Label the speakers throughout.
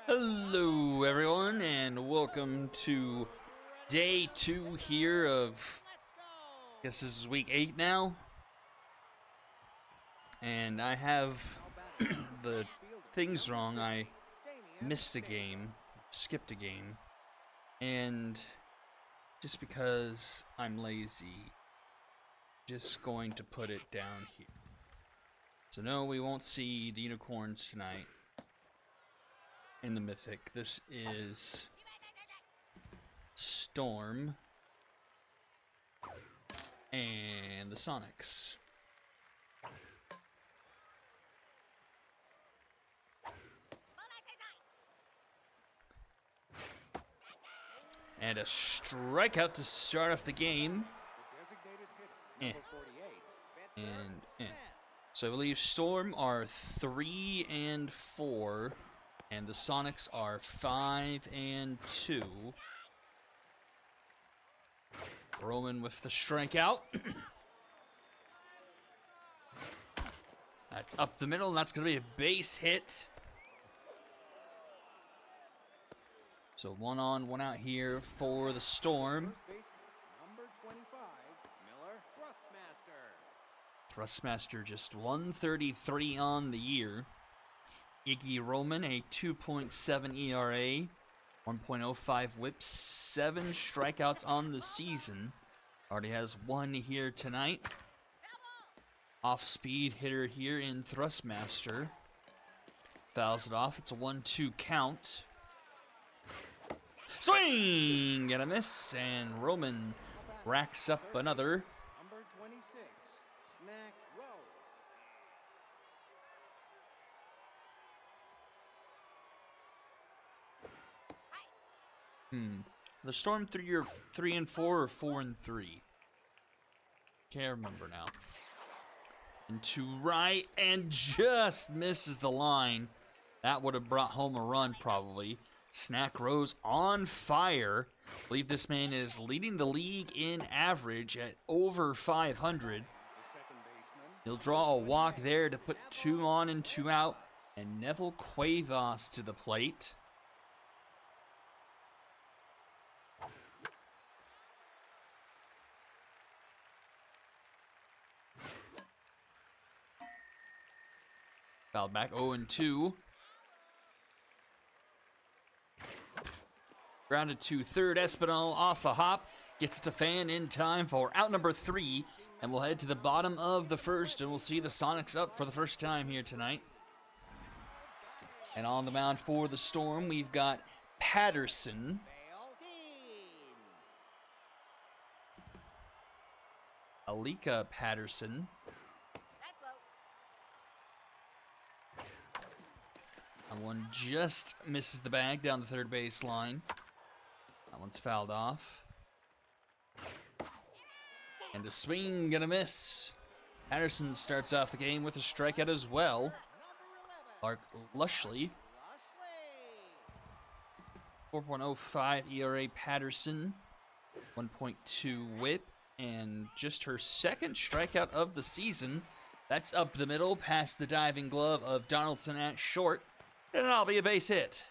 Speaker 1: Hello everyone and welcome to day 2 here of, I guess this is week 8 now, and I have the things wrong. I missed a game, skipped a game, and just because I'm lazy, just going to put it down here. So no, we won't see the unicorns tonight in the Mythic. This is Storm and the Sonics. And a strikeout to start off the game. So I believe Storm are 3 and 4, and the Sonics are 5 and 2. Roman with the strikeout. That's up the middle, and that's going to be a base hit. So 1 on, 1 out here for the Storm. Thrustmaster just 133 on the year. Iggy Roman, a 2.7 ERA, 1.05 whip, 7 strikeouts on the season. Already has 1 here tonight. Off-speed hitter here in Thrustmaster. Fouls it off. It's a 1-2 count. Swing and a miss, and Roman racks up another.
Speaker 2: Number 26, Snack Rose.
Speaker 1: The Storm 3 and 4 or 4 and 3? Can't remember now. And to right, and just misses the line. That would have brought home a run probably. Snack Rose on fire. I believe this man is leading the league in average at over 500. He'll draw a walk there to put 2 on and 2 out. And Neville Cuevas to the plate. Fouled back 0-2. Grounded to third. Espinal off a hop. Gets to Fan in time for out number 3. And we'll head to the bottom of the first. And we'll see the Sonics up for the first time here tonight. And on the mound for the Storm, we've got Patterson. Alika Patterson. That one just misses the bag down the third base line. That one's fouled off. And a swing and a miss. Patterson starts off the game with a strikeout as well. Clark Lushley. 4.05 ERA Patterson. 1.2 whip. And just her second strikeout of the season. That's up the middle past the diving glove of Donaldson at short. And that'll be a base hit.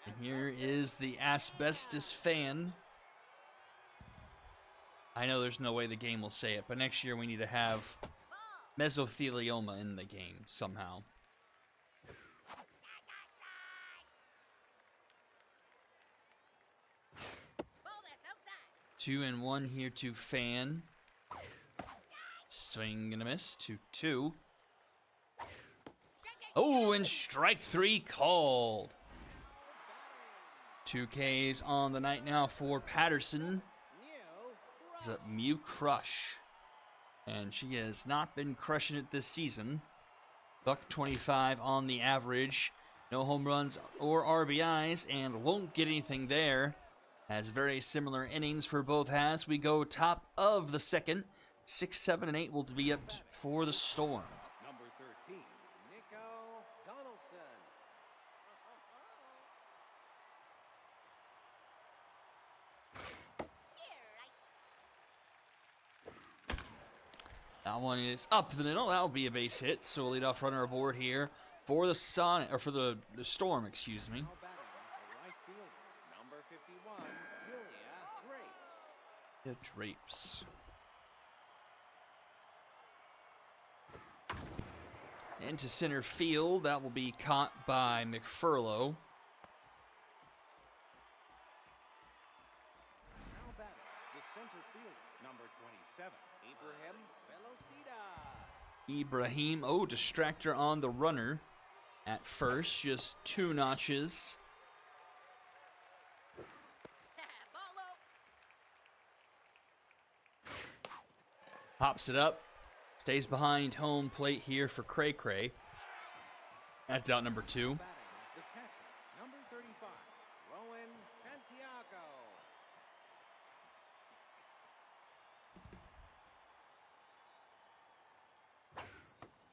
Speaker 1: And here is the Asbestos Fan. I know there's no way the game will say it, but next year we need to have mesothelioma in the game somehow. Two and 1 here to Fan. Swing and a miss, 2-2. Oh, and strike 3 called. 2 Ks on the night now for Patterson. It's a Mew Crush. And she has not been crushing it this season. $125 on the average. No home runs or RBIs, and won't get anything there. Has very similar innings for both halves. We go top of the second. 6, 7, and 8 will be up for the Storm.
Speaker 2: Number 13, Nico Donaldson.
Speaker 1: That one is up the middle. That'll be a base hit. So a leadoff runner aboard here for the the Storm, excuse me.
Speaker 2: Now batting, the right fielder, number 51, Julia Drapes.
Speaker 1: Drapes. Into center field. That will be caught by McFurlow.
Speaker 2: Now batting, the center fielder, number 27, Ibrahim Velocida.
Speaker 1: Ibrahim, distractor on the runner at first, just 2 notches. Pops it up, stays behind home plate here for Cray Cray. That's out number 2.
Speaker 2: Batting, the catcher, number 35, Rowan Santiago.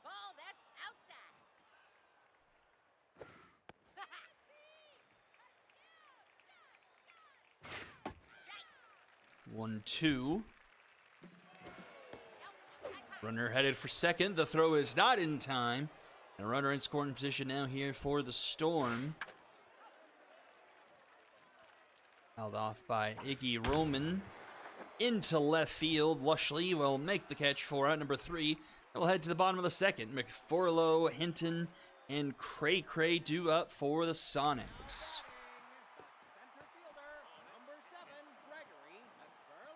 Speaker 3: Ball that's outside.
Speaker 1: 1-2. Runner headed for second. The throw is not in time. And a runner in scoring position now here for the Storm. Held off by Iggy Roman. Into left field. Lushley will make the catch for out number 3. And we'll head to the bottom of the second. McForlow, Hinton, and Cray Cray due up for the Sonics.
Speaker 2: The center fielder, number 7, Gregory McFurlow.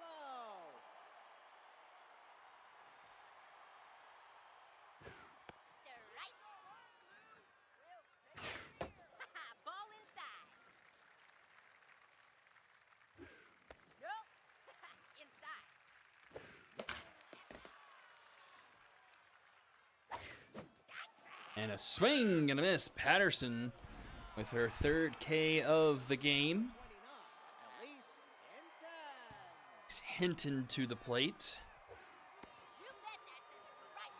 Speaker 3: Ball inside. Nope. Inside.
Speaker 1: And a swing and a miss. Patterson with her 3rd K of the game.
Speaker 2: 29, Elise Hinton.
Speaker 1: It's Hinton to the plate.
Speaker 3: You bet that's a strike.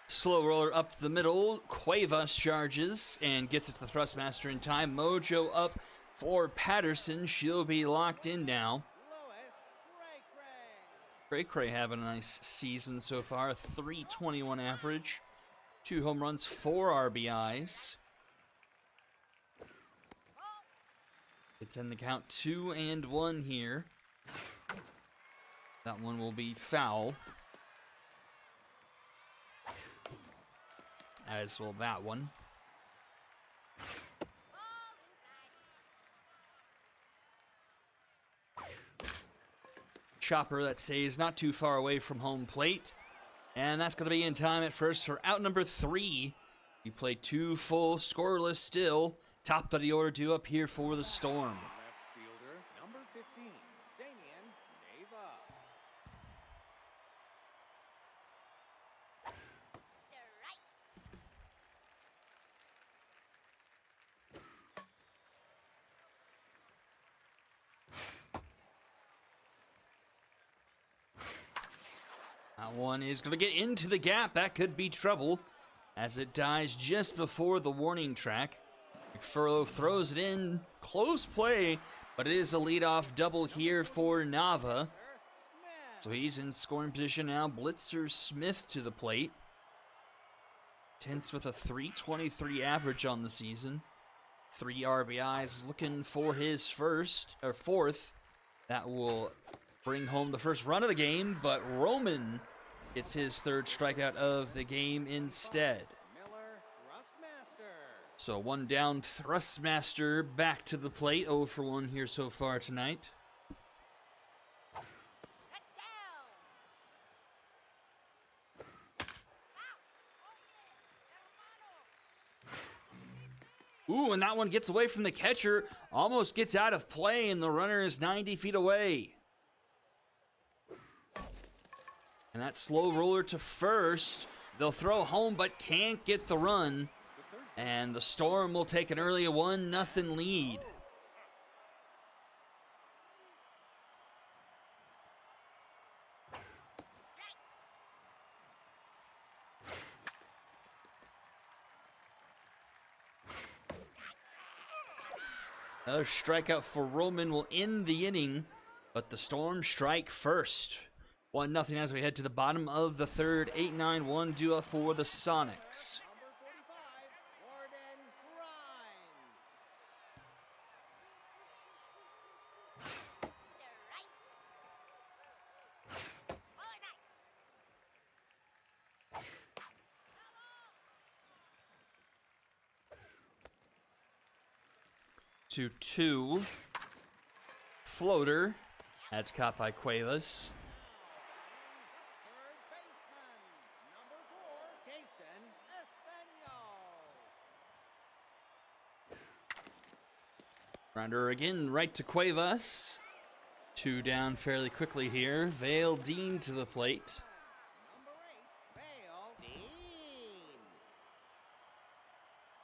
Speaker 1: Slow roller up the middle. Cuevas charges and gets it to the Thrustmaster in time. Mojo up for Patterson. She'll be locked in now.
Speaker 2: Louis Cray Cray.
Speaker 1: Cray Cray having a nice season so far. A 321 average. 2 home runs, 4 RBIs. It's in the count 2-1 here. That one will be foul. As will that one. Chopper that stays not too far away from home plate. And that's going to be in time at first for out number 3. We play 2 full, scoreless still. Top of the order due up here for the Storm.
Speaker 2: Left fielder, number 15, Damian Neva.
Speaker 1: That one is going to get into the gap. That could be trouble as it dies just before the warning track. McFurlow throws it in. Close play, but it is a leadoff double here for Nava.
Speaker 2: Smith.
Speaker 1: So he's in scoring position now. Blitzer Smith to the plate. Tense with a 323 average on the season. 3 RBIs, looking for his fourth. That will bring home the first run of the game, but Roman gets his 3rd strikeout of the game instead.
Speaker 2: Miller Thrustmaster.
Speaker 1: So 1 down, Thrustmaster back to the plate. 0 for 1 here so far tonight.
Speaker 3: That's down.
Speaker 1: Ooh, and that one gets away from the catcher. Almost gets out of play, and the runner is 90 feet away. And that slow roller to first. They'll throw home, but can't get the run. And the Storm will take an early 1-0 lead. Another strikeout for Roman will end the inning, but the Storm strike first. 1-0 as we head to the bottom of the third. 8-9-1 due up for the Sonics.
Speaker 2: Number 45, Warden Grimes.
Speaker 3: Strike. Ball is high.
Speaker 1: Double. 2-2. Floater. That's caught by Cuevas.
Speaker 2: Third baseman, number 4, Jason Espanol.
Speaker 1: Grounder again right to Cuevas. 2 down fairly quickly here. Vale Dean to the plate.
Speaker 2: Number 8, Vale Dean.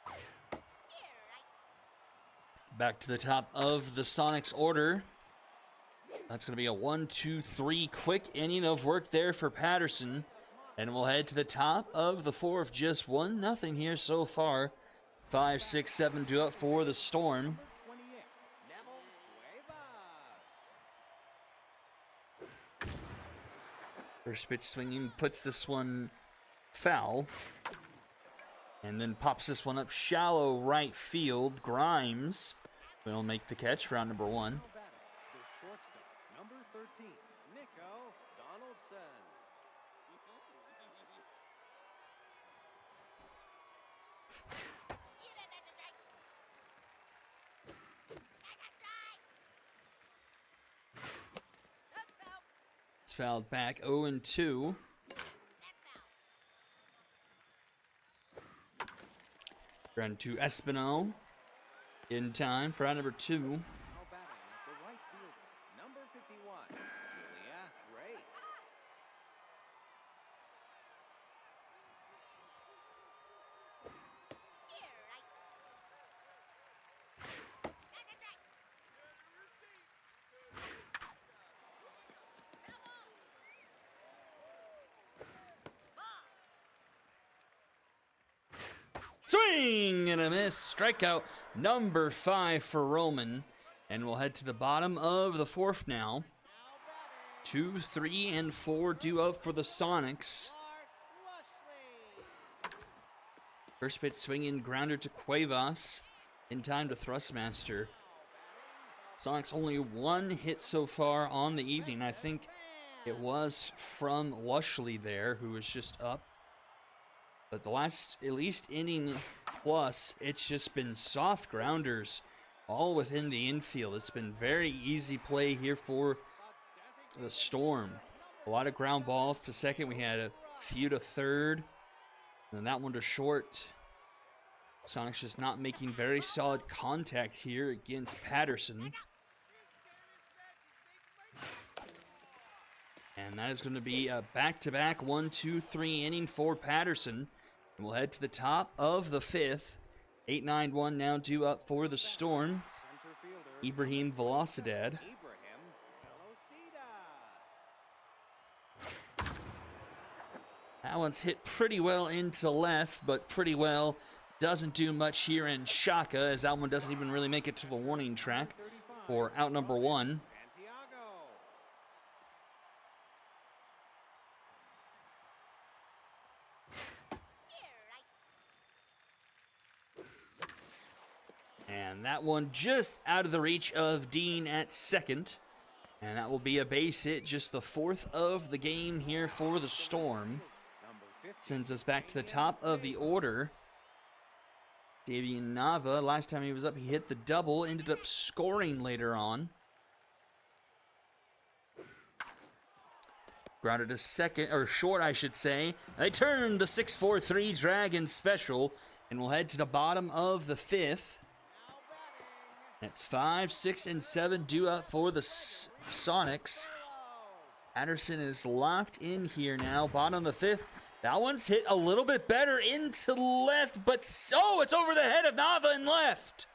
Speaker 3: Strike.
Speaker 1: Back to the top of the Sonics order. That's going to be a 1-2-3 quick inning of work there for Patterson. And we'll head to the top of the fourth. Just 1-0 here so far. 5, 6, 7 due up for the Storm.
Speaker 2: Number 28, Neville Cuevas.
Speaker 1: First pitch swinging puts this one foul. And then pops this one up shallow right field. Grimes will make the catch, round number 1.
Speaker 2: Now batting, the shortstop, number 13, Nico Donaldson.
Speaker 3: You bet that's a strike. That's a strike. That's foul.
Speaker 1: It's fouled back 0-2.
Speaker 3: That's foul.
Speaker 1: Ground to Espinal. In time for round number 2.
Speaker 2: Now batting, the right fielder, number 51, Julia Grace.
Speaker 3: Strike. That's a strike. Ball.
Speaker 1: Swing and a miss. Strikeout number 5 for Roman. And we'll head to the bottom of the fourth now. 2, 3, and 4 due up for the Sonics.
Speaker 2: Clark Lushley.
Speaker 1: First pitch swinging, grounder to Cuevas. In time to Thrustmaster. Sonics only 1 hit so far on the evening. I think it was from Lushley there, who was just up. But the last, at least inning plus, it's just been soft grounders all within the infield. It's been very easy play here for the Storm. A lot of ground balls to second. We had a few to third. And that one to short. Sonics just not making very solid contact here against Patterson. And that is going to be a back-to-back 1-2-3 inning for Patterson. And we'll head to the top of the fifth. 8-9-1 now due up for the Storm.
Speaker 2: Center fielder,
Speaker 1: Ibrahim Velocidad.
Speaker 2: Ibrahim Velocida.
Speaker 1: That one's hit pretty well into left, but pretty well doesn't do much here in Shaka, as that one doesn't even really make it to the warning track
Speaker 2: 35,
Speaker 1: for out number 1.
Speaker 2: Santiago.
Speaker 1: And that one just out of the reach of Dean at second. And that will be a base hit, just the 4th of the game here for the Storm.
Speaker 2: Number 50,
Speaker 1: Sends us back to the top of the order. Davian Nava, last time he was up, he hit the double, ended up scoring later on. Grounded to second, or short, I should say. They turned the 6-4-3 Dragon special, and we'll head to the bottom of the 5th.
Speaker 2: now batting.
Speaker 1: That's 5, 6, and 7 due up for the Sonics. Patterson is locked in here now, bottom of the 5th. That one's hit a little bit better into left, but oh, it's over the head of Nava and left.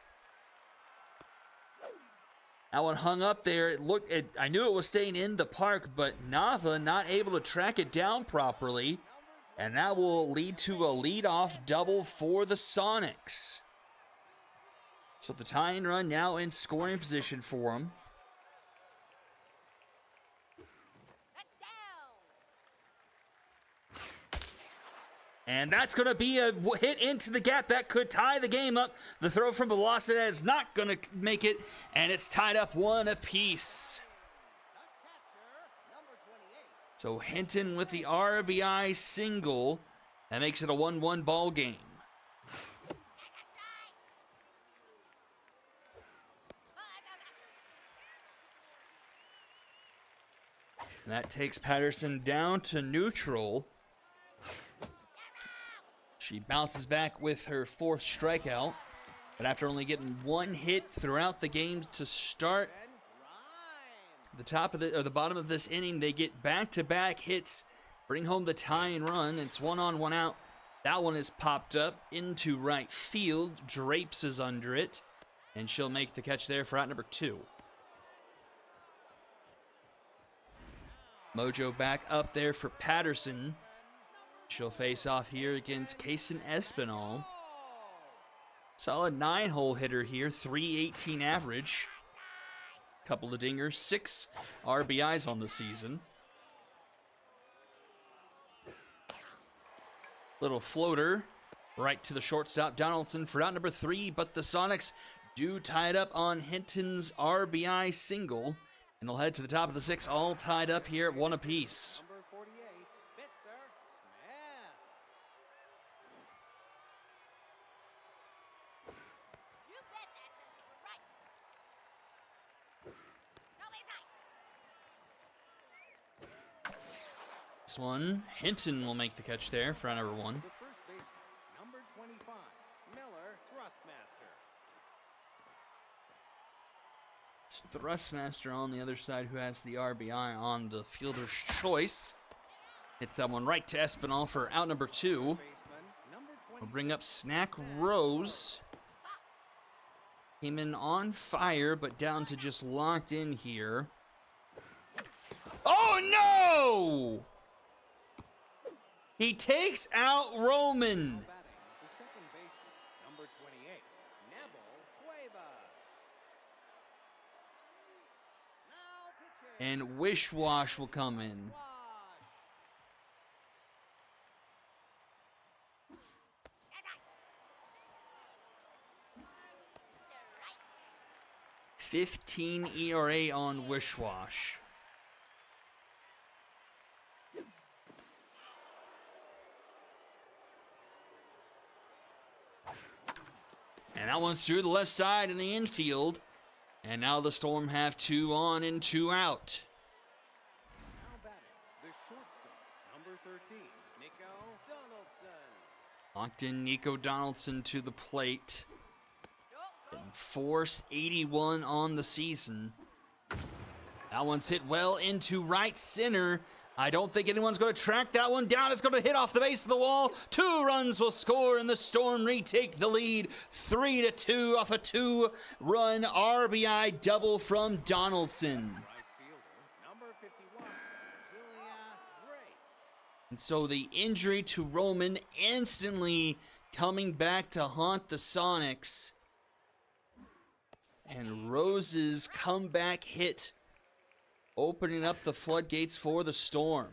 Speaker 1: That one hung up there. I knew it was staying in the park, but Nava not able to track it down properly. And that will lead to a leadoff double for the Sonics. So the tying run now in scoring position for him.
Speaker 3: That's down.
Speaker 1: And that's going to be a hit into the gap that could tie the game up. The throw from Velocity is not going to make it, and it's tied up 1 apiece.
Speaker 2: The catcher, number 28.
Speaker 1: So Hinton with the RBI single. That makes it a 1-1 ball game. And that takes Patterson down to neutral. She bounces back with her 4th strikeout. But after only getting 1 hit throughout the game to start the bottom of this inning, they get back-to-back hits, bring home the tying run. It's 1 on, 1 out. That one is popped up into right field. Drapes is under it, and she'll make the catch there for out number 2. Mojo back up there for Patterson. She'll face off here against Kaysen Espinal. Solid 9-hole hitter here, 318 average. Couple of dingers, 6 RBIs on the season. Little floater right to the shortstop, Donaldson, for out number 3, but the Sonics do tie it up on Hinton's RBI single, and they'll head to the top of the 6th, all tied up here at 1 apiece.
Speaker 2: Number 48, Bitzer, smash.
Speaker 3: You bet that's a strike. No way,
Speaker 1: This one, Hinton will make the catch there for out number 1.
Speaker 2: The first baseman, number 25, Miller, Thrustmaster.
Speaker 1: It's Thrustmaster on the other side who has the RBI on the fielder's choice. Hits that one right to Espinal for out number 2.
Speaker 2: Baseman, number
Speaker 1: We'll
Speaker 2: 26,
Speaker 1: bring up Snack Rose. Came in on fire, but down to just locked in here. Oh no! He takes out Roman.
Speaker 2: batting. The second baseman, number 28, Neville Cuevas. Now pitching.
Speaker 1: And Wish Wash will come in.
Speaker 2: Wash.
Speaker 1: 15 ERA on Wish Wash. And that one's through the left side in the infield. And now the Storm have 2 on and 2 out.
Speaker 2: Now batting. The shortstop, number 13, Nico Donaldson.
Speaker 1: Locked in Nico Donaldson to the plate. And force 81 on the season. That one's hit well into right center. I don't think anyone's going to track that one down. It's going to hit off the base of the wall. 2 runs will score, and the Storm retake the lead. 3-2 off a 2-run RBI double from Donaldson.
Speaker 2: Right fielder, number 51, Julia Drake.
Speaker 1: And so the injury to Roman instantly coming back to haunt the Sonics. And Rose's comeback hit opening up the floodgates for the Storm.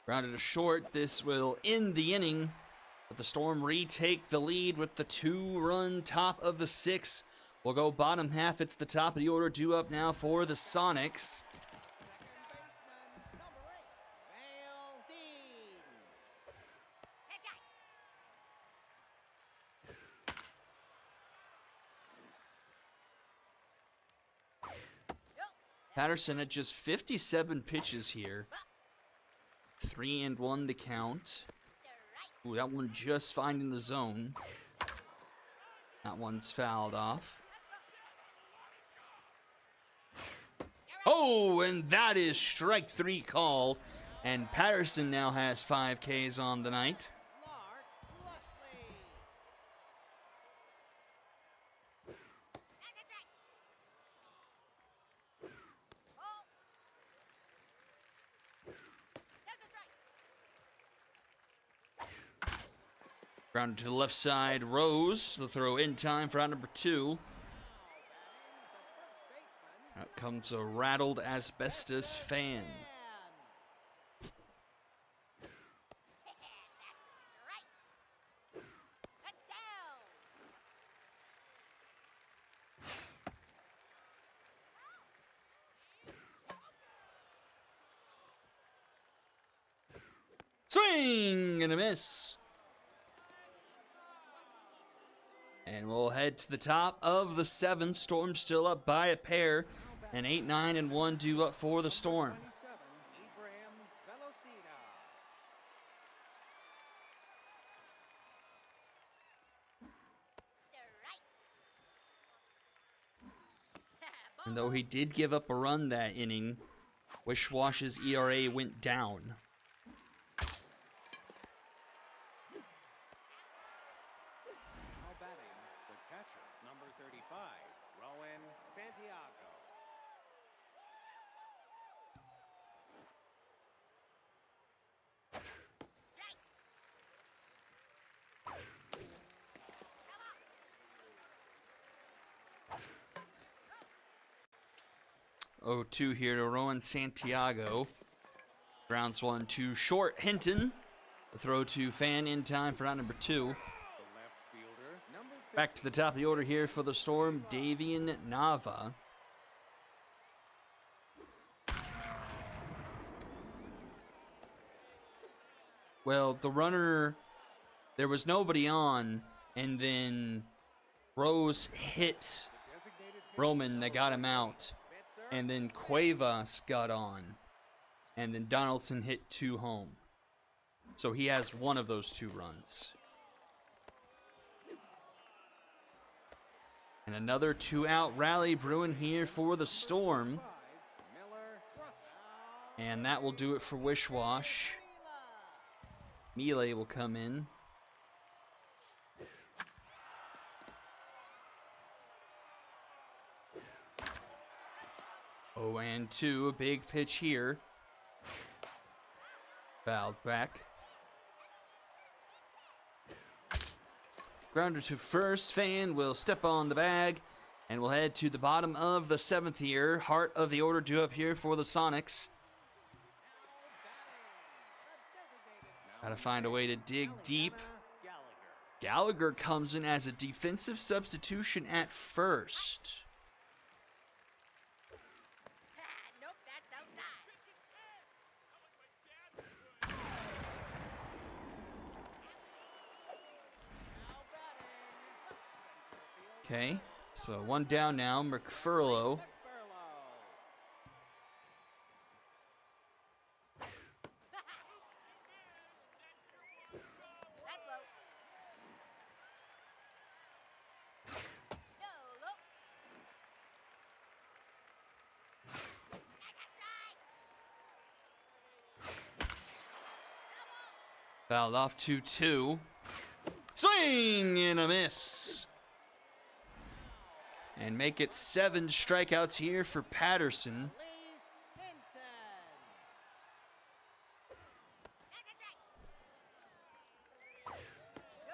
Speaker 1: Grounded to short, this will end the inning, but the Storm retake the lead with the 2-run top of the 6th. We'll go bottom half, it's the top of the order, due up now for the Sonics. Patterson at just 57 pitches here. 3-1 to count. Ooh, that one just finding the zone. That one's fouled off. Oh, and that is strike 3 called. And Patterson now has 5 Ks on the night. Grounded to the left side, Rose. The throw in time for out number 2. Out comes a rattled asbestos fan.
Speaker 3: That's a strike. That's down.
Speaker 1: Swing and a miss. And we'll head to the top of the 7th. Storm still up by a pair. And 8, 9, and 1 due up for the Storm.
Speaker 2: 27, Ibrahim Velocina.
Speaker 3: Strike.
Speaker 1: And though he did give up a run that inning, Wishwash's ERA went down.
Speaker 2: Now batting, the catcher, number 35, Rowan Santiago.
Speaker 3: Strike. Come on.
Speaker 1: 0-2 here to Rowan Santiago. Grounds 1 to short Hinton. The throw to Fan in time for out number 2.
Speaker 2: The left fielder, number 50.
Speaker 1: Back to the top of the order here for the Storm, Davian Nava. Well, the runner, there was nobody on, and then Rose hit
Speaker 2: Designated hitter,
Speaker 1: Roman that got him out,
Speaker 2: Bitzer,
Speaker 1: and then Cuevas got on, and then Donaldson hit 2 home. So he has one of those 2 runs. And another 2-out rally brewing here for the Storm.
Speaker 2: 5, Miller,
Speaker 1: And that will do it for Wishwash. Melee will come in. Oh, and 2, a big pitch here. Fouled back. Grounder to first. Fan will step on the bag. And we'll head to the bottom of the 7th here. Heart of the order due up here for the Sonics. Gotta find a way to dig deep. Gallagher comes in as a defensive substitution at first.
Speaker 3: Nope, that's outside.
Speaker 1: Okay, so 1 down now. McFurlow.
Speaker 3: That's low. No, low.
Speaker 1: Fouled off 2-2. Swing and a miss. And make it 7 strikeouts here for Patterson.
Speaker 2: Elise Hinton.
Speaker 3: That's a strike. No,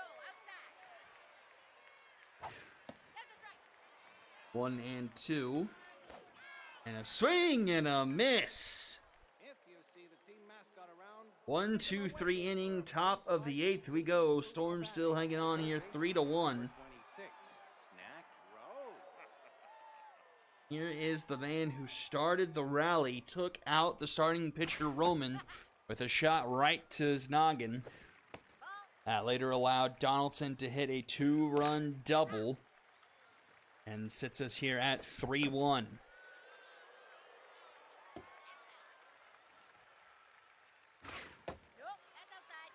Speaker 3: outside. That's a strike.
Speaker 1: 1 and 2. And a swing and a miss.
Speaker 2: If you see the team mascot around,
Speaker 1: 1, 2, 3 inning, top of the 8th we go. Storm still hanging on here, 3-1.
Speaker 2: 26, Snack Rose.
Speaker 1: Here is the man who started the rally, took out the starting pitcher Roman with a shot right to his noggin. That later allowed Donaldson to hit a 2-run double and sits us here at 3-1.
Speaker 3: Nope, that's outside.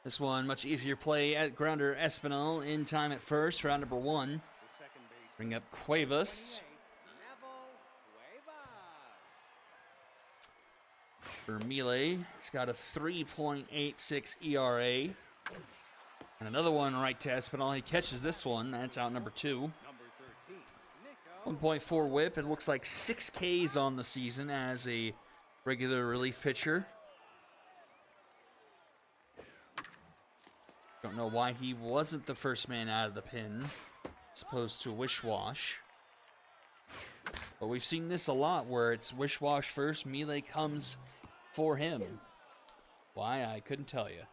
Speaker 1: This one, much easier play at grounder Espinal in time at first, round number 1.
Speaker 2: The second base.
Speaker 1: Bring up Cuevas.
Speaker 2: Neville Cuevas.
Speaker 1: For Melee, he's got a 3.86 ERA. And another one right to Espinal. He catches this one. That's out number 2.
Speaker 2: Number 13, Nico
Speaker 1: 1.4 whip. It looks like 6 Ks on the season as a regular relief pitcher. Don't know why he wasn't the first man out of the pin, as opposed to Wish Wash. But we've seen this a lot, where it's Wish Wash first, melee comes for him. Why, I couldn't tell you.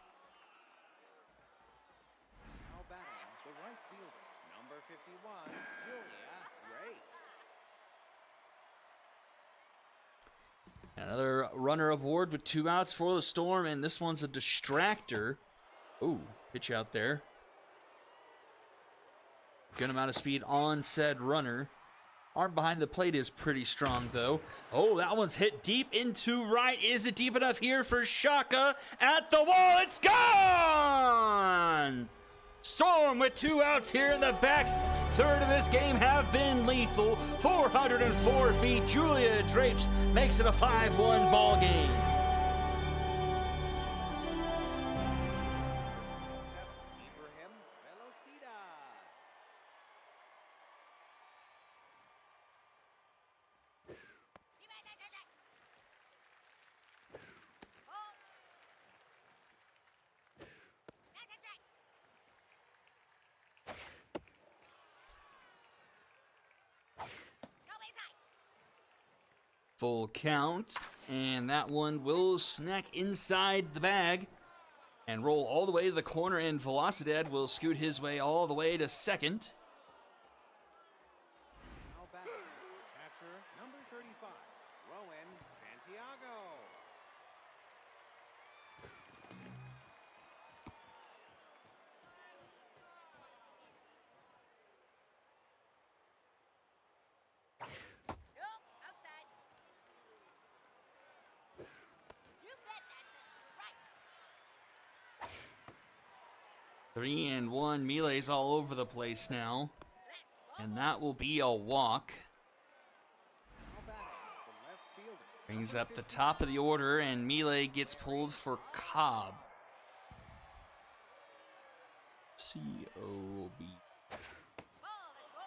Speaker 2: Now batting the right fielder, number 51, Julia Drapes.
Speaker 1: Another runner aboard with 2 outs for the Storm, and this one's a distractor. Ooh, pitch out there. Good amount of speed on said runner. Arm behind the plate is pretty strong, though. Oh, that one's hit deep into right. Is it deep enough here for Shaka? At the wall, it's gone! Storm with 2 outs here in the back third of this game have been lethal. 404 feet. Julia Drapes makes it a 5-1 ball game.
Speaker 2: 7, Ibrahim Velocidad.
Speaker 3: Ball. That's a strike. No inside.
Speaker 1: Full count, and that one will snack inside the bag and roll all the way to the corner, and Velocidad will scoot his way all the way to second.
Speaker 2: Now batting catcher, number 35, Rowan Santiago.
Speaker 3: Nope, outside. You bet that's a strike.
Speaker 1: 3-1, melee's all over the place now,
Speaker 3: Let's
Speaker 1: and that will be a walk.
Speaker 2: Now batting the left fielder,
Speaker 1: Brings up the top of the order, and melee gets pulled for Cobb. C-O-B.
Speaker 3: ball. Let's go.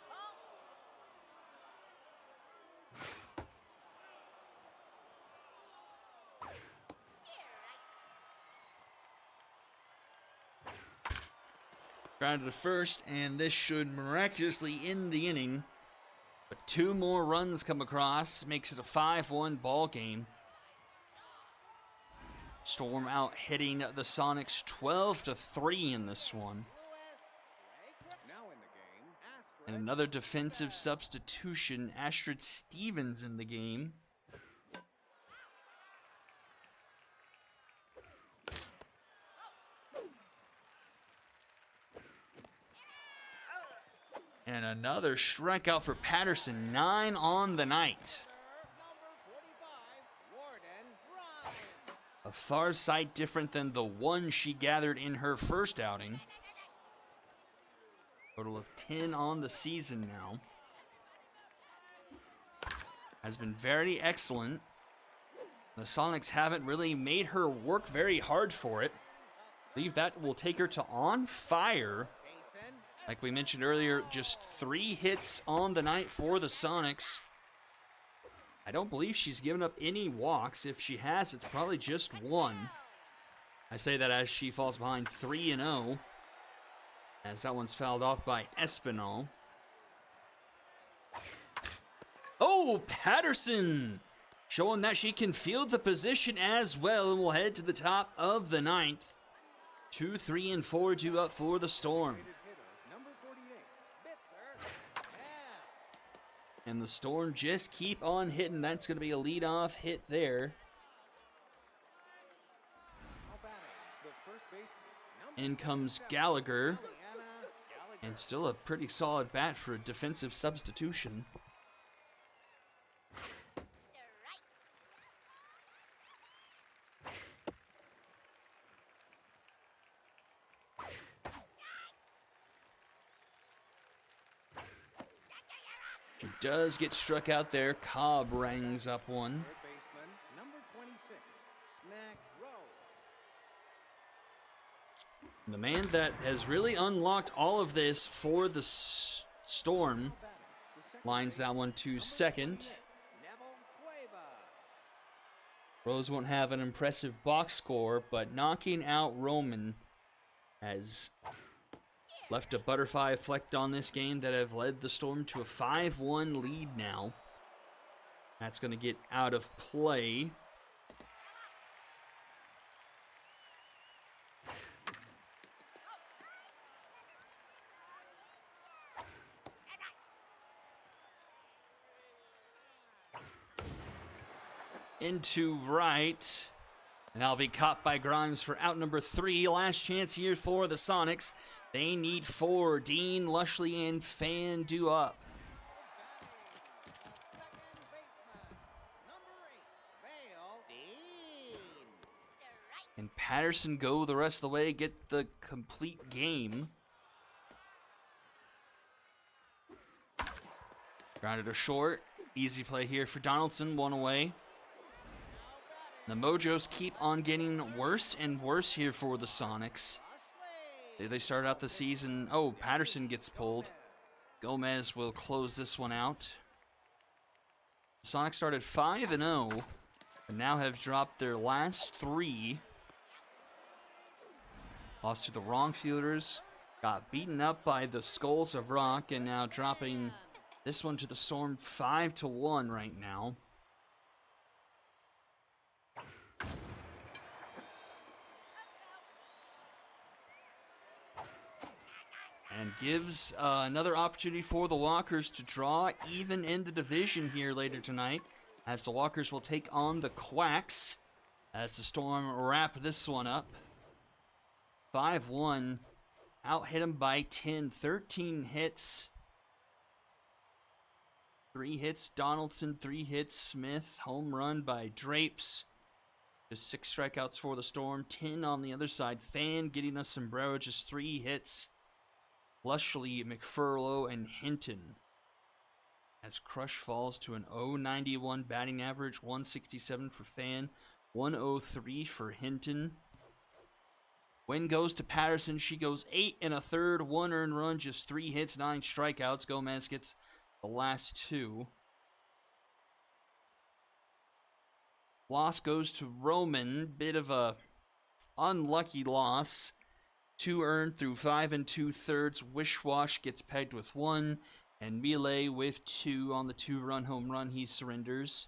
Speaker 3: Ball. Steer right.
Speaker 1: Grounded to first, and this should miraculously end the inning. But 2 more runs come across, makes it a 5-1 ball game. Storm out hitting the Sonics 12-3 in this one.
Speaker 2: Now in the game, Astrid.
Speaker 1: And another defensive substitution, Astrid Stevens in the game. And another strikeout for Patterson, 9 on the night.
Speaker 2: Number 45, Warden Grimes.
Speaker 1: A far sight different than the one she gathered in her first outing. Total of 10 on the season now. Has been very excellent. The Sonics haven't really made her work very hard for it. I believe that will take her to on fire.
Speaker 2: Mason.
Speaker 1: Like we mentioned earlier, just 3 hits on the night for the Sonics. I don't believe she's given up any walks. If she has, it's probably just 1. I say that as she falls behind 3-0. As that one's fouled off by Espinal. Oh, Patterson! Showing that she can field the position as well, and will head to the top of the 9th. 2, 3, and 4 due up for the Storm.
Speaker 2: Hitter, number 48, Bitzer. Yeah.
Speaker 1: And the Storm just keep on hitting. That's going to be a leadoff hit there.
Speaker 2: Now batting the first baseman, number
Speaker 1: In comes
Speaker 2: 67,
Speaker 1: Gallagher.
Speaker 2: Gallagher.
Speaker 1: And still a pretty solid bat for a defensive substitution.
Speaker 3: Steer right.
Speaker 1: She does get struck out there. Cobb rings up one.
Speaker 2: Third baseman, number 26, Snack Rose.
Speaker 1: The man that has really unlocked all of this for the Storm
Speaker 2: Batting the second
Speaker 1: lines that one to second.
Speaker 2: Neville Cuevas.
Speaker 1: Rose won't have an impressive box score, but knocking out Roman has left a butterfly effect on this game that have led the Storm to a 5-1 lead now. That's going to get out of play. Into right. And that'll be caught by Grimes for out number 3. Last chance here for the Sonics. They need 4. Dean, Lushley, and Fan do up.
Speaker 2: Second baseman, number 8, Vale Dean.
Speaker 1: And Patterson go the rest of the way, get the complete game. Grounded to short. Easy play here for Donaldson, 1 away. The Mojos keep on getting worse and worse here for the Sonics. They started out the season. Oh, Patterson gets pulled. Gomez will close this one out. The Sonics started 5-0, and now have dropped their last 3. Lost to the wrong fielders. Got beaten up by the Skulls of Rock, and now dropping this one to the Storm 5-1 right now. And gives another opportunity for the Walkers to draw even in the division here later tonight, as the Walkers will take on the Quacks as the Storm wrap this one up. 5-1, out hit him by 10, 13 hits. 3 hits Donaldson, 3 hits Smith, home run by Drapes. Just 6 strikeouts for the Storm, 10 on the other side. Fan getting a sombrero, just 3 hits. Lushley, McFurlow, and Hinton. As Crush falls to an 0.91 batting average, 167 for Fan, 103 for Hinton. Win goes to Patterson. She goes 8 1/3, 1 earned run, just 3 hits, 9 strikeouts. Gomez gets the last 2. Loss goes to Roman. Bit of a unlucky loss. 2 earned through 5 2/3. Wishwash gets pegged with 1. And Melee with 2 on the 2-run home run. He surrenders.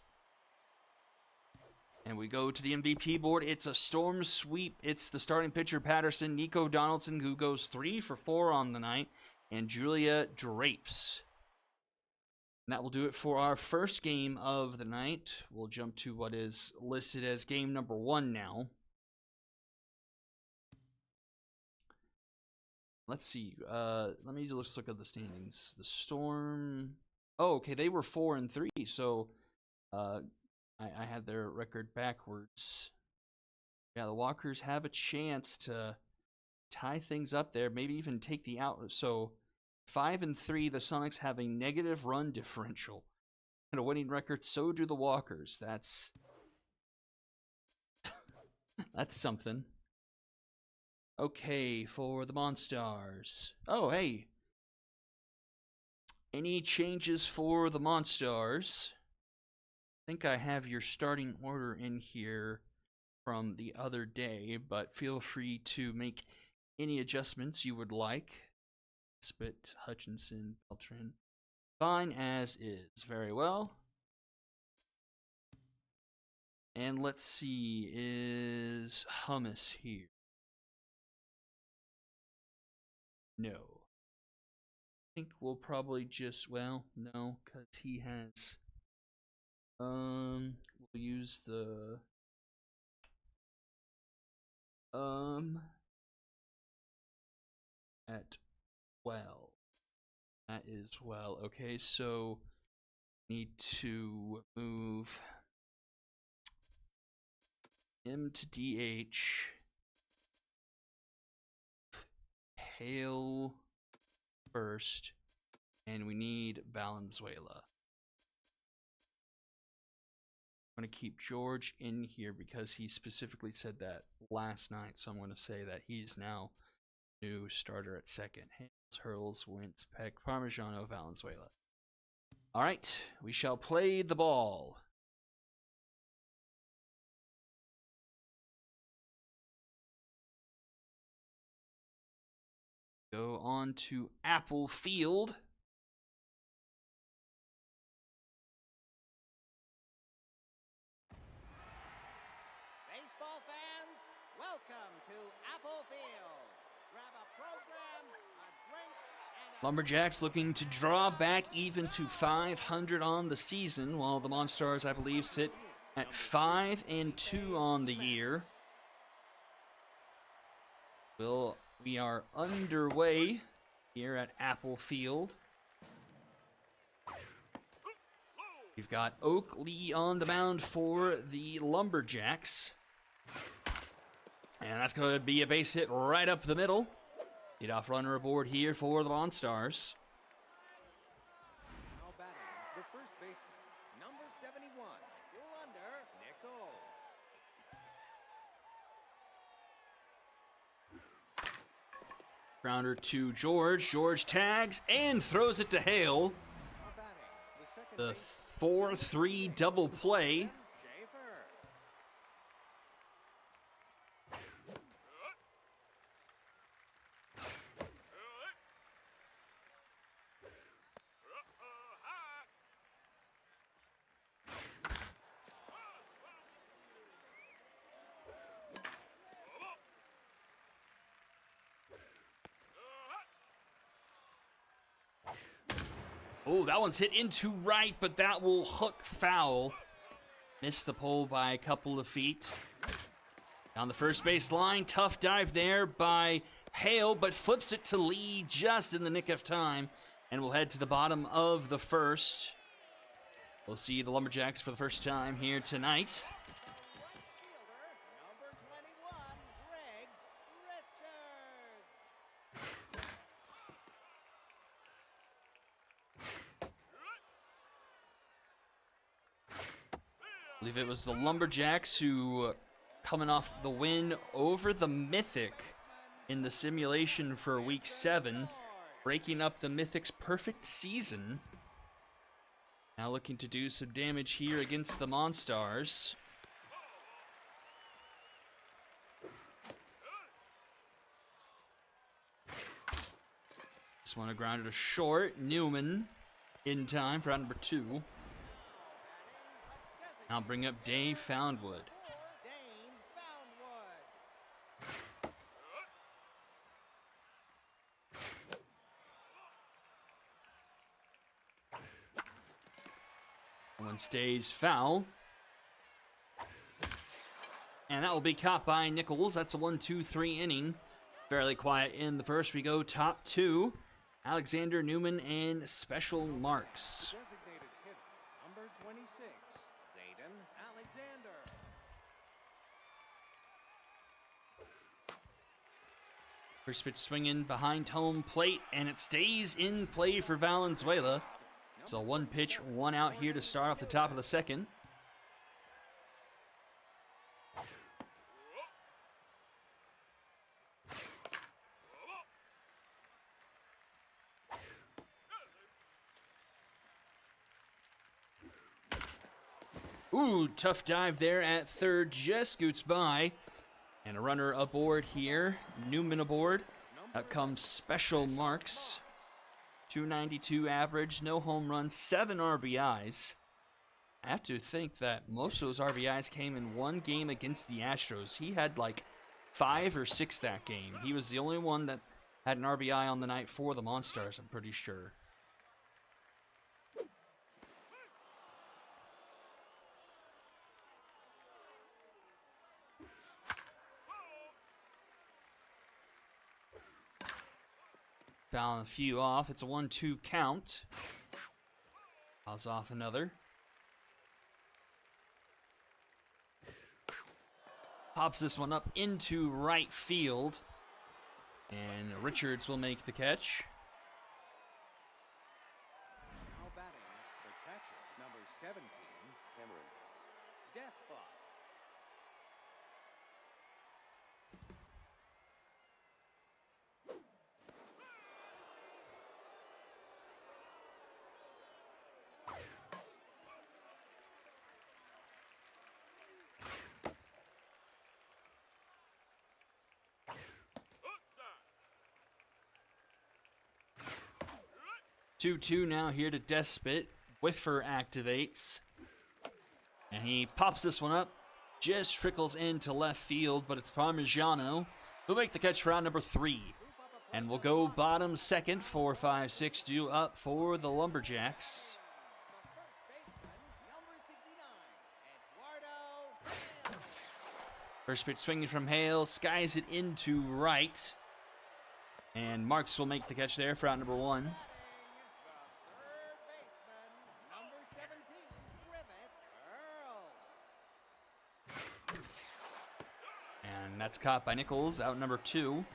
Speaker 1: And we go to the MVP board. It's a Storm sweep. It's the starting pitcher, Patterson. Nico Donaldson, who goes 3 for 4 on the night. And Julia Drapes. And that will do it for our first game of the night. We'll jump to what is listed as game number 1 now. Let's see. Let me just look at the standings. The Storm. Oh, okay. They were 4-3. So, I had their record backwards. Yeah, the Walkers have a chance to tie things up there. Maybe even take the out. So, 5-3. The Sonics have a negative run differential and a winning record. So do the Walkers. That's that's something. Okay, for the Monstars. Oh, hey. Any changes for the Monstars? I think I have your starting order in here from the other day, but feel free to make any adjustments you would like. Spit, Hutchinson, Beltran. Fine as is. Very well. And let's see, is Hummus here? No. I think we'll probably just, well, no, because he has, we'll use the, at well. That is well. Okay, so need to move him to DH. Hale first, and we need Valenzuela. I'm going to keep George in here because he specifically said that last night, so I'm going to say that he's now new starter at second. Hales, Hurls, Wentz, Peck, Parmigiano, Valenzuela. All right, we shall play the ball. Go on to Apple Field.
Speaker 2: Baseball fans, welcome to Apple Field. Grab a program, a drink, and a
Speaker 1: Lumberjacks looking to draw back even to 500 on the season, while the Monstars, I believe, sit at 5-2 on the year. Well, we are underway here at Apple Field. We've got Oakley on the mound for the Lumberjacks. And that's going to be a base hit right up the middle. Leadoff runner aboard here for the Monstars.
Speaker 2: now batting the first baseman, number 71, Wonder Nichols.
Speaker 1: Grounder to George. George tags and throws it to Hale.
Speaker 2: Now batting the second
Speaker 1: The
Speaker 2: baseman,
Speaker 1: 4-3 double play.
Speaker 2: Schaefer.
Speaker 1: Oh, that one's hit into right, but that will hook foul. Missed the pole by a couple of feet. Down the first base line, tough dive there by Hale, but flips it to Lee just in the nick of time. And we'll head to the bottom of the first. We'll see the Lumberjacks for the first time here tonight.
Speaker 2: Right fielder, number 21, Riggs Richards.
Speaker 1: I believe it was the Lumberjacks who, coming off the win over the Mythic in the simulation for Week 7, breaking up the Mythic's perfect season. Now looking to do some damage here against the Monstars. This one a grounder to short. Newman in time for out number 2. Now bring up Dave Foundwood.
Speaker 2: Dane Foundwood.
Speaker 1: One stays foul. And that will be caught by Nichols. That's a 1-2-3 inning. Fairly quiet in the first. We go top 2. Alexander, Newman, and Special Marks.
Speaker 2: Designated hitter, number 26, Zayden Alexander.
Speaker 1: First pitch swinging behind home plate, and it stays in play for Valenzuela. So 1 pitch, 1 out here to start off the top of the second. Ooh, tough dive there at third, just scoots by. And a runner aboard here, Newman aboard. Out comes Special Marks. 292 average, no home runs, 7 RBIs. I have to think that most of those RBIs came in one game against the Astros. He had like 5 or 6 that game. He was the only one that had an RBI on the night for the Monstars, I'm pretty sure. Fouling a few off. It's a 1-2 count. Fouls off another. Pops this one up into right field. And Richards will make the catch.
Speaker 2: Now batting the catcher, number 17, Cameron Despot.
Speaker 1: 2-2 now here to Despot. Whiffer activates. And he pops this one up. Just trickles into left field, but it's Parmigiano who'll make the catch for round number 3. And we'll go bottom second, 4-5-6 due up for the Lumberjacks. First pitch swinging from Hale, skies it into right. And Marks will make the catch there for round number 1. And that's caught by Nichols, out number 2.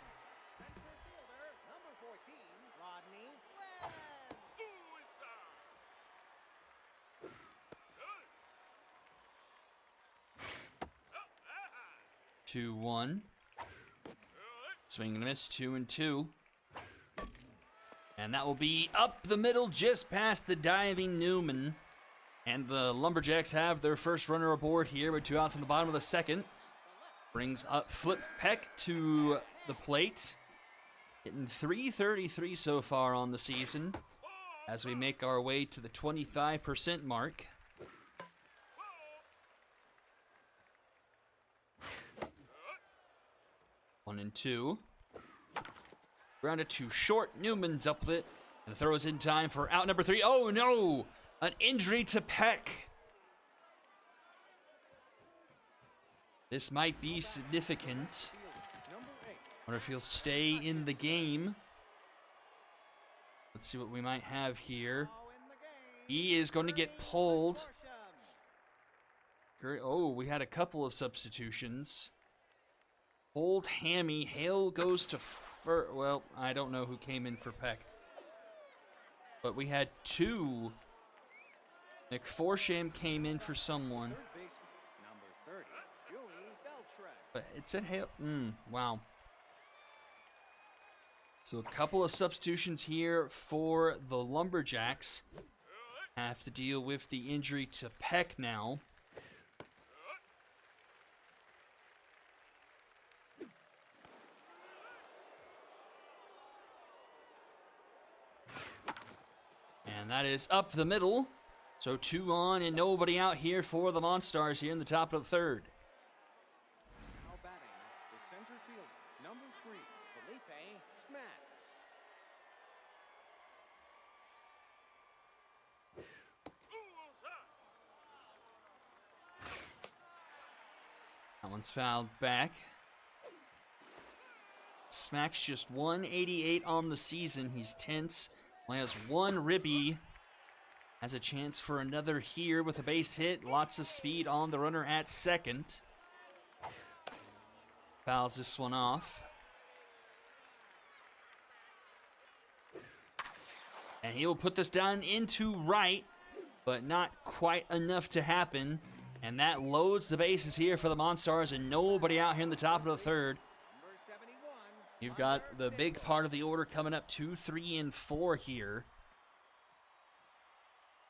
Speaker 1: 2-1. Swing and a miss, 2-2. And that will be up the middle, just past the diving Newman. And the Lumberjacks have their first runner aboard here with 2 outs in the bottom of the second. Brings up Flip Peck to the plate. Hitting .333 so far on the season as we make our way to the 25% mark. One and 2. Grounded to short. Newman's up with it and throws in time for out number 3. Oh no! An injury to Peck. This might be significant. Wonder if he'll stay in the game. Let's see what we might have here. He is going to get pulled. Oh, we had a couple of substitutions. Old Hammy. Hale goes to well, I don't know who came in for Peck. But we had 2. Nick Forsham came in for someone. But it said Hale. Wow. So a couple of substitutions here for the Lumberjacks. Have to deal with the injury to Peck now. And that is up the middle. So 2 on and nobody out here for the Monstars here in the top of the third.
Speaker 2: Now batting, the center fielder, number 3, Felipe Smacks.
Speaker 1: That one's fouled back. Smacks just 188 on the season. He's tense. Only has 1 ribby. Has a chance for another here with a base hit. Lots of speed on the runner at second. Fouls this one off. And he will put this down into right, but not quite enough to happen. And that loads the bases here for the Monstars, and nobody out here in the top of the third. You've got the big part of the order coming up 2, 3, and 4 here.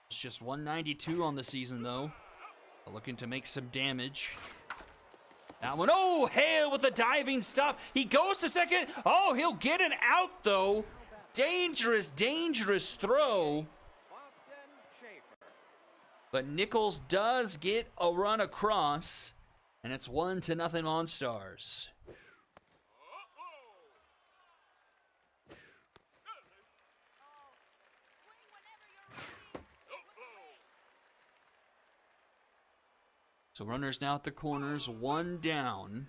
Speaker 1: It's just 192 on the season, though. Looking to make some damage. That one, oh, Hale with a diving stop. He goes to second. Oh, he'll get an out, though. Dangerous, dangerous throw. But Nichols does get a run across, and it's 1-0 Monstars. So runners now at the corners, 1 down.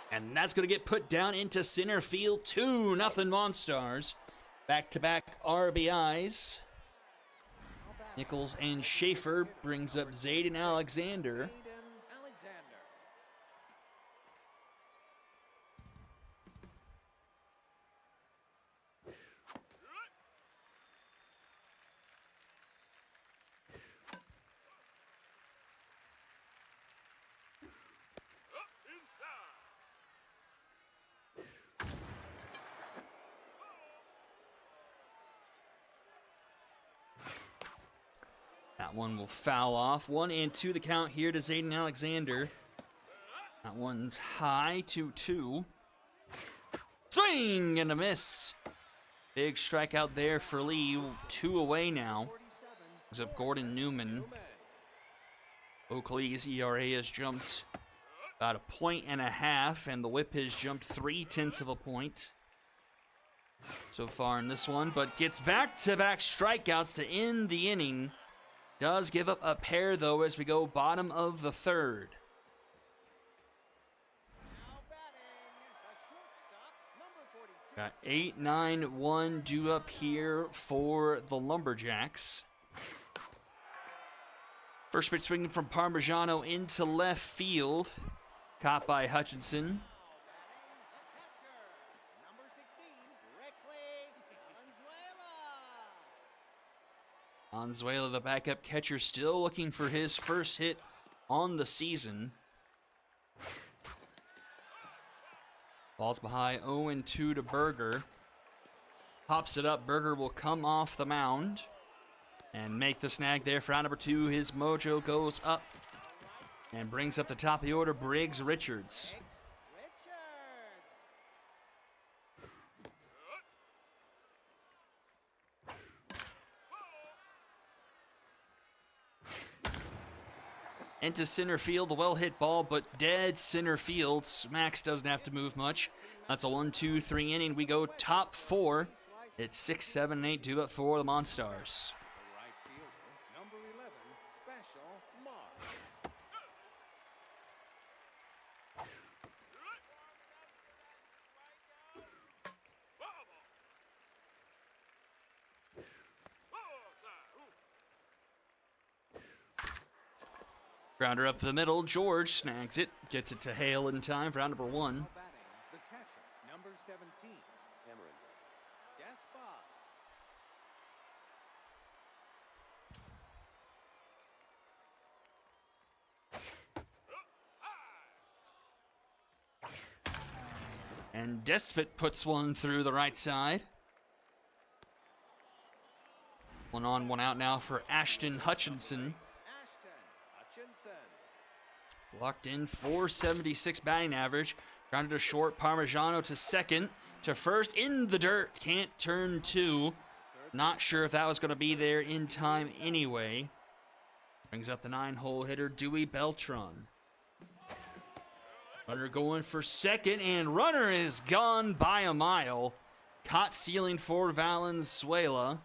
Speaker 1: And that's going to get put down into center field. 2-0 Monstars. Back-to-back RBIs. Nichols and Schaefer brings up Zayden Alexander. That one will foul off. 1-2 the count here to Zayden Alexander. That one's high, 2-2. Swing and a miss. Big strikeout there for Lee. 2 away now. Brings up Gordon Newman. Oakley's ERA has jumped about 1.5 points, and the whip has jumped 0.3 of a point so far in this one, but gets back-to-back strikeouts to end the inning. Does give up a pair, though, as we go bottom of the third.
Speaker 2: Now batting, the shortstop, number 42.
Speaker 1: Got 8-9-1 due up here for the Lumberjacks. First pitch swinging from Parmigiano into left field. Caught by Hutchinson.
Speaker 2: Now batting, the catcher, number 16, Rickley Valenzuela.
Speaker 1: Valenzuela, the backup catcher, still looking for his first hit on the season. Balls behind 0-2 to Berger. Pops it up. Berger will come off the mound and make the snag there for out number 2. His mojo goes up and brings up the top of the order, Briggs Richards. Into center field, a well-hit ball, but dead center field. Max doesn't have to move much. That's a 1-2-3 inning. We go top 4. It's 6, 7, and 8 due up for the Monstars.
Speaker 2: The right fielder, number 11, Special Mars.
Speaker 1: Grounder up the middle. George snags it. Gets it to Hale in time for round number 1.
Speaker 2: Now batting, the catcher, number 17, Cameron Despot.
Speaker 1: And Despot puts one through the right side. 1 on, 1 out now for Ashton Hutchinson.
Speaker 2: Ashton Hutchinson.
Speaker 1: Locked in, 476 batting average. Grounded to short, Parmigiano to second. To first, in the dirt. Can't turn 2. Not sure if that was going to be there in time anyway. Brings up the 9-hole hitter, Dewey Beltran. Runner going for second, and runner is gone by a mile. Caught ceiling for Valenzuela.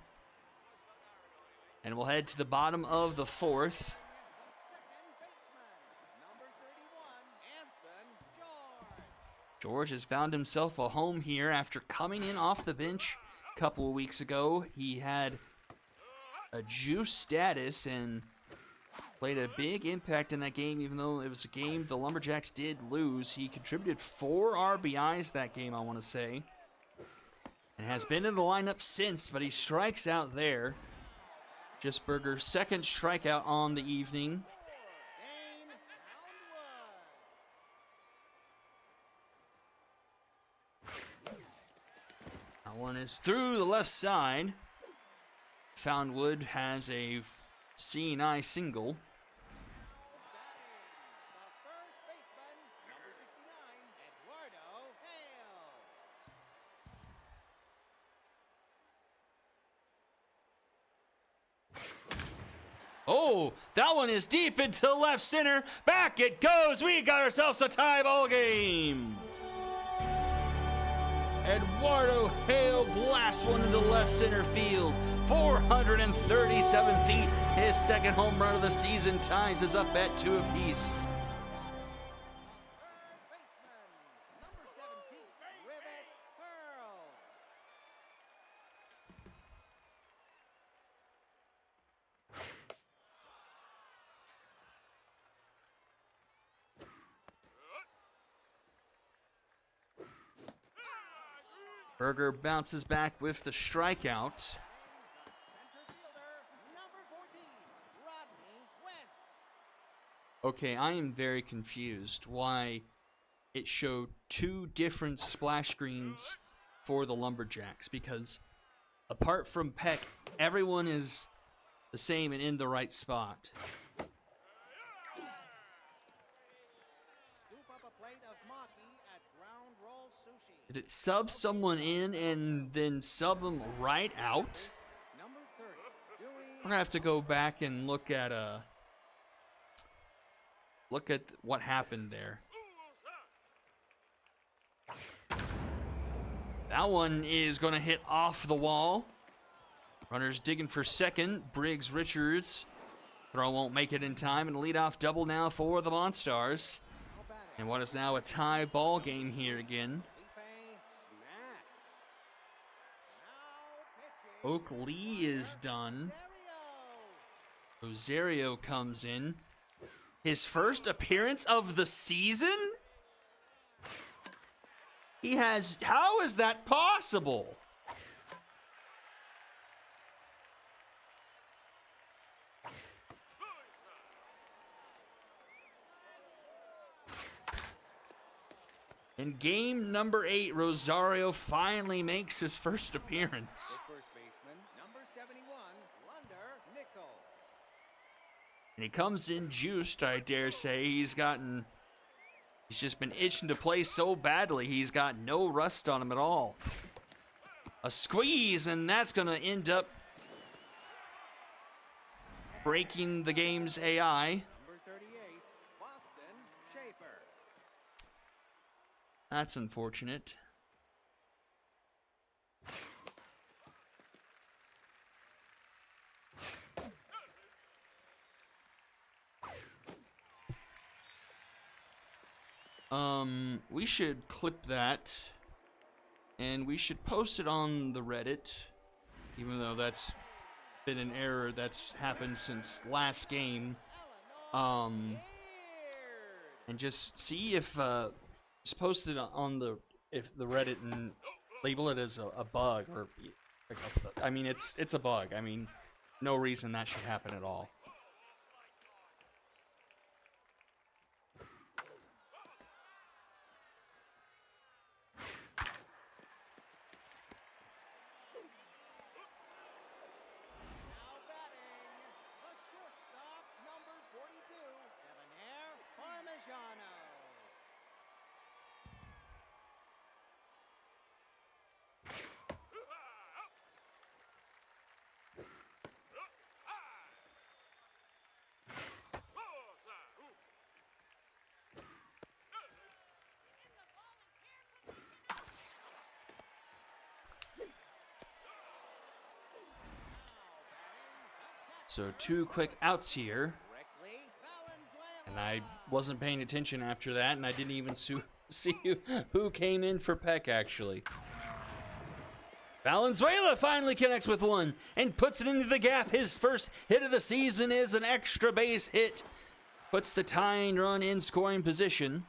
Speaker 1: And we'll head to the bottom of the 4th.
Speaker 2: The second baseman, number 31, Anson George.
Speaker 1: George has found himself a home here after coming in off the bench a couple of weeks ago. He had a juice status and played a big impact in that game, even though it was a game the Lumberjacks did lose. He contributed 4 RBIs that game, I want to say, and has been in the lineup since, but he strikes out there. Just Berger's second strikeout on the evening.
Speaker 2: Dane Houndwood.
Speaker 1: That one is through the left side. Foundwood has a C&I single.
Speaker 2: The first baseman, number 69, Eduardo Hale.
Speaker 1: Oh, that one is deep into left center. Back it goes. We got ourselves a tie ball game. Eduardo Hale blasts one into left center field. 437 feet. His second home run of the season ties us up at 2 apiece.
Speaker 2: Third baseman, number 17, Rivet Pearls.
Speaker 1: Berger bounces back with the strikeout.
Speaker 2: The center fielder, number 14, Rodney Wentz.
Speaker 1: Okay, I am very confused why it showed 2 different splash screens for the Lumberjacks, because apart from Peck, everyone is the same and in the right spot.
Speaker 2: Scoop up a
Speaker 1: Did it sub someone in and then sub them right out?
Speaker 2: Number 30, Dewey.
Speaker 1: We're gonna have to go back and look at what happened there. That one is gonna hit off the wall. Runners digging for second. Briggs Richards. Throw won't make it in time, and a leadoff double now for the Monstars.
Speaker 2: Now batting.
Speaker 1: And what is now a tie ball game here again.
Speaker 2: Felipe smacks. Now pitching.
Speaker 1: Oak Lee is done.
Speaker 2: Stereo.
Speaker 1: Rosario comes in. His first appearance of the season? He has. How is that possible? In game number 8, Rosario finally makes his first appearance.
Speaker 2: The first baseman, number 71, Lunder Nichols.
Speaker 1: And he comes in juiced, I dare say. He's just been itching to play so badly. He's got no rust on him at all. A squeeze, and that's going to end up breaking the game's AI.
Speaker 2: Number 38, Boston Schaefer.
Speaker 1: That's unfortunate. We should clip that, and we should post it on the Reddit, even though that's been an error that's happened since last game. And just see if just post it on the Reddit and label it as a bug, or like I mean it's a bug. I mean, no reason that should happen at all.
Speaker 2: Now batting, the shortstop, number 42, Debonair Parmigiano.
Speaker 1: So 2 quick outs here,
Speaker 2: Correctly, Valenzuela.
Speaker 1: and I wasn't paying attention after that, and I didn't even see who came in for Peck, actually. Valenzuela finally connects with one and puts it into the gap. His first hit of the season is an extra base hit. Puts the tying run in scoring position.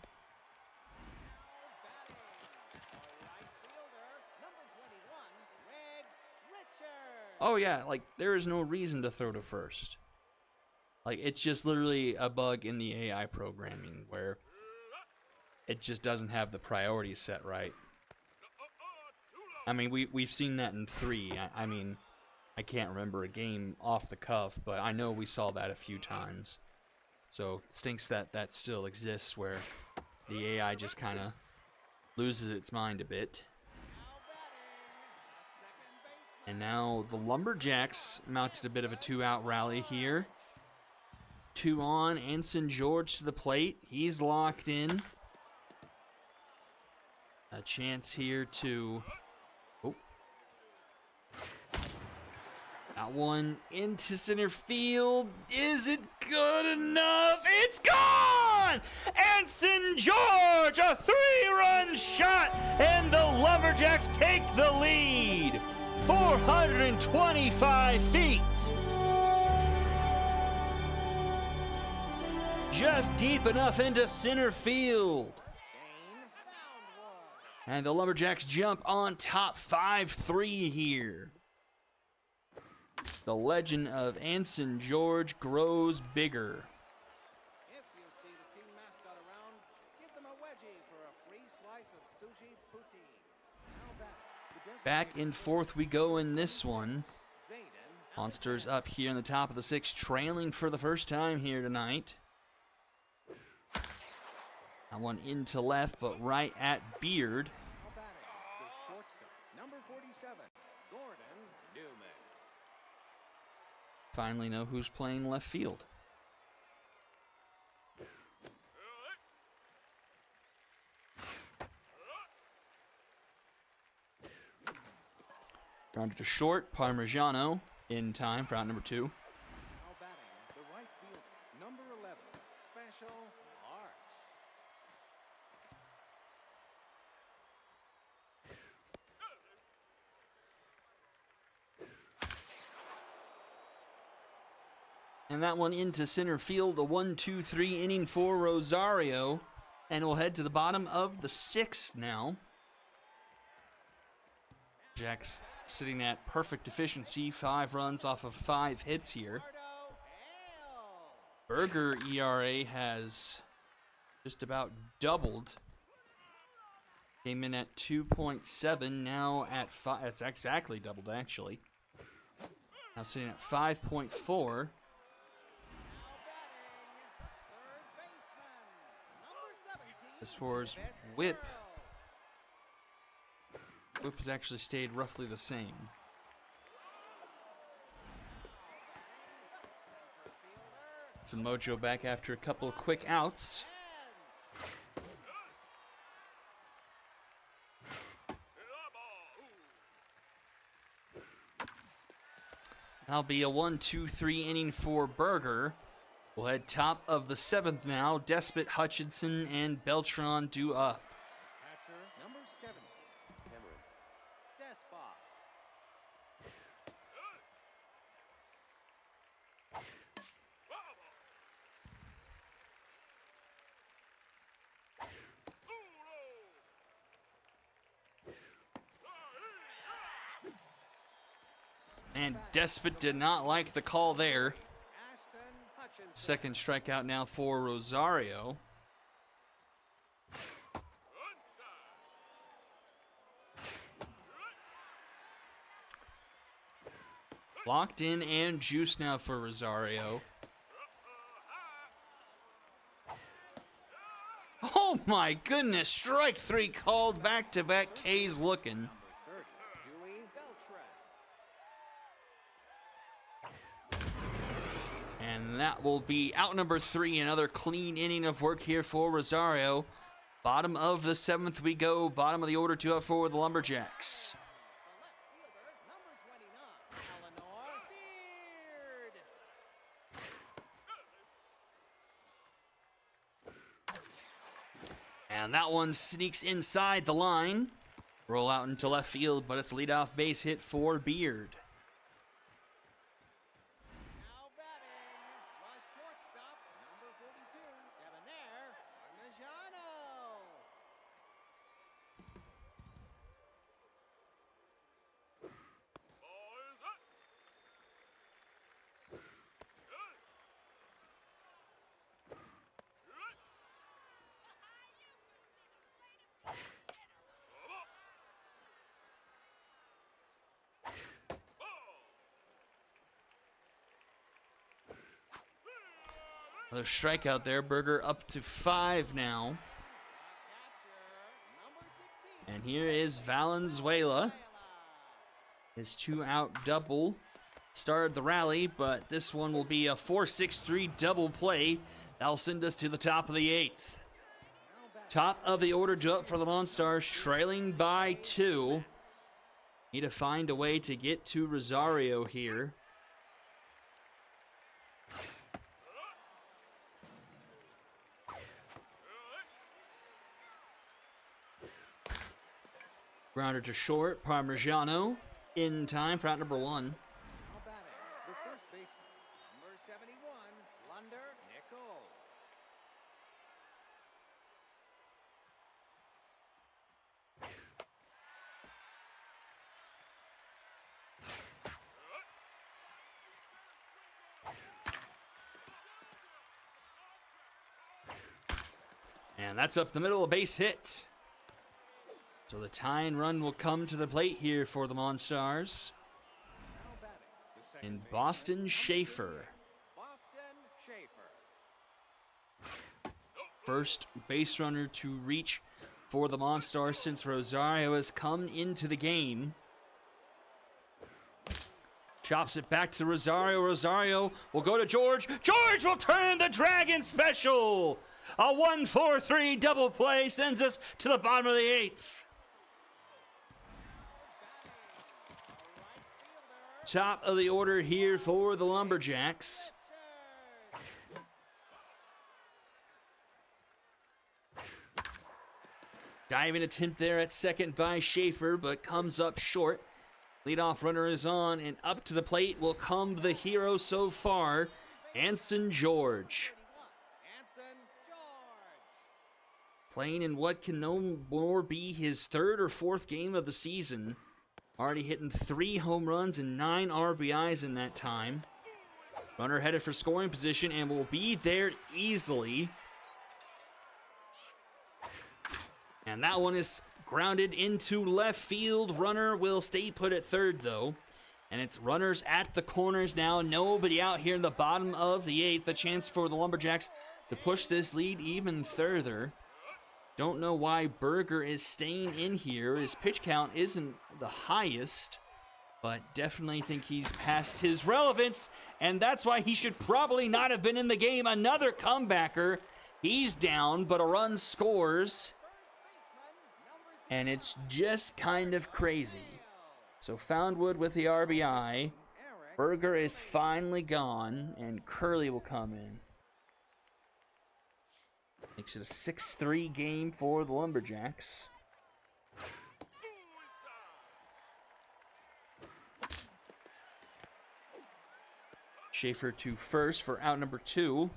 Speaker 1: Oh yeah, like there is no reason to throw to first. Like it's just literally a bug in the AI programming where it just doesn't have the priorities set right. I mean, we've seen that in 3. I mean, I can't remember a game off the cuff, but I know we saw that a few times. So it stinks that that still exists where the AI just kind of loses its mind a bit. And now the Lumberjacks mounted a bit of a 2-out rally here. 2 on, Anson George to the plate. He's locked in. A chance here to... Oh. That one into center field. Is it good enough? It's gone! Anson George, a 3-run shot, and the Lumberjacks take the lead. 425 feet. Just deep enough into center field. And the Lumberjacks jump on top 5-3 here. The legend of Anson George grows bigger.
Speaker 2: If you see the team mascot around, give them a wedgie for a free slice of sushi poutine. Now
Speaker 1: Back in 4th we go in this one.
Speaker 2: Zayden.
Speaker 1: Monsters up here in the top of the 6th, trailing for the first time here tonight. That one into left, but right at Beard.
Speaker 2: shortstop, number 47, Gordon Newman.
Speaker 1: Finally know who's playing left field. Grounded to short, Parmigiano in time for out number 2.
Speaker 2: Now batting, the right fielder, number 11, Special Marks.
Speaker 1: And that one into center field, a 1-2-3 inning for Rosario. And we'll head to the bottom of the 6th now. Jack's sitting at perfect efficiency, 5 runs off of 5 hits here. Berger ERA has just about doubled. Came in at 2.7, now at 5. It's exactly doubled, actually. Now sitting at 5.4. As far as whip has actually stayed roughly the same. Some mojo back after a couple of quick outs. That'll be a 1-2-3 inning for Berger. We'll head top of the 7th now. Despot, Hutchinson, and Beltran due up.
Speaker 2: Catcher, number 17, Cameron Despot.
Speaker 1: And Despot did not like the call there.
Speaker 2: Ashton Hutchinson.
Speaker 1: Second strikeout now for Rosario. Locked in and juice now for Rosario. Oh my goodness, strike 3 called back-to-back K's looking.
Speaker 2: Number 30, Dewey Beltran.
Speaker 1: And that will be out number 3, another clean inning of work here for Rosario. Bottom of the 7th we go, bottom of the order to up for the Lumberjacks.
Speaker 2: The left fielder, number 29, Eleanor Beard.
Speaker 1: And that one sneaks inside the line. Roll out into left field, but it's a leadoff base hit for Beard.
Speaker 2: Now batting, the shortstop, number 42, Debonair Parmigiano.
Speaker 1: Another strikeout there. Berger up to 5 now.
Speaker 2: Catcher, number 16,
Speaker 1: And here is Valenzuela. His 2-out double started the rally, but this one will be a 4-6-3 double play. That'll send us to the top of the 8th. Top of the order to up for the Monstars, trailing by 2. Need to find a way to get to Rosario here. Grounder to short, Parmigiano in time for out number 1.
Speaker 2: Now batting, the first baseman, number 71, Lunder Nichols.
Speaker 1: And that's up the middle, a base hit. So the tying run will come to the plate here for the Monstars.
Speaker 2: Now batting, the second
Speaker 1: And
Speaker 2: baseman,
Speaker 1: Boston
Speaker 2: number
Speaker 1: Schaefer.
Speaker 2: 38, Boston Schaefer.
Speaker 1: First base runner to reach for the Monstars since Rosario has come into the game. Chops it back to Rosario. Rosario will go to George. George will turn the Dragon special. A 1-4-3 double play sends us to the bottom of the 8th. Top of the order here for the Lumberjacks. Diving attempt there at second by Schaefer, but comes up short. Leadoff runner is on, and up to the plate will come the hero so far, Anson George. Playing in what can no more be his 3rd or 4th game of the season. Already hitting 3 home runs and 9 RBIs in that time. Runner headed for scoring position and will be there easily. And that one is grounded into left field. Runner will stay put at 3rd, though. And it's runners at the corners now. Nobody out here in the bottom of the 8th. A chance for the Lumberjacks to push this lead even further. Don't know why Berger is staying in here. His pitch count isn't the highest, but definitely think he's past his relevance, and that's why he should probably not have been in the game. Another comebacker. He's down, but a run scores. And it's just kind of crazy. So Foundwood with the RBI. Berger is finally gone, and Curley will come in. Makes it a 6-3 game for the Lumberjacks. Schaefer to first for out number 2.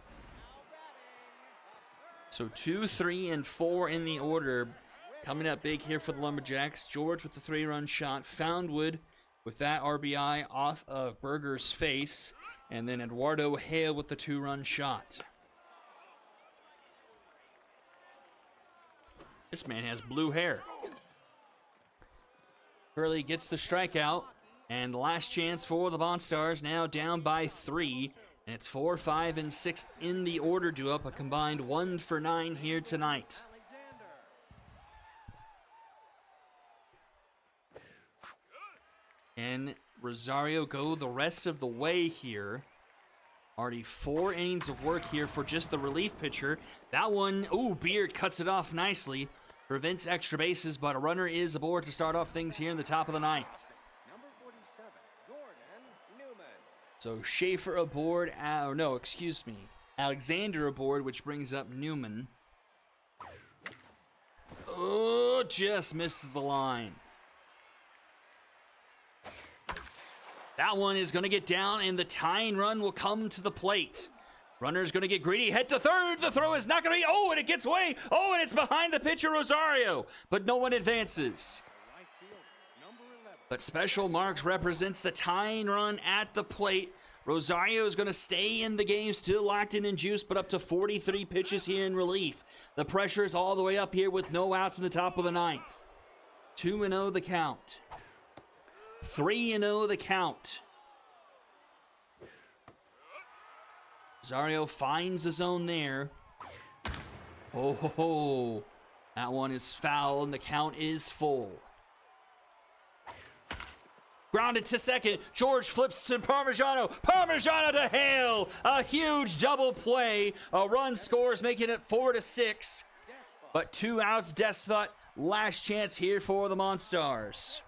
Speaker 1: So 2, 3, and 4 in the order. Coming up big here for the Lumberjacks. George with the 3-run shot. Foundwood with that RBI off of Berger's face. And then Eduardo Hale with the 2-run shot. This man has blue hair. Curley gets the strikeout. And the last chance for the Monstars, now down by 3. And it's 4, 5, and 6 in the order, due up a combined 1 for 9 here tonight. And Rosario go the rest of the way here. Already 4 innings of work here for just the relief pitcher. That one, ooh, Beard cuts it off nicely. Prevents extra bases, but a runner is aboard to start off things here in the top of the 9th.
Speaker 2: Number 47, Jordan Newman.
Speaker 1: So Schaefer aboard, Alexander aboard, which brings up Newman. Oh, just misses the line. That one is going to get down, and the tying run will come to the plate. Runner's going to get greedy, head to 3rd. The throw is not going to be, and it gets away. And it's behind the pitcher, Rosario. But no one advances.
Speaker 2: Right field, number 11.
Speaker 1: But Special Marks represents the tying run at the plate. Rosario is going to stay in the game, still locked in juice, but up to 43 pitches here in relief. The pressure is all the way up here with no outs in the top of the 9th. 2-0 the count. 3-0 the count. Rosario finds the zone there. Oh, that one is foul, and the count is full. Grounded to second. George flips to Parmigiano. Parmigiano to Hale. A huge double play. A run scores, making it 4-6. But 2 outs, Despot. Last chance here for the Monstars.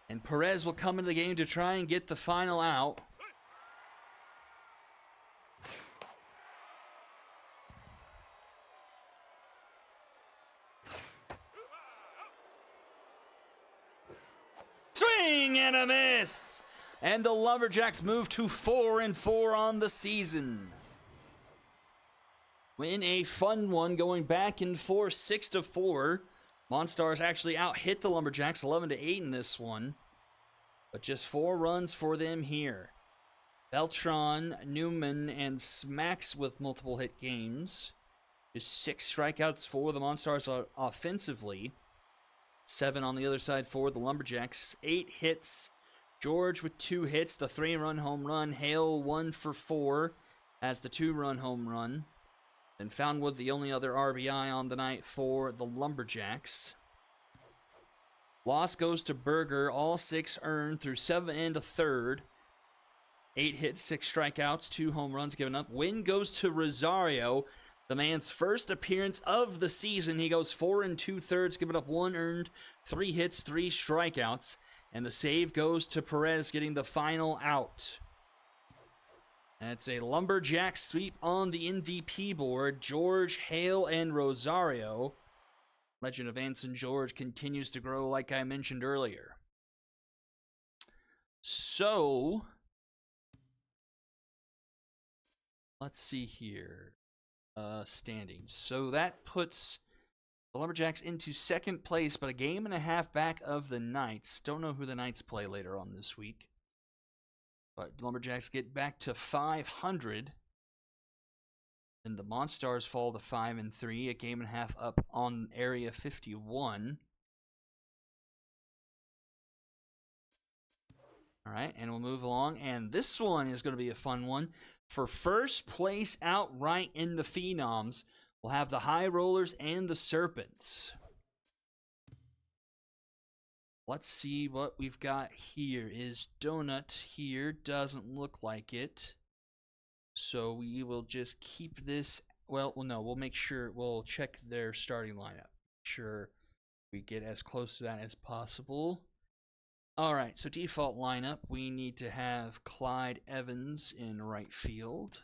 Speaker 1: And Perez will come into the game to try and get the final out. Swing and a miss! And the Lumberjacks move to 4-4 on the season. Win a fun one, going back and forth 6-4. Monstars actually out-hit the Lumberjacks 11-8 in this one. But just 4 runs for them here. Beltran, Newman, and Smacks with multiple hit games. Just 6 strikeouts for the Monstars offensively. 7 on the other side for the Lumberjacks. 8 hits. George with 2 hits, the 3-run home run. Hale 1 for 4 as the 2-run home run. And Fountainwood, the only other RBI on the night for the Lumberjacks. Loss goes to Berger, all 6 earned through 7 and a third. 8 hits, 6 strikeouts, 2 home runs given up. Win goes to Rosario, the man's first appearance of the season. He goes 4 2/3, giving up 1 earned, 3 hits, 3 strikeouts. And the save goes to Perez, getting the final out. And it's a Lumberjack sweep on the MVP board. George, Hale, and Rosario. Legend of Anson George continues to grow like I mentioned earlier. So, let's see here. Standings. So that puts the Lumberjacks into second place, but a game and a half back of the Knights. Don't know who the Knights play later on this week. But Lumberjacks get back to 500. And the Monstars fall to 5-3, a game and a half up on Area 51. All right, and we'll move along. And this one is going to be a fun one. For first place outright in the Phenoms, we'll have the High Rollers and the Serpents. Let's see what we've got here. Is Donut here? Doesn't look like it. So we will just keep this. Well, no, we'll make sure. We'll check their starting lineup. Make sure we get as close to that as possible. All right, so default lineup. We need to have Clyde Evans in right field.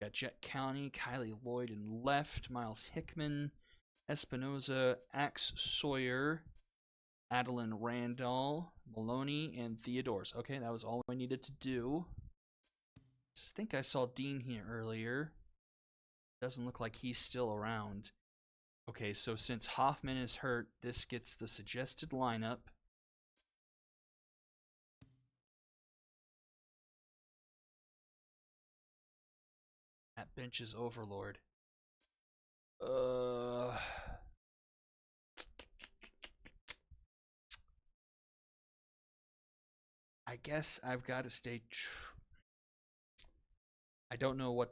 Speaker 1: We got Jet County, Kylie Lloyd in left, Miles Hickman, Espinoza, Axe Sawyer, Adeline Randall, Maloney, and Theodores. Okay, that was all I needed to do. I think I saw Dean here earlier. Doesn't look like he's still around. Okay, so since Hoffman is hurt, this gets the suggested lineup. That bench is Overlord. I guess I've got to stay I don't know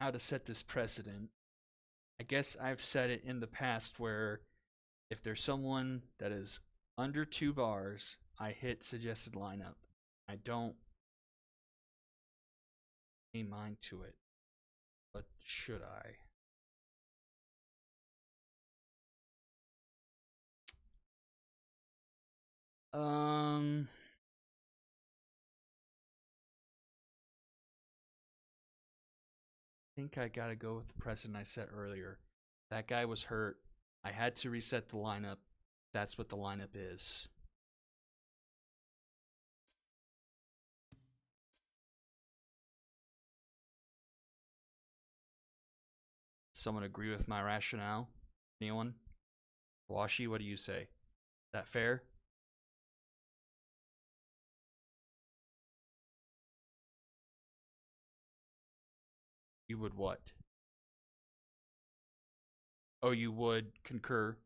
Speaker 1: how to set this precedent. I guess I've said it in the past where if there's someone that is under 2 bars, I hit suggested lineup. I don't pay mind to it. But should I? I think I gotta go with the precedent I set earlier. That guy was hurt. I had to reset the lineup. That's what the lineup is. Someone agree with my rationale? Anyone? Washi, what do you say? Is that fair? You would what? Oh, you would concur?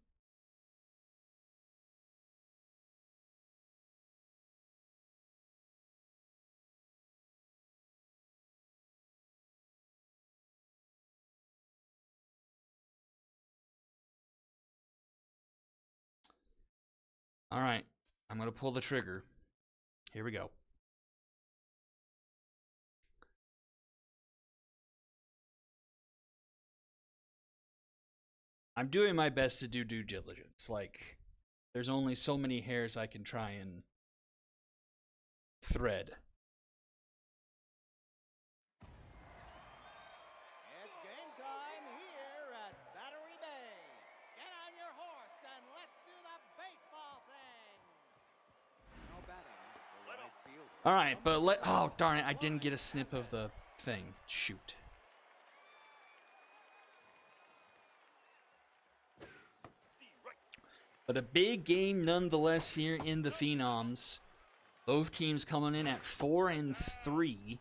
Speaker 1: All right, I'm going to pull the trigger. Here we go. I'm doing my best to do due diligence. Like, there's only so many hairs I can try and thread.
Speaker 2: It's game time here at Battery Bay. Get on your horse and let's do the baseball thing. No batting for the right fielder.
Speaker 1: All right, but oh, darn it, I didn't get a snip of the thing. Shoot. But a big game nonetheless here in the Phenoms. Both teams coming in at 4-3.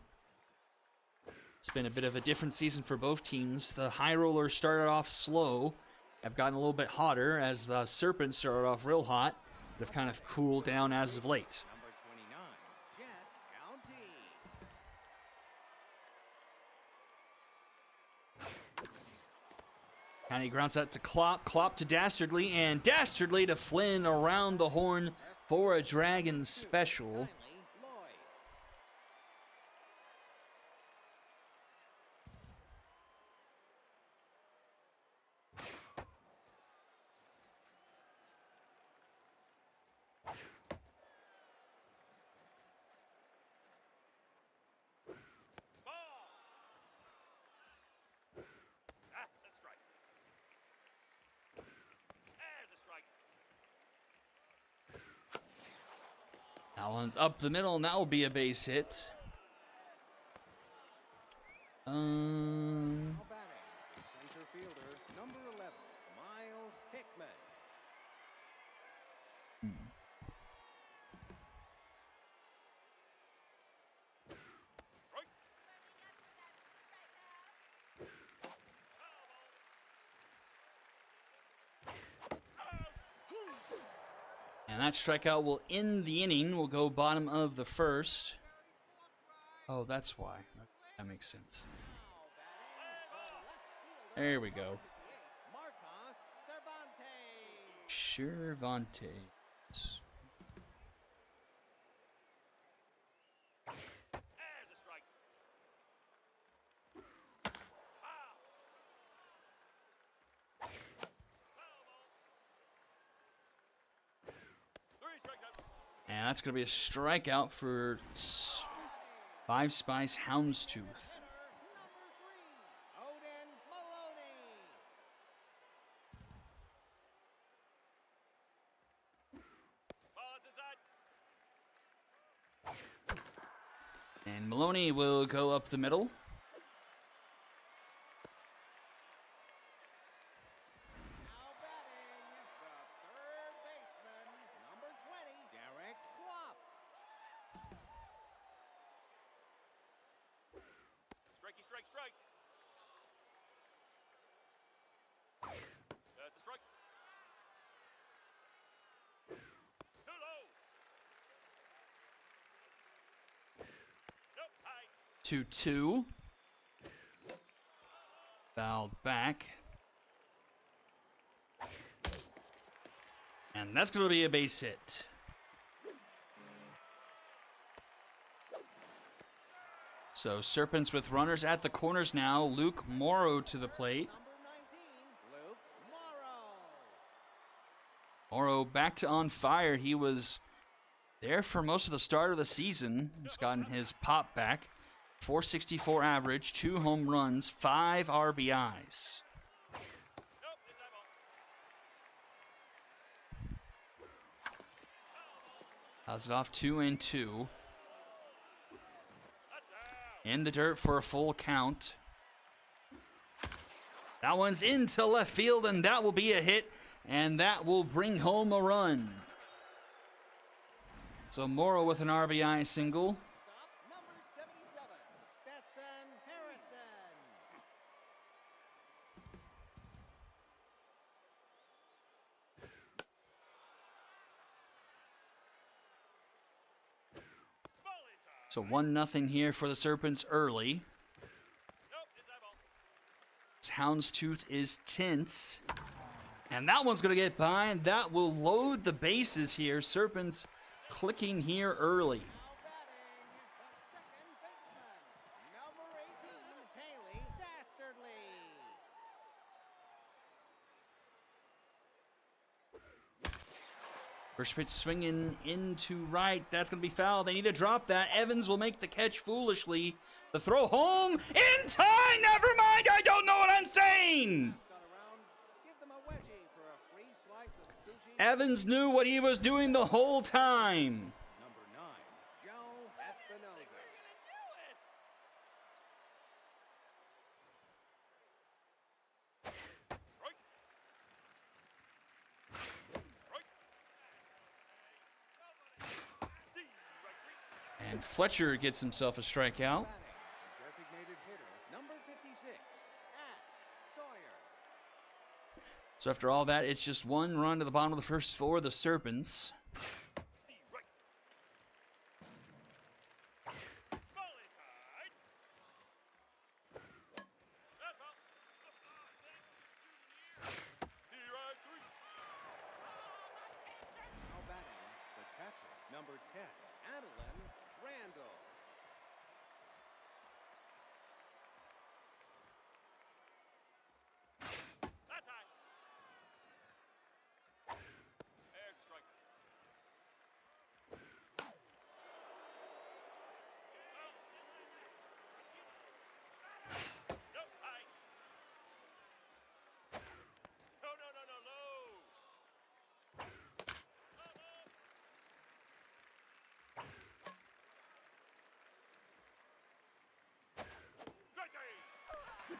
Speaker 1: It's been a bit of a different season for both teams. The High Rollers started off slow, have gotten a little bit hotter, as the Serpents started off real hot, but have kind of cooled down as of late.
Speaker 2: Number 29, Jet County.
Speaker 1: And he grounds out to Klopp to Dastardly, and Dastardly to Flynn around the horn for a Dragon special.
Speaker 2: Lloyd.
Speaker 4: That's a strike. There's a strike.
Speaker 1: That one's up the middle, and that will be a base hit.
Speaker 2: Now batting, center fielder, number 11, Miles Hickman.
Speaker 4: Strike.
Speaker 1: And that strikeout will end the inning. We'll go bottom of the first. Oh, that's why. That makes sense. There we go.
Speaker 2: Marcos Cervantes.
Speaker 1: Cervantes.
Speaker 4: There's a strike. Three strikeouts.
Speaker 1: And that's going to be a strikeout for Five Spice Houndstooth.
Speaker 2: Number 3, Odin Maloney.
Speaker 4: Ball is inside.
Speaker 1: And Maloney will go up the middle.
Speaker 2: Now batting, the third baseman, number 20, Derek Klopp.
Speaker 4: Strikey, strike, strike. That's a strike. Too low. Nope, high.
Speaker 1: 2-2. Fouled back. And that's going to be a base hit. So Serpents with runners at the corners now. Luke Morrow to the plate.
Speaker 2: Number 19, Luke Morrow.
Speaker 1: Morrow back to on fire. He was there for most of the start of the season. He's gotten his pop back. 464 average, 2 home runs, 5 RBIs.
Speaker 4: Nope, it's that ball.
Speaker 1: How's it off 2-2.
Speaker 4: That's down.
Speaker 1: In the dirt for a full count. That one's into left field, and that will be a hit, and that will bring home a run. So Morrow with an RBI single.
Speaker 2: Stop, number 77, Stetson Harrison.
Speaker 4: Ball inside.
Speaker 1: So 1-0 here for the Serpents early.
Speaker 4: Nope, it's that ball.
Speaker 1: Houndstooth is tense. And that one's going to get by, and that will load the bases here. Serpents clicking here early.
Speaker 2: Now batting, the second baseman, number 18, Haley Dastardly.
Speaker 1: First pitch swinging into right. That's going to be foul. They need to drop that. Evans will make the catch foolishly. The throw home in time. Never mind. I don't know what I'm saying.
Speaker 2: Got around, give them a wedgie for a free slice of sushi.
Speaker 1: Evans knew what he was doing the whole time.
Speaker 2: Number 9, Joe Espinoza.
Speaker 4: Strike. Strike. D, right three.
Speaker 1: And Fletcher gets himself a strikeout.
Speaker 2: Batting, designated hitter, number 56, Axe Sawyer.
Speaker 1: So after all that, it's just 1 run to the bottom of the first for the Serpents.
Speaker 4: D, right. Ball inside. That's ball.
Speaker 2: Number 10, Adeline Randall.
Speaker 4: That's high. Air strike. Nope, high. No, no, no, no, low.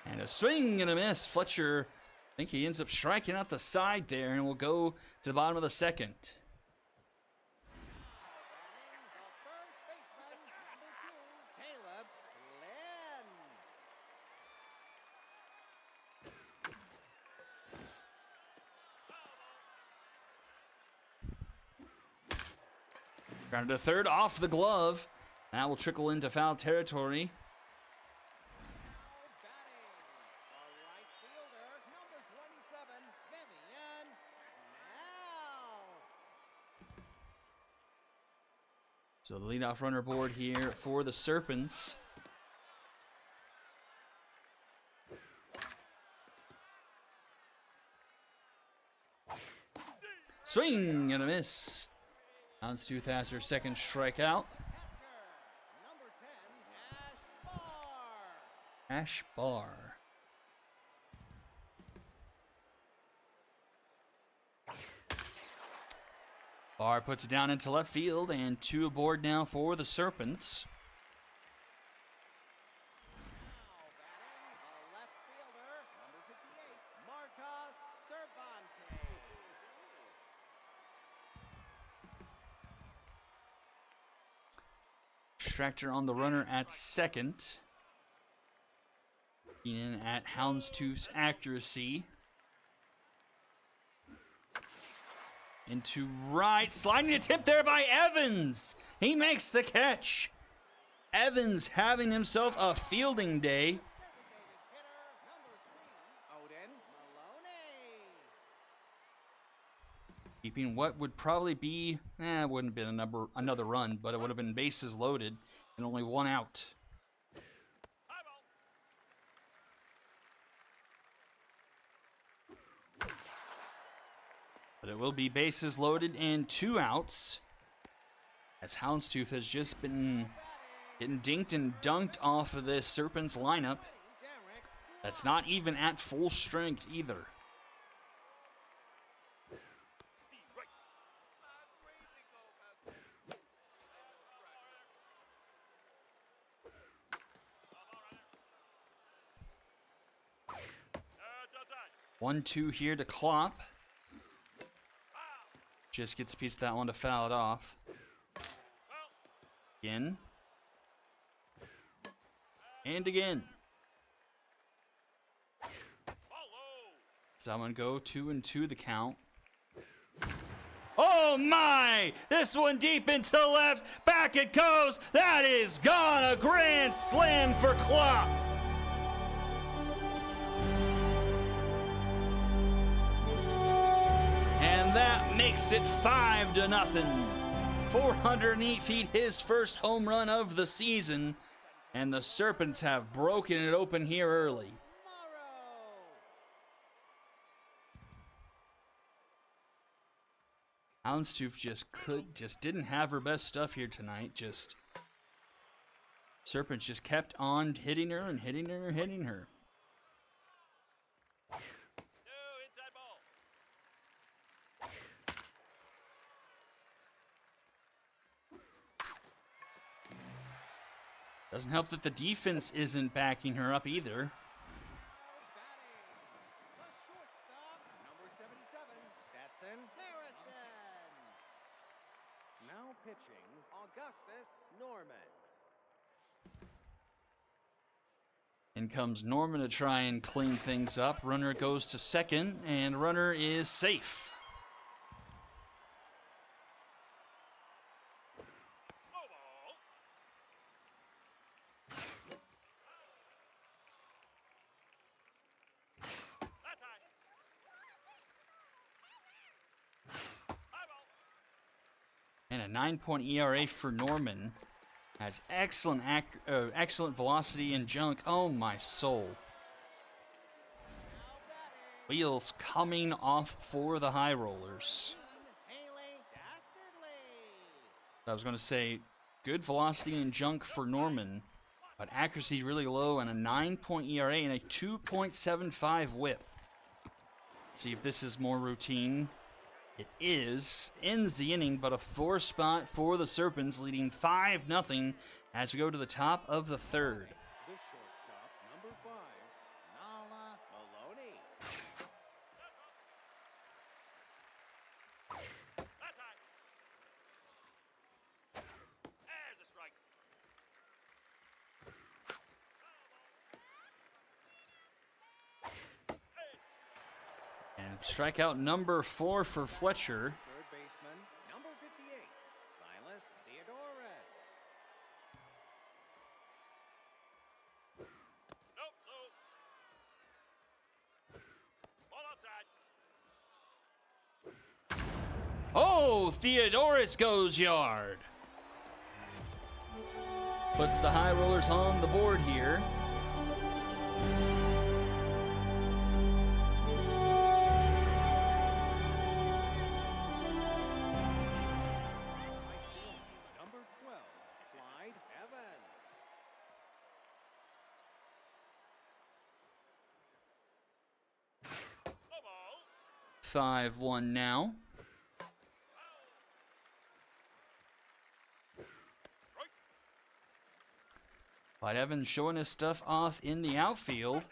Speaker 1: And a swing and a miss. Fletcher, I think he ends up striking out the side there, and we'll go to the bottom of the second.
Speaker 2: The first baseman, number 2, Caleb Glenn.
Speaker 1: Grounded to third, off the glove. That will trickle into foul territory.
Speaker 2: Now batting, the right fielder, number 27, Vivian Snell.
Speaker 1: So the leadoff runner board here for the Serpents. Swing and a miss. Houndstooth has her second strikeout.
Speaker 2: Catcher, number 10,
Speaker 1: Ash
Speaker 2: Ash Barr.
Speaker 1: Barr. Barr puts it down into left field, and 2 aboard now for the Serpents.
Speaker 2: Now batting, the left fielder, number 58, Marcos Cervantes.
Speaker 1: Extractor on the runner at second. Looking in at Houndstooth's accuracy. Into right, sliding attempt there by Evans. He makes the catch. Evans having himself a fielding day.
Speaker 2: Designated hitter, number 3, Odin Maloney.
Speaker 1: Keeping what would probably be, it wouldn't have been another run, but it would have been bases loaded and only 1 out.
Speaker 4: High ball.
Speaker 1: But it will be bases loaded and 2 outs, as Houndstooth has just been getting dinked and dunked off of this Serpents lineup.
Speaker 2: Derek
Speaker 1: That's not even at full strength either.
Speaker 4: The right. That's outside.
Speaker 1: 1-2 here to Klopp. Just gets a piece of that one to foul it off.
Speaker 4: Well,
Speaker 1: Again. And again.
Speaker 4: ball low.
Speaker 1: Someone go 2-2 the count. Oh my! This one deep into left. Back it goes. That is gone. A grand slam for Klopp. And that makes it 5-0. 408 feet, his first home run of the season. And the Serpents have broken it open here early.
Speaker 2: Morrow.
Speaker 1: Houndstooth just didn't have her best stuff here tonight. Serpents just kept on hitting her and hitting her and hitting her.
Speaker 4: No, inside ball.
Speaker 1: Doesn't help that the defense isn't backing her up either.
Speaker 2: Now batting, the shortstop, number 77, Stetson Harrison. Now pitching, Augustus Norman.
Speaker 1: In comes Norman to try and clean things up. Runner goes to second, and runner is safe.
Speaker 4: Low ball. That's high. High ball.
Speaker 1: And a 9-point ERA for Norman. Has excellent excellent velocity and junk. Oh my soul.
Speaker 2: Now batting.
Speaker 1: Wheels coming off for the High Rollers.
Speaker 2: Haley Dastardly.
Speaker 1: I was going to say, good velocity and junk for Norman, but accuracy really low and a 9-point ERA and a 2.75 whip. Let's see if this is more routine. It is. Ends the inning, but a 4 spot for the Serpents, leading 5-0 as we go to the top of the third.
Speaker 2: The shortstop, number 5, Nala Maloney.
Speaker 4: That's high. There's a strike.
Speaker 1: And strikeout number 4 for Fletcher.
Speaker 2: Third baseman, number 58, Silas Theodorus.
Speaker 4: Nope, low. Ball outside.
Speaker 1: Oh, Theodorus goes yard. Puts the High Rollers on the board here.
Speaker 2: Number 12, Clyde Evans.
Speaker 1: 5-1 now.
Speaker 4: Strike.
Speaker 1: Clyde Evans showing his stuff off in the outfield,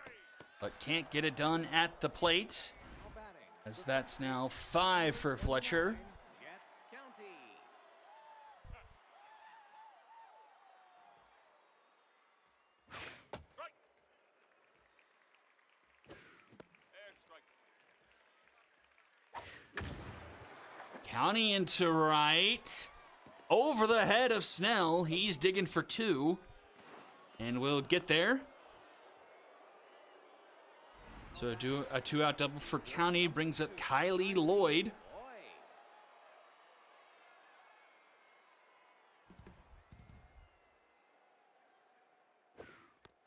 Speaker 1: but can't get it done at the plate,
Speaker 2: Now batting,
Speaker 1: as that's now 5 for Fletcher.
Speaker 2: Jet County.
Speaker 4: Strike. There's a strike.
Speaker 1: County into right. Over the head of Snell. He's digging for 2. And we'll get there. So do a 2-out double for County. Brings up Kylie Lloyd.
Speaker 2: Boy.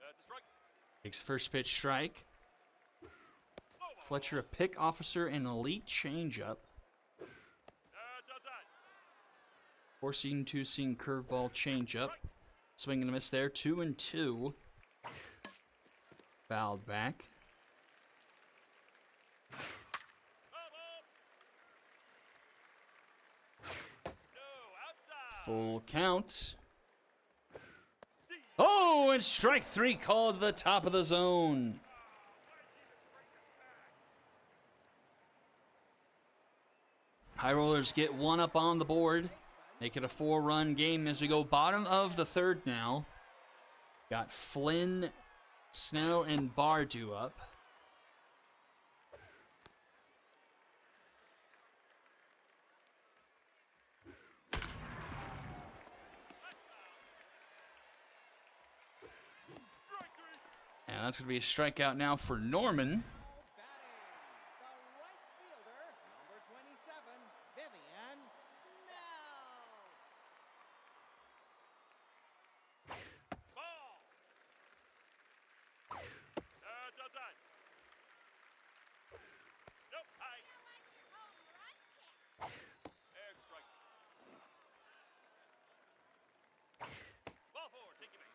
Speaker 4: That's a strike.
Speaker 1: Takes first pitch strike.
Speaker 4: Low ball.
Speaker 1: Fletcher a pick officer and elite changeup.
Speaker 4: That's outside.
Speaker 1: 4-seam, 2-seam curveball changeup. Swing and a miss there. 2-2. Fouled back.
Speaker 4: Ball, ball. No, outside.
Speaker 1: Full count. Oh, and strike 3 called to the top of the zone. High Rollers get 1 up on the board. Make it a 4-run game as we go bottom of the third now. Got Flynn, Snell, and Bardu up.
Speaker 4: Strike 3.
Speaker 1: And that's going to be a strikeout now for Norman.
Speaker 2: Batting, the right fielder, number 27, Vivian Snell.
Speaker 4: Ball. That's outside. Nope, high. There's a strike. Ball forward, take your base.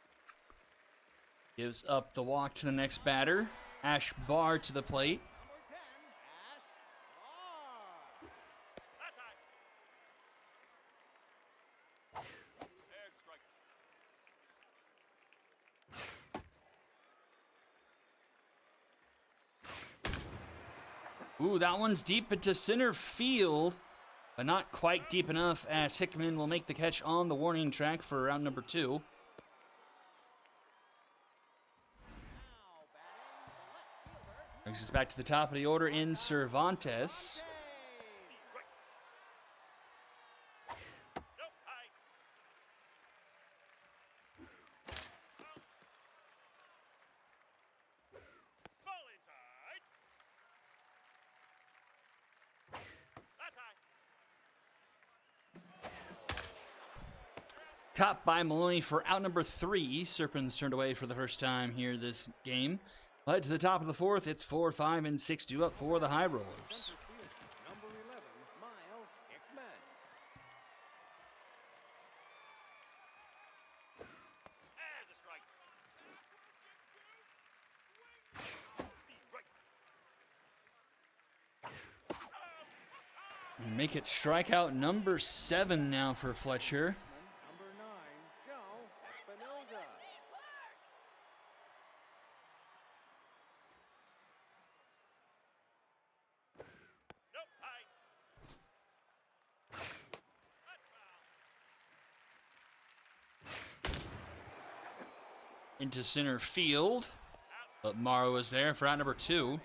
Speaker 1: Gives up the walk to the next batter. Ash Barr to the plate.
Speaker 2: Number 10, Ash Barr.
Speaker 4: That's high. There's a strike.
Speaker 1: Ooh, that one's deep into center field, but not quite deep enough as Hickman will make the catch on the warning track for round number 2.
Speaker 2: Now batting, the left fielder,
Speaker 1: Brings us back to the top of the order in Cervantes.
Speaker 2: Days.
Speaker 4: Strike. Nope, high. Ball inside. That's high.
Speaker 1: Caught by Maloney for out number 3. Serpents turned away for the first time here this game. Led to the top of the 4th. It's 4, 5, and 6 due up for the High Rollers.
Speaker 2: Center field, number 11, Miles Hickman.
Speaker 4: And a strike. The right.
Speaker 1: And make it strikeout number 7 now for Fletcher.
Speaker 2: Number 9, Joe Espinoza.
Speaker 4: Nope, high. That's foul.
Speaker 1: Into center field. But Morrow is there for out number 2.
Speaker 2: The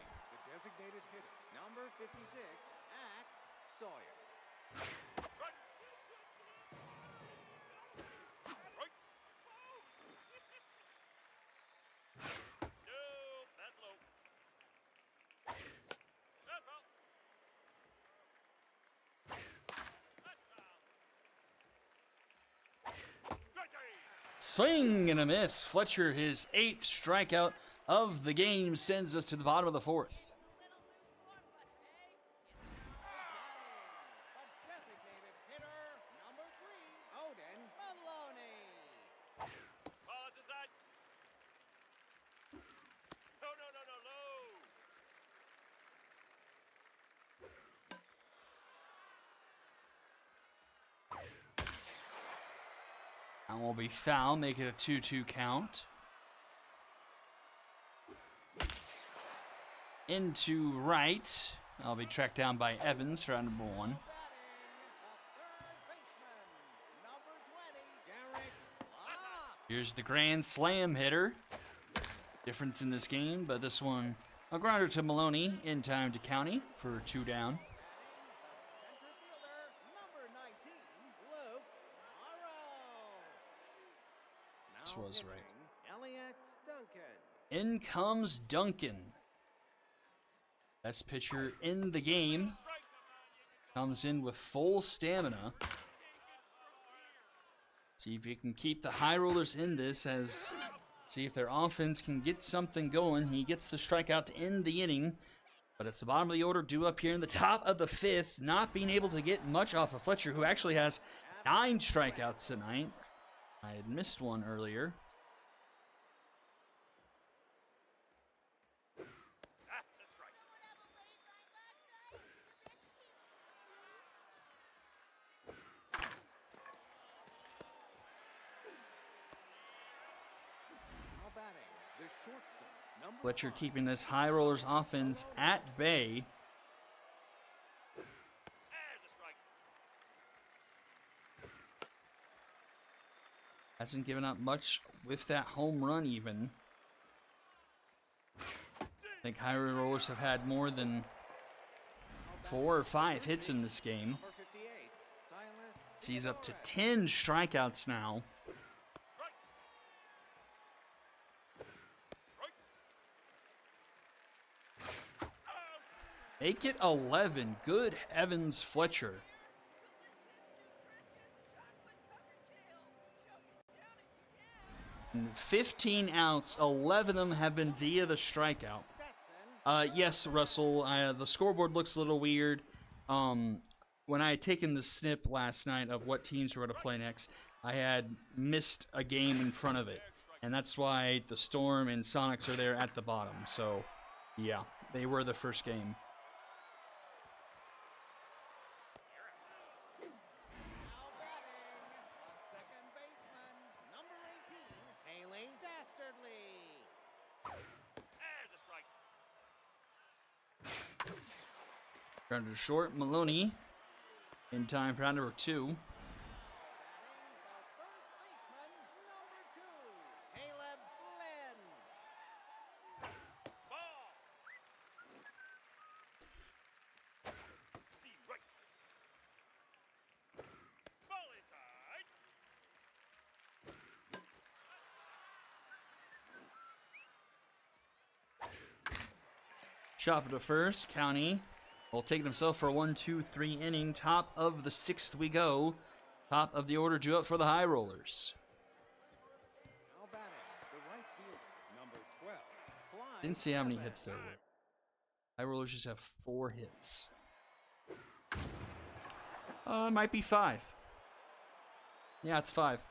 Speaker 2: designated hitter, number 56, Axe Sawyer.
Speaker 4: Strike. Strike. Nope, that's low. That's foul. That's foul. Strike.
Speaker 1: Swing and a miss. Fletcher, his 8th strikeout of the game, sends us to the bottom of the 4th.
Speaker 2: The designated hitter, number 3, Odin Maloney.
Speaker 4: Ball is inside. No, no, no, no, low.
Speaker 1: That will be foul, make it a 2-2 count. Into right. I'll be tracked down by Evans for out number 1.
Speaker 2: Batting, the third baseman, number 20, Derek Locke.
Speaker 1: Here's the grand slam hitter. Difference in this game, but this one a grounder to Maloney in time to County for 2 down.
Speaker 2: Batting, the center fielder, number 19, Luke Morrow.
Speaker 1: This
Speaker 2: Now
Speaker 1: was
Speaker 2: pitching,
Speaker 1: right.
Speaker 2: Elliot Duncan.
Speaker 1: In comes Duncan. Best pitcher in the game. Comes in with full stamina. See if he can keep the High Rollers in this, as see if their offense can get something going. He gets the strikeout to end the inning, but it's the bottom of the order due up here in the top of the 5th, not being able to get much off of Fletcher, who actually has 9 strikeouts tonight. I had missed one earlier.
Speaker 4: That's a strike.
Speaker 2: Now batting, the shortstop, number
Speaker 1: Fletcher
Speaker 2: 5,
Speaker 1: keeping this High Rollers offense at bay.
Speaker 4: And a strike.
Speaker 1: Hasn't given up much with that home run even. I think High Rollers have had more than 4 or 5 hits in this game.
Speaker 2: number 58, Silas.
Speaker 1: He's up to 10 strikeouts now.
Speaker 4: Strike. Strike. Out.
Speaker 1: Make it 11. Good heavens, Fletcher. 15 outs, 11 of them have been via the strikeout.
Speaker 2: Stetson.
Speaker 1: Yes, Russell, the scoreboard looks a little weird. When I had taken the snip last night of what teams were going to play next, I had missed a game in front of it. And that's why the Storm and Sonics are there at the bottom. So, yeah, they were the first game.
Speaker 2: Now batting, the second baseman, number 18, Hailing Dastardly.
Speaker 4: And a strike.
Speaker 1: Grounded to short, Maloney in time for round number 2.
Speaker 2: Batting, the first baseman, number 2, Caleb Flynn.
Speaker 4: Ball. The right. Ball inside.
Speaker 1: Chop it to first. County will take himself for a 1-2-3 inning. Top of the 6th we go. Top of the order due up for the High Rollers.
Speaker 2: Now batting, the right fielder, number 12. Clyde
Speaker 1: Didn't see how many
Speaker 2: Evans.
Speaker 1: hits there were. High Rollers just have 4 hits. It might be 5. Yeah, it's 5.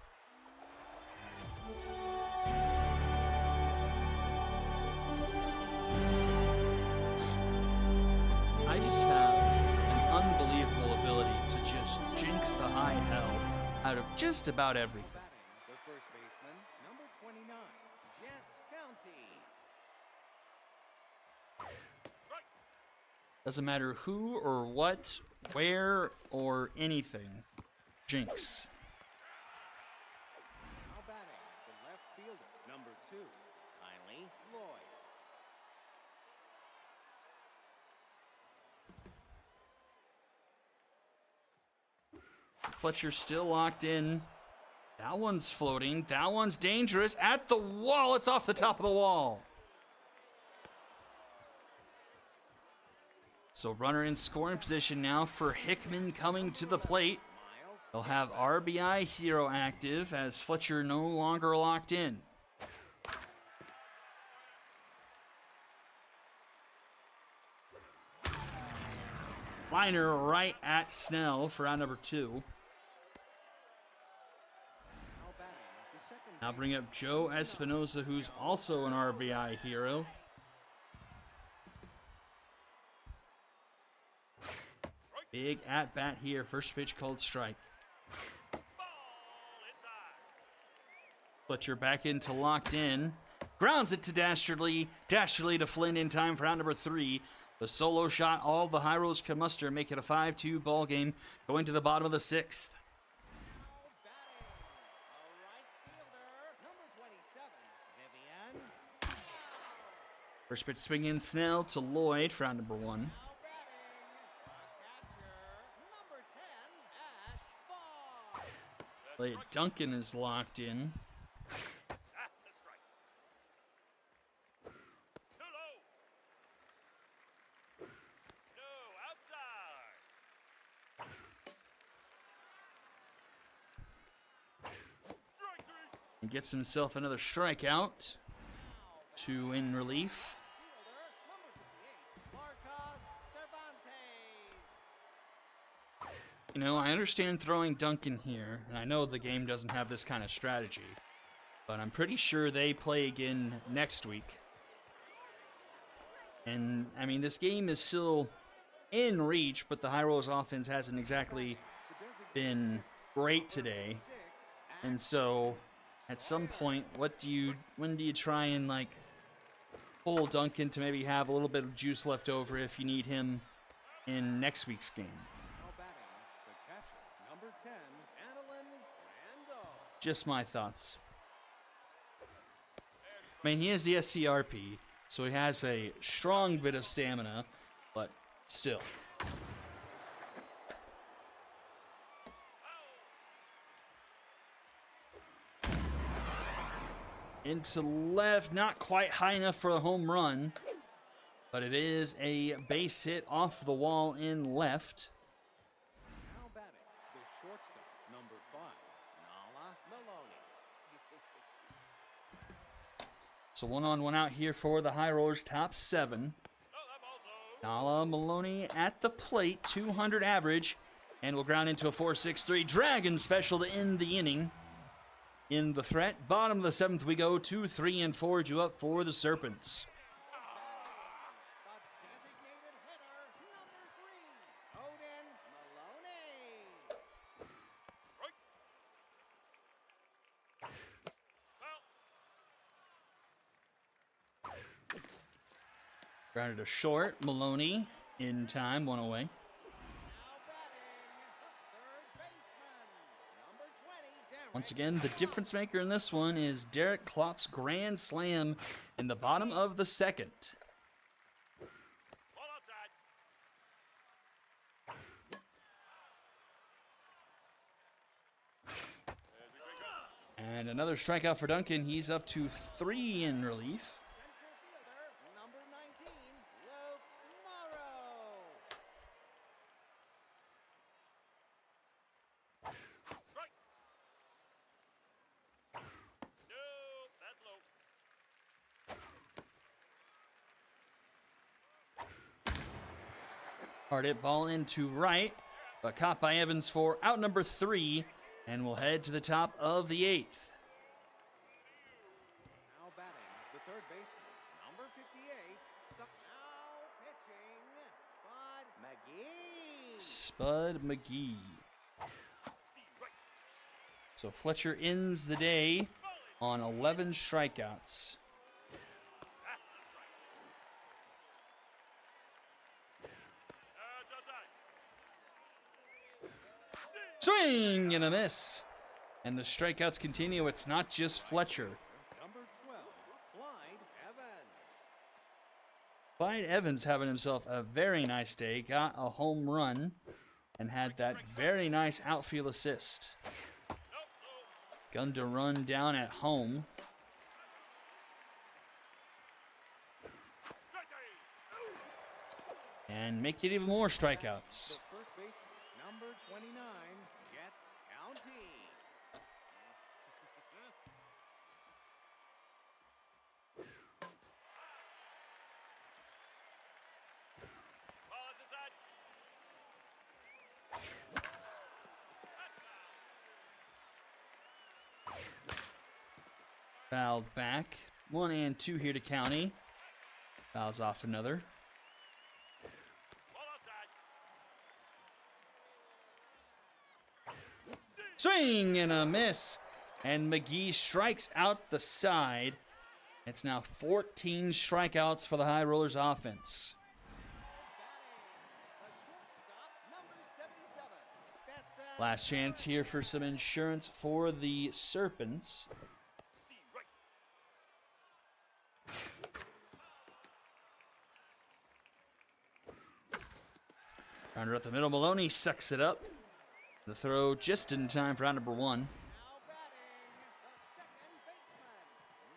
Speaker 1: I just have an unbelievable ability to just jinx the high hell out of just about everything.
Speaker 2: Batting, the first baseman, number 29, Jet County.
Speaker 1: Doesn't matter who or what, where, or anything. Jinx.
Speaker 2: Now batting, the left fielder, number 2, Kylie Lloyd.
Speaker 1: Fletcher's still locked in. That one's floating. That one's dangerous. At the wall. It's off the top of the wall. So runner in scoring position now for Hickman coming to the plate.
Speaker 2: Miles,
Speaker 1: They'll have RBI hero active as Fletcher no longer locked in. Liner right at Snell for round number 2.
Speaker 2: now batting, the second
Speaker 1: Now bring up Joe Espinosa, who's also an RBI hero. Big at bat here. First pitch called strike.
Speaker 4: Ball inside.
Speaker 1: Fletcher back into locked in. Grounds it to Dastardly. Dastardly to Flynn in time for round number 3. The solo shot all the High Rollers can muster, make it a 5-2 ball game going to the bottom of the 6th.
Speaker 2: now batting, a right fielder, number 27, Vivian.
Speaker 1: First pitch swing in Snell to Lloyd for round number 1.
Speaker 2: Now batting, a catcher, number 10, Ash Barr.
Speaker 1: Play Duncan is locked in.
Speaker 4: That's a strike. Too low. No, outside. Strike 3.
Speaker 1: He gets himself another strikeout. 2 in relief.
Speaker 2: Fielder, number 58, Marcos Cervantes.
Speaker 1: You know, I understand throwing Duncan here, and I know the game doesn't have this kind of strategy, but I'm pretty sure they play again next week. And, I mean, this game is still in reach, but the High Rollers offense hasn't exactly been great today. And so, at some point, when do you try and, like, pull Duncan to maybe have a little bit of juice left over if you need him in next week's game?
Speaker 2: Now batting, the catcher, number 10, Adeline Randall.
Speaker 1: Just my thoughts. I mean, he has the SPRP, so he has a strong bit of stamina, but still. Into left, not quite high enough for a home run, but it is a base hit off the wall in left.
Speaker 2: Now batting, the shortstop, number 5, Nala Maloney.
Speaker 1: So 1 on, 1 out here for the High Rollers, top 7.
Speaker 4: No, that ball's low.
Speaker 1: Nala Maloney at the plate, 200 average, and will ground into a 4-6-3 Dragon special to end the inning. In the threat, bottom of the 7th we go, 2, 3, and 4 due up for the Serpents.
Speaker 2: The designated hitter, number 3, Odin Maloney.
Speaker 4: Strike. Foul.
Speaker 1: Grounded to short, Maloney in time, 1 away.
Speaker 2: Now batting, the third baseman, number 20, Derek.
Speaker 1: Once again, the difference maker in this one is Derek Klopp's grand slam in the bottom of the 2nd.
Speaker 4: Ball outside.
Speaker 1: And another strikeout for Duncan. He's up to 3 in relief.
Speaker 2: Center fielder, number 19, Luke Morrow.
Speaker 1: Hard hit ball into right, but caught by Evans for out number 3, and we'll head to the top of the 8th.
Speaker 2: Now batting, the third baseman, number 58. Now pitching, Spud McGee.
Speaker 1: Spud McGee. So Fletcher ends the day on 11 strikeouts. Swing and a miss. And the strikeouts continue. It's not just Fletcher.
Speaker 2: Number 12, Clyde Evans.
Speaker 1: Clyde Evans having himself a very nice day. Got a home run and had that very nice outfield assist. Gun to run down at home. And make it even more strikeouts.
Speaker 2: The first baseman, number 29, Jet County.
Speaker 1: Fouled back. 1 and 2 here to County. Fouls off another. Swing and a miss. And McGee strikes out the side. It's now 14 strikeouts for the High Rollers offense. Last chance here for some insurance for the Serpents. Rounder up the middle, Maloney sucks it up. The throw just in time for out number 1.
Speaker 2: Now batting, the second baseman,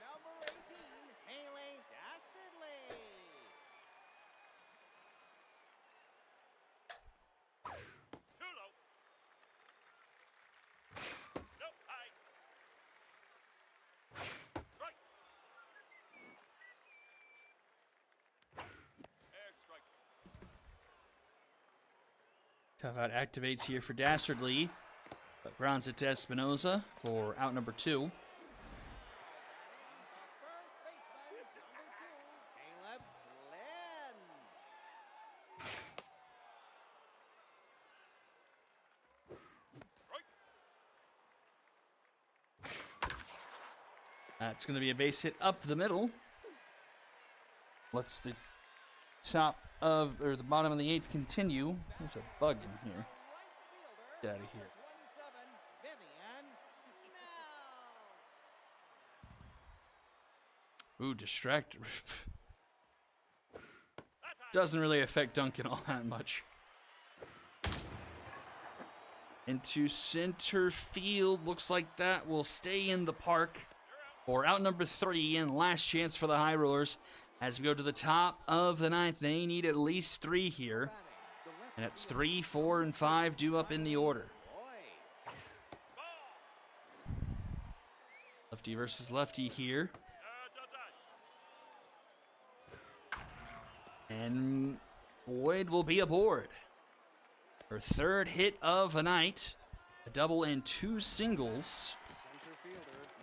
Speaker 2: number 18, Haley Dastardly.
Speaker 4: Too low. Nope, high. Strike. Air strike.
Speaker 1: Tough out activates here for Dastardly, but grounds it to Espinoza for out number 2.
Speaker 2: First baseman, number 2, Caleb Glenn.
Speaker 1: That's going to be a base hit up the middle. Lets the top of, or the bottom of the 8th continue. There's a bug in here.
Speaker 2: Right
Speaker 1: Get
Speaker 2: fielder,
Speaker 1: out of here.
Speaker 2: number 27, Vivian Snell.
Speaker 1: Ooh, distractor. Doesn't really affect Duncan all that much. Into center field. Looks like that will stay in the park for out number 3 and last chance for the High Rollers. As we go to the top of the 9th, they need at least 3 here. And it's 3, 4, and 5 due up in the order. Lefty versus lefty here. And Boyd will be aboard. Her 3rd hit of the night. A double and 2 singles.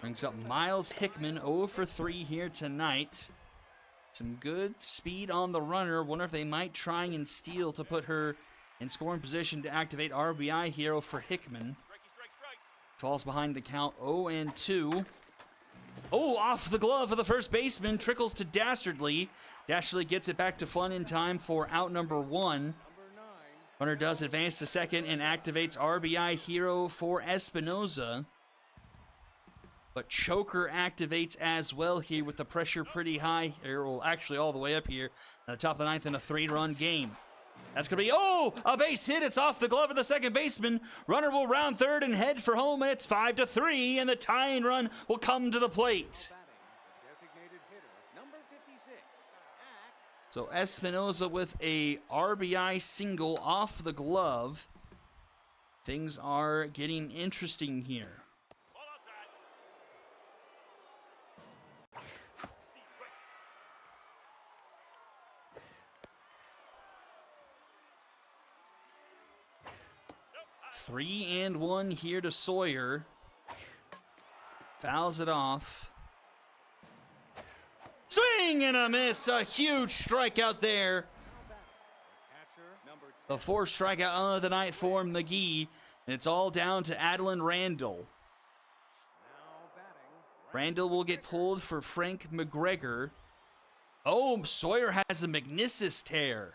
Speaker 1: Brings up Miles Hickman 0 for 3 here tonight. Some good speed on the runner. Wonder if they might try and steal to put her in scoring position to activate RBI hero for Hickman. Falls behind the count 0 and 2. Oh, off the glove of the first baseman. Trickles to Dastardly. Dastardly gets it back to Flynn in time for out number 1. Runner does advance to second and activates RBI hero for Espinoza. But Choker activates as well here with the pressure pretty high. Well, actually all the way up here at the top of the 9th in a 3-run game. That's going to be, oh, a base hit. It's off the glove of the second baseman. Runner will round third and head for home, and it's 5-3, and the tying run will come to the plate.
Speaker 2: Designated hitter, number 56, Axe.
Speaker 1: So Espinoza with a RBI single off the glove. Things are getting interesting here. 3-1 here to Sawyer. Fouls it off. Swing and a miss. A huge strikeout there. The fourth strikeout of the night for McGee. And it's all down to Adeline Randall. Randall will get pulled for Frank McGregor. Oh, Sawyer has a meniscus tear.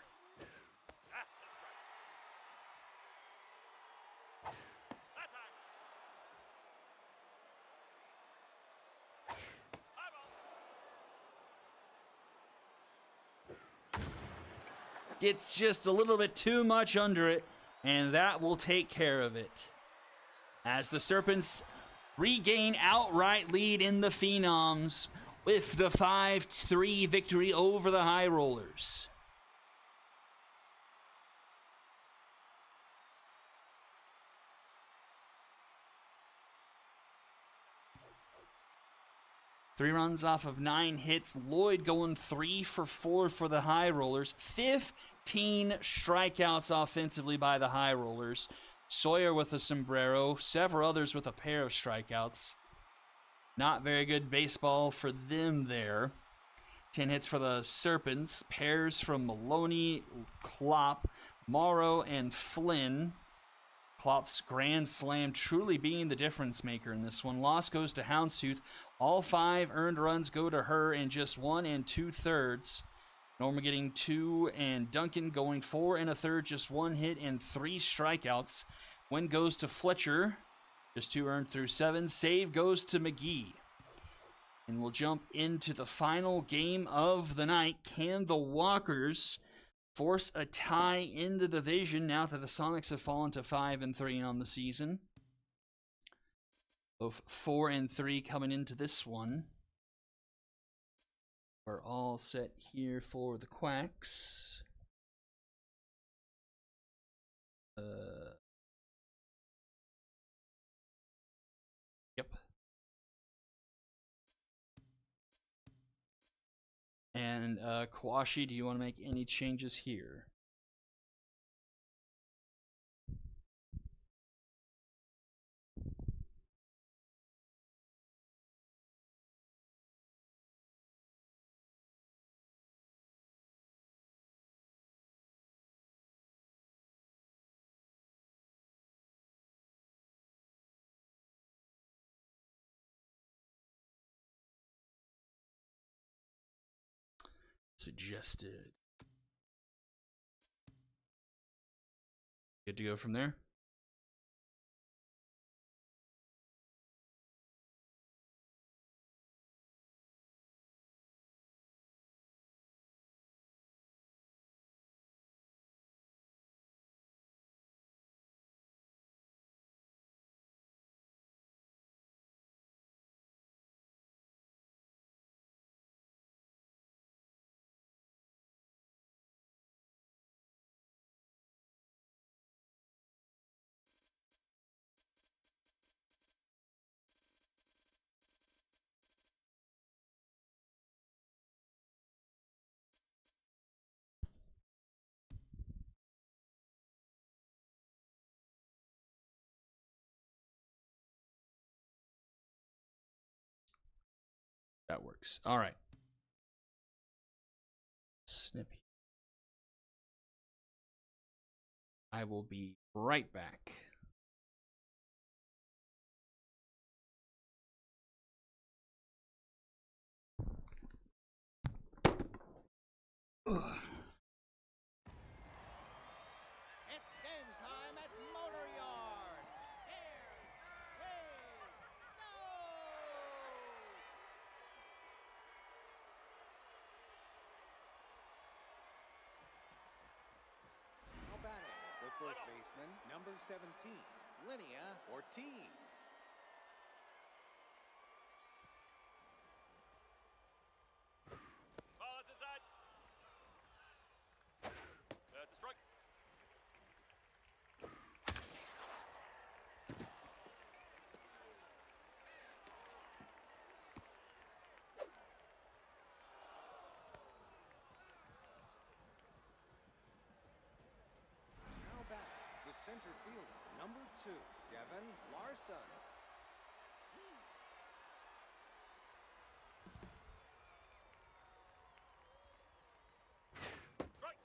Speaker 1: Gets just a little bit too much under it, and that will take care of it. As the Serpents regain outright lead in the Phenoms with the 5-3 victory over the High Rollers. Three runs off of 9 hits. Lloyd going 3 for 4 for the High Rollers. 15 strikeouts offensively by the High Rollers. Sawyer with a sombrero. Several others with a pair of strikeouts. Not very good baseball for them there. 10 hits for the Serpents. Pairs from Maloney, Klopp, Morrow, and Flynn. Klopp's grand slam truly being the difference maker in this one. Loss goes to Houndstooth. All 5 earned runs go to her in just 1 2/3. Norma getting 2, and Duncan going 4 1/3, just 1 hit and 3 strikeouts. Win goes to Fletcher, just 2 earned through 7. Save goes to McGee. And we'll jump into the final game of the night. Can the Walkers force a tie in the division now that the Sonics have fallen to 5-3 on the season? Both 4-3 coming into this one. We're all set here for the Quacks. Yep. And Kawashi, do you want to make any changes here? Suggested. Good to go from there? That works. All right. Snippy. I will be right back. Ugh.
Speaker 2: It's game time at Motor Yard. Here, ready, go! Now batting, the first baseman, number 17, Linnea Ortiz.
Speaker 4: Ball is inside. That's a strike.
Speaker 2: Now batting, the center fielder, number 2, Devin Larson.
Speaker 4: Strike.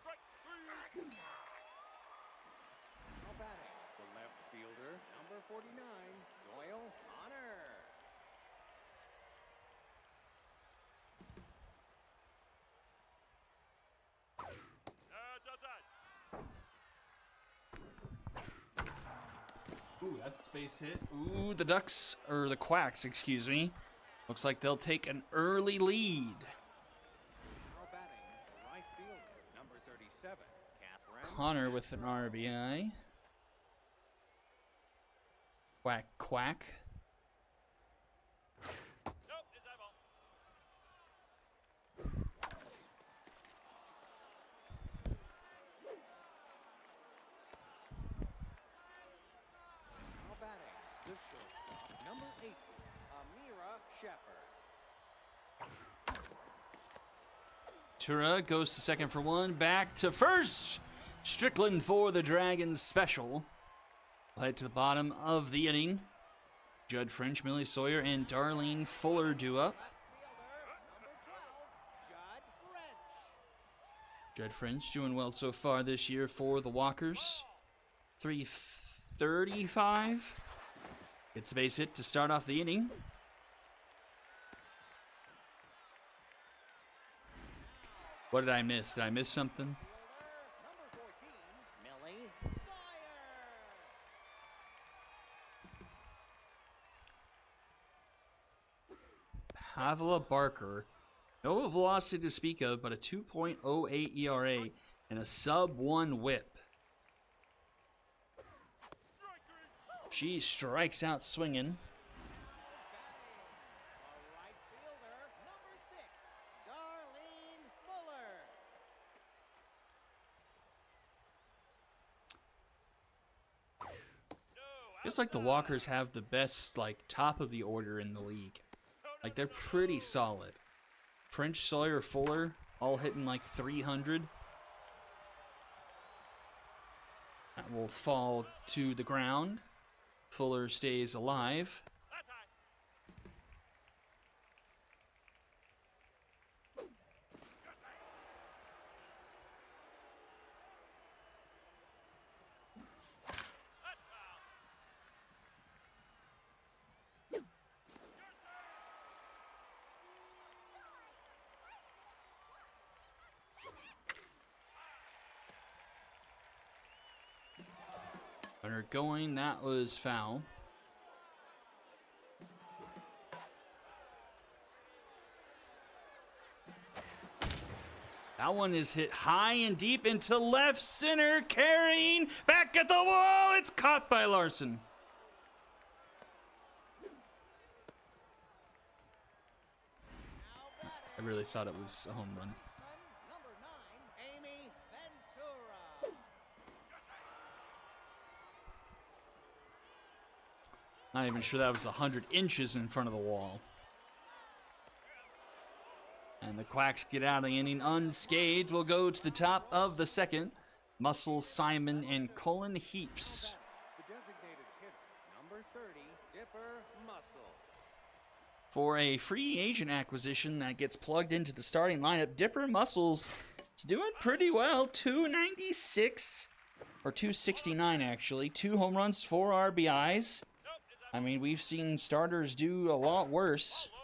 Speaker 4: Strike 3.
Speaker 2: Now batting, the left fielder, number 49, Doyle Honor.
Speaker 4: That's outside.
Speaker 1: Ooh, that's a space hit. Ooh, the Ducks, or the Quacks, excuse me. Looks like they'll take an early lead.
Speaker 2: Now batting, the right fielder, number 37, Catherine.
Speaker 1: Connor with an RBI. Quack, quack.
Speaker 4: Nope, it's that ball.
Speaker 2: Now batting, the shortstop, number 18, Amira Shepard.
Speaker 1: Tura goes to second for one. Back to first. Strickland for the Dragons special. Head to the bottom of the inning. Judd French, Millie Sawyer, and Darlene Fuller do up.
Speaker 2: Left fielder, number 12, Judd French.
Speaker 1: Judd French doing well so far this year for the Walkers. 335. Gets a base hit to start off the inning. What did I miss? Did I miss something?
Speaker 2: Fielder, number 14, Millie Sawyer.
Speaker 1: Pavla Barker. No velocity to speak of, but a 2.08 ERA and a sub-1 whip.
Speaker 4: Strike 3.
Speaker 1: She strikes out swinging.
Speaker 2: The right fielder, number 6, Darlene Fuller.
Speaker 4: No,
Speaker 1: It's like the Walkers have the best, like, top of the order in the league. Like, they're pretty solid. French, Sawyer, Fuller, all hitting like 300. That will fall to the ground. Fuller stays alive.
Speaker 4: that's high. That's foul.
Speaker 1: Runner going, that was foul. That one is hit high and deep into left center, carrying back at the wall. It's caught by Larson.
Speaker 2: Now batting,
Speaker 1: I really thought it was a home run.
Speaker 2: baseman, number 9, Amy Ventura.
Speaker 1: Not even sure that was 100 inches in front of the wall. And the Quacks get out of the inning unscathed. We'll go to the top of the second. Muscle, Simon, and Cullen Heaps.
Speaker 2: The designated hitter, number 30, Dipper Muscle.
Speaker 1: For a free agent acquisition that gets plugged into the starting lineup, Dipper Muscles is doing pretty well. 296, or 269 actually. 2 home runs, 4 RBIs.
Speaker 4: Nope, it's that
Speaker 1: I mean, we've seen starters do a lot worse.
Speaker 4: low.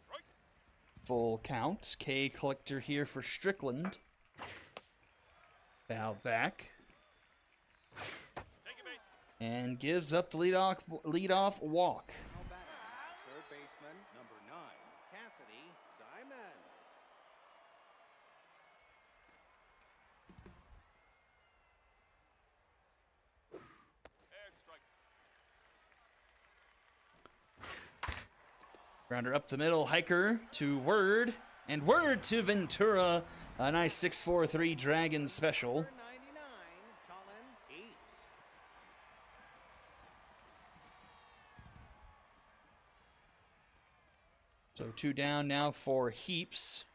Speaker 4: Strike.
Speaker 1: Full count. K collector here for Strickland. Foul back.
Speaker 4: Take your base.
Speaker 1: And gives up the leadoff walk.
Speaker 2: Now batting, third baseman, number 9, Cassidy Simon.
Speaker 4: And strike.
Speaker 1: Grounder up the middle, hiker to Word, and Word to Ventura. A nice 6-4-3 Dragon special.
Speaker 2: Number 99, Colin Heaps.
Speaker 1: So 2 down now for Heaps.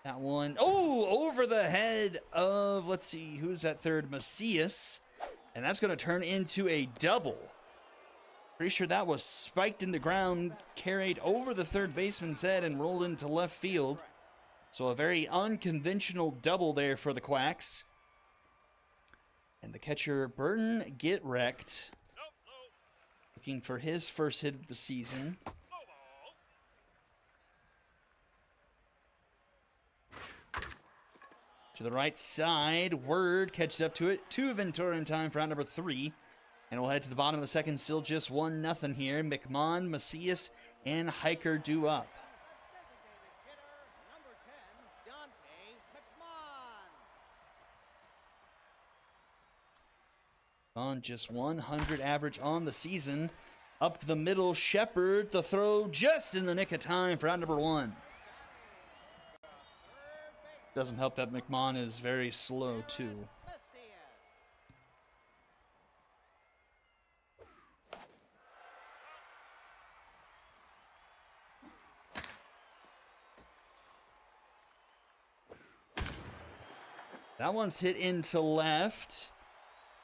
Speaker 1: That one, oh, over the head of, let's see, who's that third? Macias. And that's going to turn into a double. Pretty sure that was spiked into ground, carried over the third baseman's head, and rolled into left field. So a very unconventional double there for the Quacks. And the catcher, Burton, get wrecked.
Speaker 4: Nope, low.
Speaker 1: Looking for his first hit of the season.
Speaker 4: Low ball.
Speaker 1: To the right side, Word catches up to it. 2 Ventura in time for out number 3. And we'll head to the bottom of the second, still just 1-0 here. McMahon, Macias, and Hiker due up.
Speaker 2: A designated hitter, number 10, Dante McMahon.
Speaker 1: On just 100 average on the season. Up the middle, Shepard, the throw just in the nick of time for out number 1. Doesn't help that McMahon is very slow, too.
Speaker 2: Macias.
Speaker 1: That one's hit into left.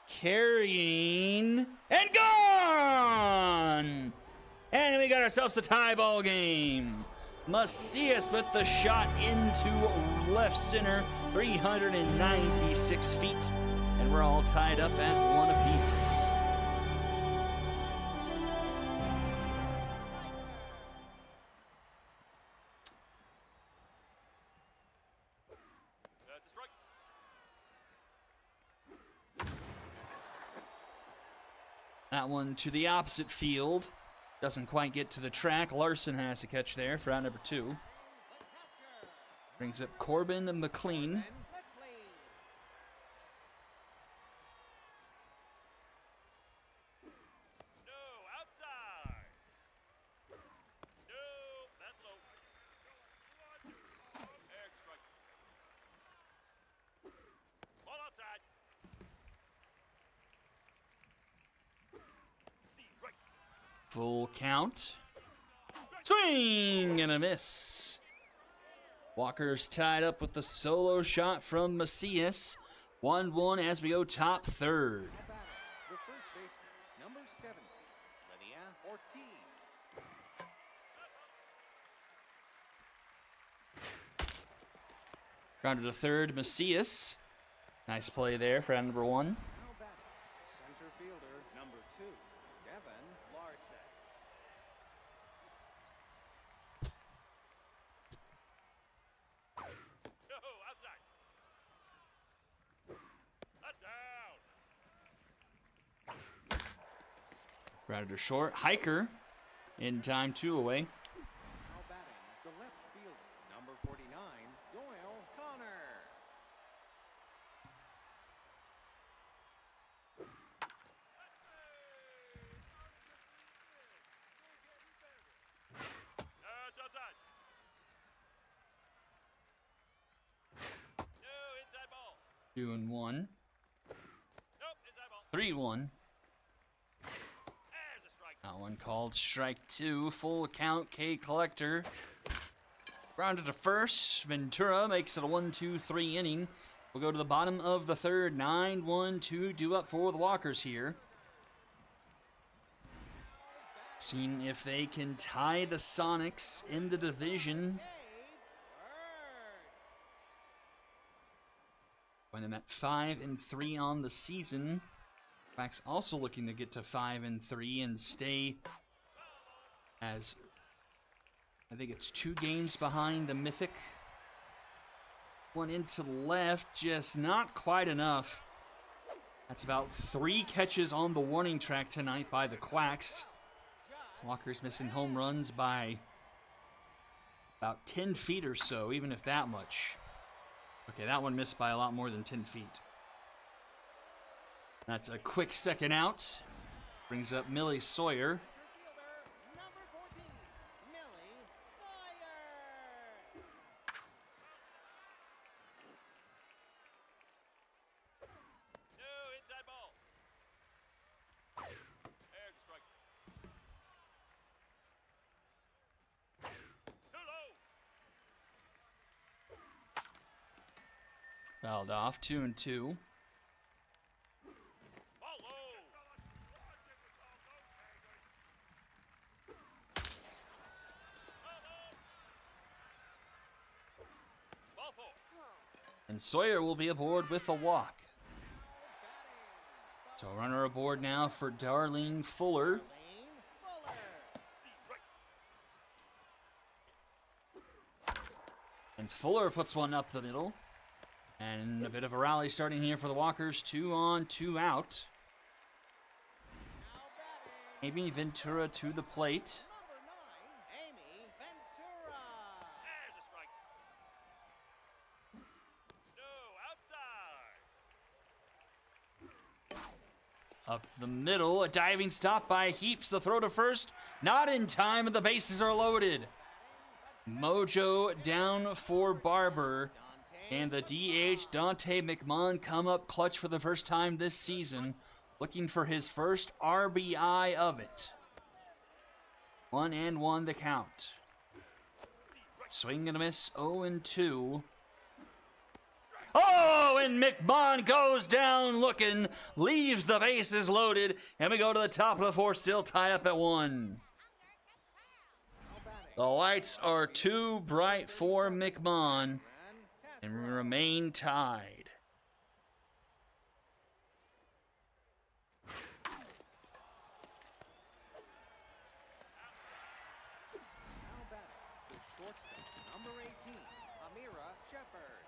Speaker 1: Carrying and gone! And we got ourselves a tie ball game. Macias with the shot into left center, 396 feet. And we're all tied up at 1 apiece.
Speaker 4: That's a strike.
Speaker 1: That one to the opposite field. Doesn't quite get to the track. Larson has to catch there for out number 2. Brings up Corbin and McLean.
Speaker 4: No, outside. No, that's low. Extra strike. Ball outside. The right.
Speaker 1: Full count. Swing and a miss. Walker's tied up with the solo shot from Macias. 1-1 as we go top third.
Speaker 2: Batter, the first baseman, number 17, Linnea Ortiz.
Speaker 1: Grounded to third, Macias. Nice play there for out number 1.
Speaker 2: Now batting, center fielder, number 2, Devin Larson.
Speaker 4: No, outside. That's down.
Speaker 1: Grounded to short. Hiker in time, 2 away.
Speaker 2: Now batting, the left fielder, number 49, Doyle Connor.
Speaker 4: That's outside. No, inside ball.
Speaker 1: 2-1.
Speaker 4: Nope, inside ball.
Speaker 1: 3-1.
Speaker 4: There's a strike.
Speaker 1: That one called strike 2. Full count, K Collector. Grounded to first. Ventura makes it a 1-2-3 inning. We'll go to the bottom of the third. 9-1-2 due up for the Walkers here. Seeing if they can tie the Sonics in the division. When them at 5-3 on the season. Quacks also looking to get to 5-3 and stay as I think it's 2 games behind the Mythic. One into the left, just not quite enough. That's about 3 catches on the warning track tonight by the Quacks. Walker's missing home runs by about 10 feet or so, even if that much. Okay, that one missed by a lot more than 10 feet. That's a quick second out. Brings up Millie Sawyer.
Speaker 2: Fielder, number 14, Millie Sawyer.
Speaker 4: No, inside ball. There's a strike.
Speaker 1: Fouled off, 2-2.
Speaker 4: Ball low. Ball four.
Speaker 1: And Sawyer will be aboard with a walk. So runner aboard now for Darlene Fuller.
Speaker 2: Lane Fuller.
Speaker 1: And Fuller puts one up the middle. And a bit of a rally starting here for the Walkers. 2 on, 2 out.
Speaker 2: Now batting.
Speaker 1: Amy Ventura to the plate.
Speaker 2: Number 9, Amy Ventura.
Speaker 4: There's a strike. No, outside.
Speaker 1: Up the middle, a diving stop by Heaps. The throw to first. Not in time, and the bases are loaded. Mojo down for Barber. And the DH, Dante McMahon, come up clutch for the first time this season, looking for his first RBI of it. 1-1 the count. Swing and a miss, 0-2. Oh, and McMahon goes down looking, leaves the bases loaded, and we go to the top of the fourth, still tied up at 1. The lights are too bright for McMahon, and we remain tied.
Speaker 2: Now batting. The shortstop, number 18, Amira Shepard.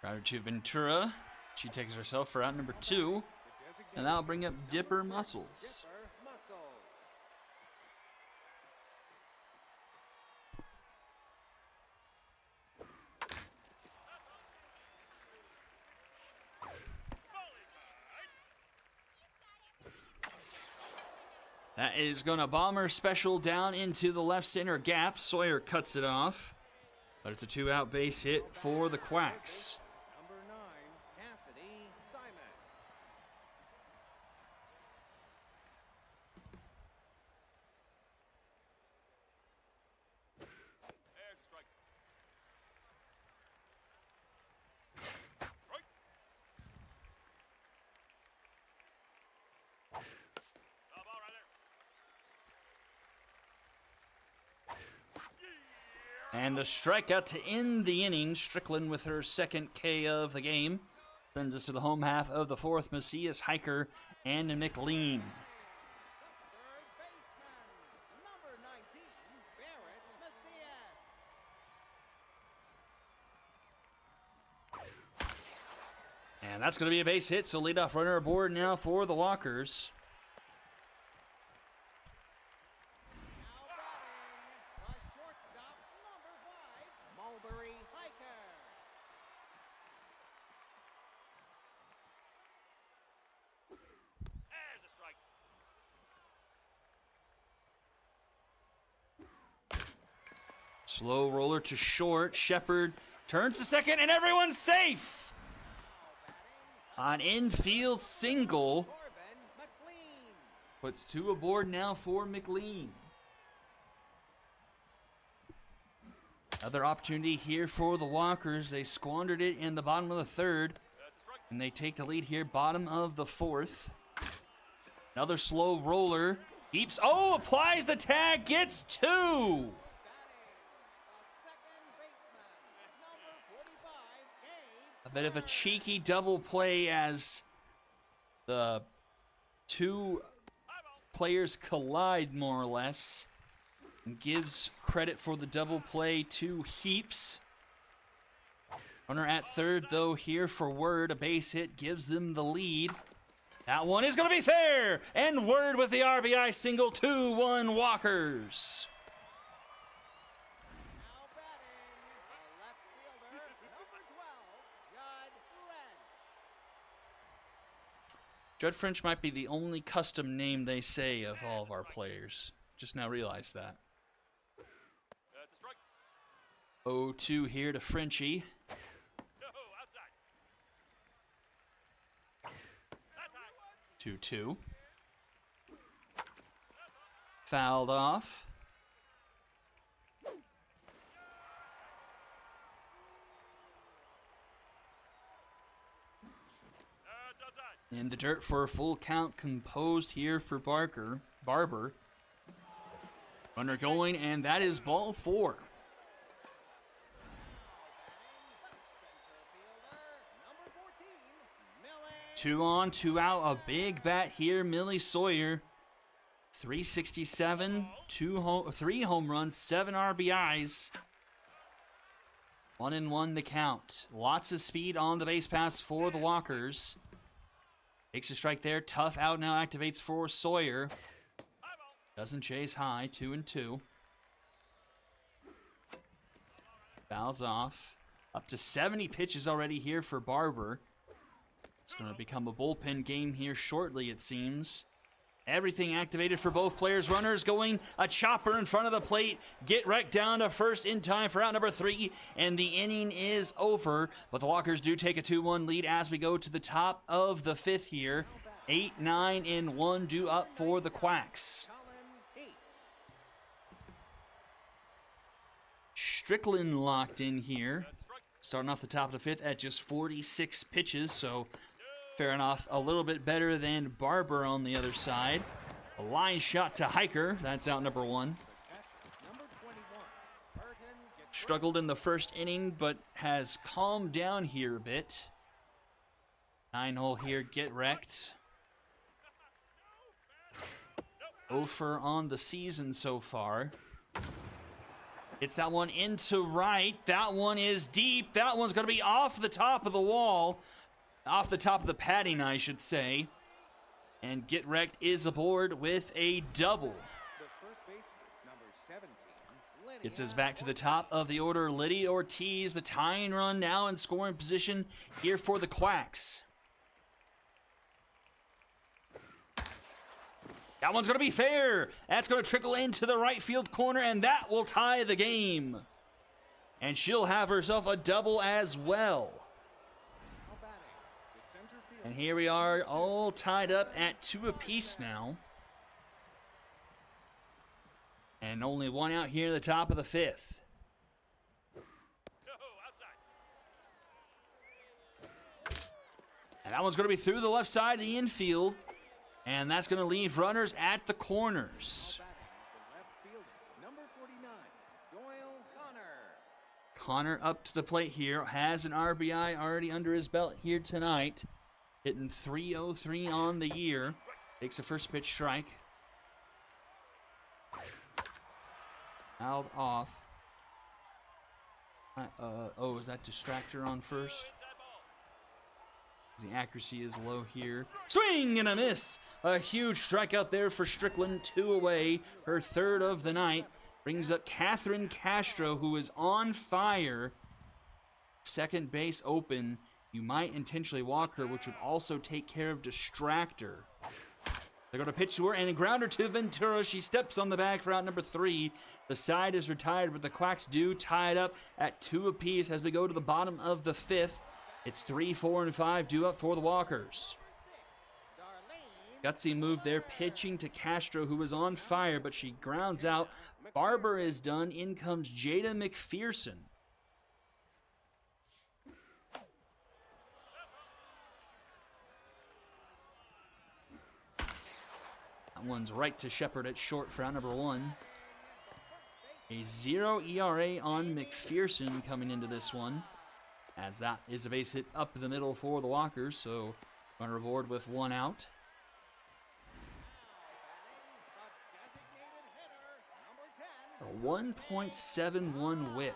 Speaker 1: Router to Ventura. She takes herself for out number 2. And that'll bring up Dipper Muscles.
Speaker 2: Dipper Muscles.
Speaker 1: That is going to bomber special down into the left center gap. Sawyer cuts it off. But it's a 2-out base hit for the Quacks.
Speaker 2: Number 9, Cassidy Simon.
Speaker 4: There's a strike. Strike. Ball right there.
Speaker 1: And the strikeout to end the inning. Strickland with her second K of the game. Sends us to the home half of the fourth. Macias, Hiker, and McLean.
Speaker 2: The third baseman, number 19, Barrett Macias.
Speaker 1: And that's going to be a base hit, so leadoff runner aboard now for the Walkers.
Speaker 2: Now batting, the shortstop, number 5, Mulberry Hiker.
Speaker 4: There's a strike.
Speaker 1: Slow roller to short. Shepard turns to second, and everyone's safe. An infield single
Speaker 2: Corbin McLean.
Speaker 1: puts 2 aboard now for McLean. Another opportunity here for the Walkers. They squandered it in the bottom of the third,
Speaker 4: That's a strike.
Speaker 1: and they take the lead here, bottom of the fourth. Another slow roller. Heaps. Oh, applies the tag, gets 2.
Speaker 2: Batting, the second baseman, number 45, Gabe.
Speaker 1: A bit of a cheeky double play as the 2 players collide more or less, and gives credit for the double play to Heaps. Runner at third, though, here for Word. A base hit gives them the lead. That one is going to be fair, and Word with the RBI single. 2-1 Walkers.
Speaker 2: Now batting, the left fielder, number 12, Judd Wrench.
Speaker 1: Judd French might be the only custom name they say of all of our players. Just now realized that.
Speaker 4: That's a strike.
Speaker 1: 0-2 here to Frenchie.
Speaker 4: No, outside. That's high.
Speaker 1: 2-2. Fouled off. In the dirt for a full count composed here for Barber. Runner going, and that is ball 4.
Speaker 2: Number 14, Millie.
Speaker 1: 2 on, 2 out. A big bat here, Millie Sawyer. 367, 3 home runs, 7 RBIs. 1-1 the count. Lots of speed on the base pass for the Walkers. Takes a strike there. Tough out now activates for Sawyer. Doesn't chase high. 2-2. Fouls off. Up to 70 pitches already here for Barber. It's going to become a bullpen game here shortly, it seems. Everything activated for both players. Runners going, a chopper in front of the plate. Get wrecked down to first in time for out number 3, and the inning is over. But the Walkers do take a 2-1 lead as we go to the top of the 5th here. 8, 9, and 1 due up for the Quacks.
Speaker 2: Colin Apes.
Speaker 1: Strickland locked in here. Starting off the top of the 5th at just 46 pitches, so fair enough. A little bit better than Barber on the other side. A line shot to Hiker. That's out number 1.
Speaker 2: Number 21, Burton gets
Speaker 1: Struggled in the first inning, but has calmed down here a bit. 9-hole here, get wrecked. Over on the season so far. It's that one into right. That one is deep. That one's going to be off the top of the wall. Off the top of the padding, I should say. And Get Wrecked is aboard with a double.
Speaker 2: the first baseman, number 17, Lydia.
Speaker 1: Gets us back to the top of the order. Lydia Ortiz, the tying run now in scoring position here for the Quacks. That one's going to be fair. That's going to trickle into the right field corner, and that will tie the game. And she'll have herself a double as well.
Speaker 2: Now batting, the center fielder.
Speaker 1: And here we are, all tied up at 2 apiece now. And only 1 out here in the top of the 5th.
Speaker 4: No, outside.
Speaker 1: And that one's going to be through the left side of the infield. And that's going to leave runners at the corners.
Speaker 2: Batting, the left fielder, number 49, Doyle Connor.
Speaker 1: Connor up to the plate here. Has an RBI already under his belt here tonight. Hitting .303 on the year. Takes a first pitch strike. Fouled off. Oh, is that distractor on first? The accuracy is low here. Swing and a miss. A huge strikeout there for Strickland. 2 away. Her 3rd of the night. Brings up Catherine Castro, who is on fire. Second base open. You might intentionally walk her, which would also take care of distractor. They're going to pitch to her and a grounder to Ventura. She steps on the bag for out number 3. The side is retired, but the Quacks do tie it up at 2 apiece as we go to the bottom of the 5th. It's 3, 4, and 5 due up for the Walkers. Gutsy move there, pitching to Castro, who was on fire, but she grounds out. Barber is done. In comes Jada McPherson. That one's right to Shepard at short for out number 1. A 0 ERA on McPherson coming into this one, as that is a base hit up the middle for the Walkers, so runner aboard with 1 out. A 1.71 whip.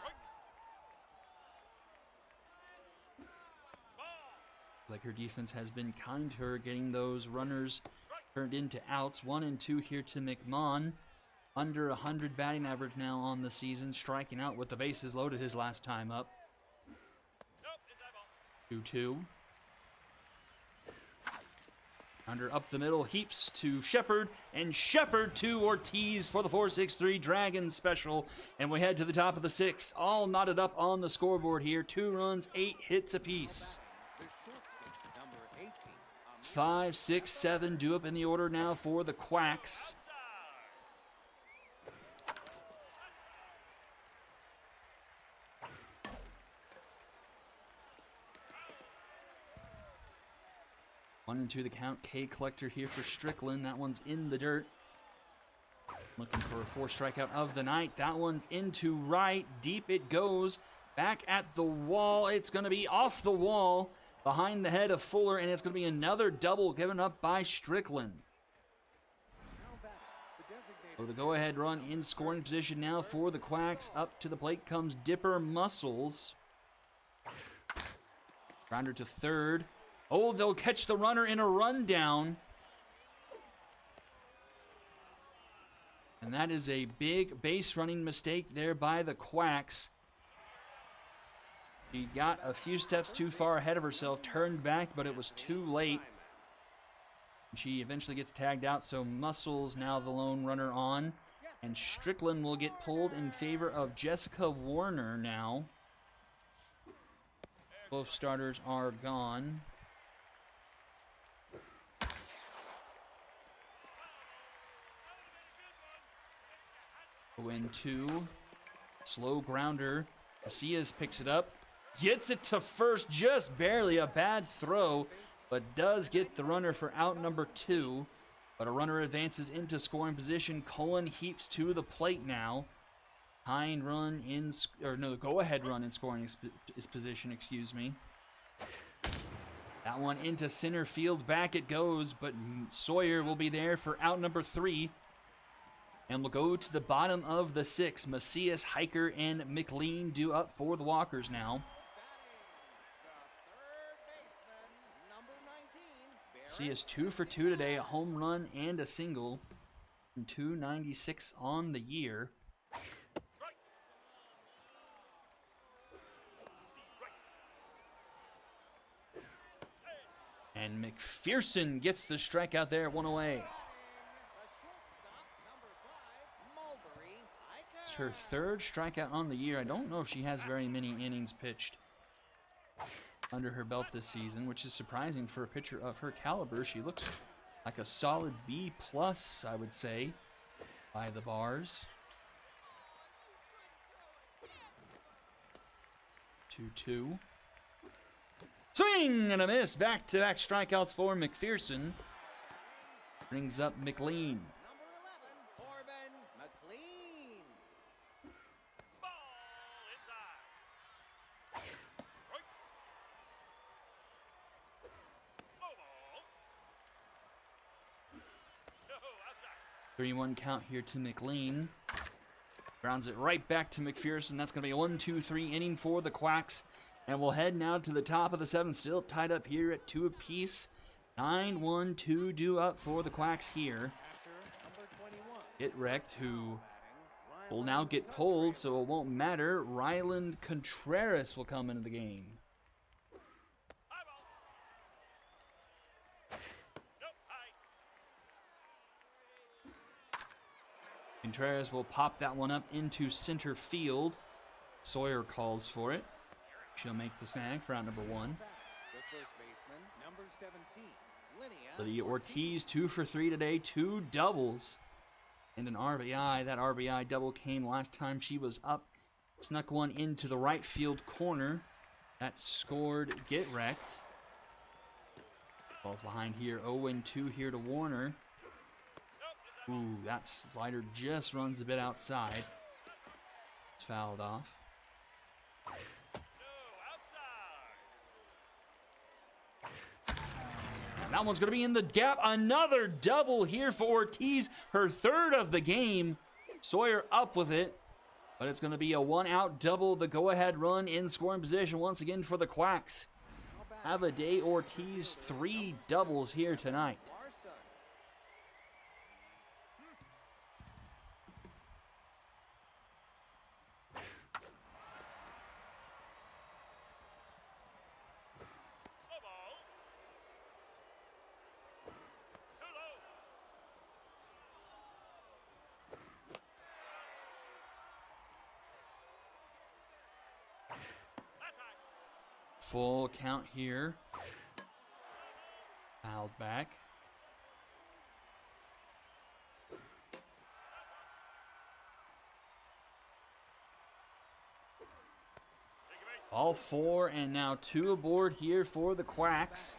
Speaker 1: Like her defense has been kind to her, getting those runners turned into outs. 1 and 2 here to McMahon. Under 100 batting average now on the season, striking out with the bases loaded his last time up. 2-2. Under up the middle, Heaps to Shepard, and Shepard to Ortiz for the 4-6-3 Dragon special. And we head to the top of the 6th, all knotted up on the scoreboard here. 2 runs, 8 hits apiece.
Speaker 2: The shortstop, number 18,
Speaker 1: 5, 6, 7 due up in the order now for the Quacks. 1-2 the count. K collector here for Strickland. That one's in the dirt. Looking for a 4th strikeout of the night. That one's into right. Deep it goes. Back at the wall. It's going to be off the wall behind the head of Fuller, and it's going to be another double given up by Strickland. So the go-ahead run in scoring position now for the Quacks. Up to the plate comes Dipper Muscles. Grounder to third. Oh, they'll catch the runner in a rundown. And that is a big base running mistake there by the Quacks. She got a few steps too far ahead of herself, turned back, but it was too late. She eventually gets tagged out, so Muscles now the lone runner on. And Strickland will get pulled in favor of Jessica Warner now. Both starters are gone. Win 2. Slow grounder. Casillas picks it up. Gets it to first, just barely. A bad throw, but does get the runner for out number 2. But a runner advances into scoring position. Cullen heaps to the plate now. Tying run in, or no, go-ahead run in scoring position, excuse me. That one into center field. Back it goes, but Sawyer will be there for out number 3. And we'll go to the bottom of the 6th. Macias, Hiker, and McLean due up for the Walkers now. Macias 2 for 2 today, a home run and a single. And 296 on the year. And McPherson gets the strikeout there, 1 away. It's her 3rd strikeout on the year. I don't know if she has very many innings pitched under her belt this season, which is surprising for a pitcher of her caliber. She looks like a solid B+, I would say, by the bars. 2-2. Swing and a miss. Back-to-back strikeouts for McPherson. Brings up McLean.
Speaker 2: Number 11, Corbin McLean.
Speaker 4: Ball inside. Strike. Low ball. No, outside.
Speaker 1: 3-1 count here to McLean. Grounds it right back to McPherson. That's going to be a 1-2-3 inning for the Quacks. And we'll head now to the top of the 7th, still tied up here at 2 apiece. 9-1-2 due up for the Quacks here. Get wrecked, who will now get pulled, so it won't matter. Ryland Contreras will come into the game.
Speaker 4: High ball. Nope, high.
Speaker 1: Contreras will pop that one up into center field. Sawyer calls for it. She'll make the snag for out number 1.
Speaker 2: The first baseman, number 17,
Speaker 1: Lydia Ortiz, 2 for 3 today, 2 doubles and an RBI. That RBI double came last time she was up. Snuck one into the right field corner. That scored Get Wrecked. Ball's behind here, 0-2 here to Warner. Ooh, that slider just runs a bit outside. It's fouled off. That one's going to be in the gap. Another double here for Ortiz. Her 3rd of the game. Sawyer up with it. But it's going to be a 1-out double. The go-ahead run in scoring position once again for the Quacks. Have a day Ortiz. 3 doubles here tonight. Full count here. Fouled back. All 4 and now 2 aboard here for the Quacks.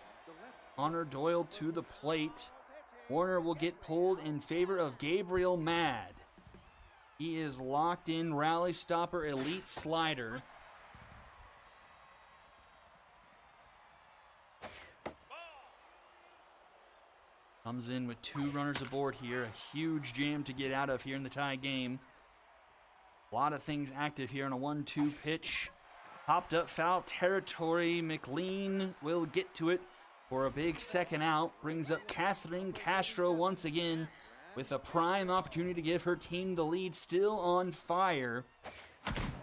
Speaker 1: Connor Doyle to the plate. Warner will get pulled in favor of Gabriel Mad. He is locked in rally stopper elite slider. Comes in with 2 runners aboard here. A huge jam to get out of here in the tie game. A lot of things active here on a 1-2 pitch. Popped up foul territory. McLean will get to it for a big second out. Brings up Catherine Castro once again with a prime opportunity to give her team the lead. Still on fire.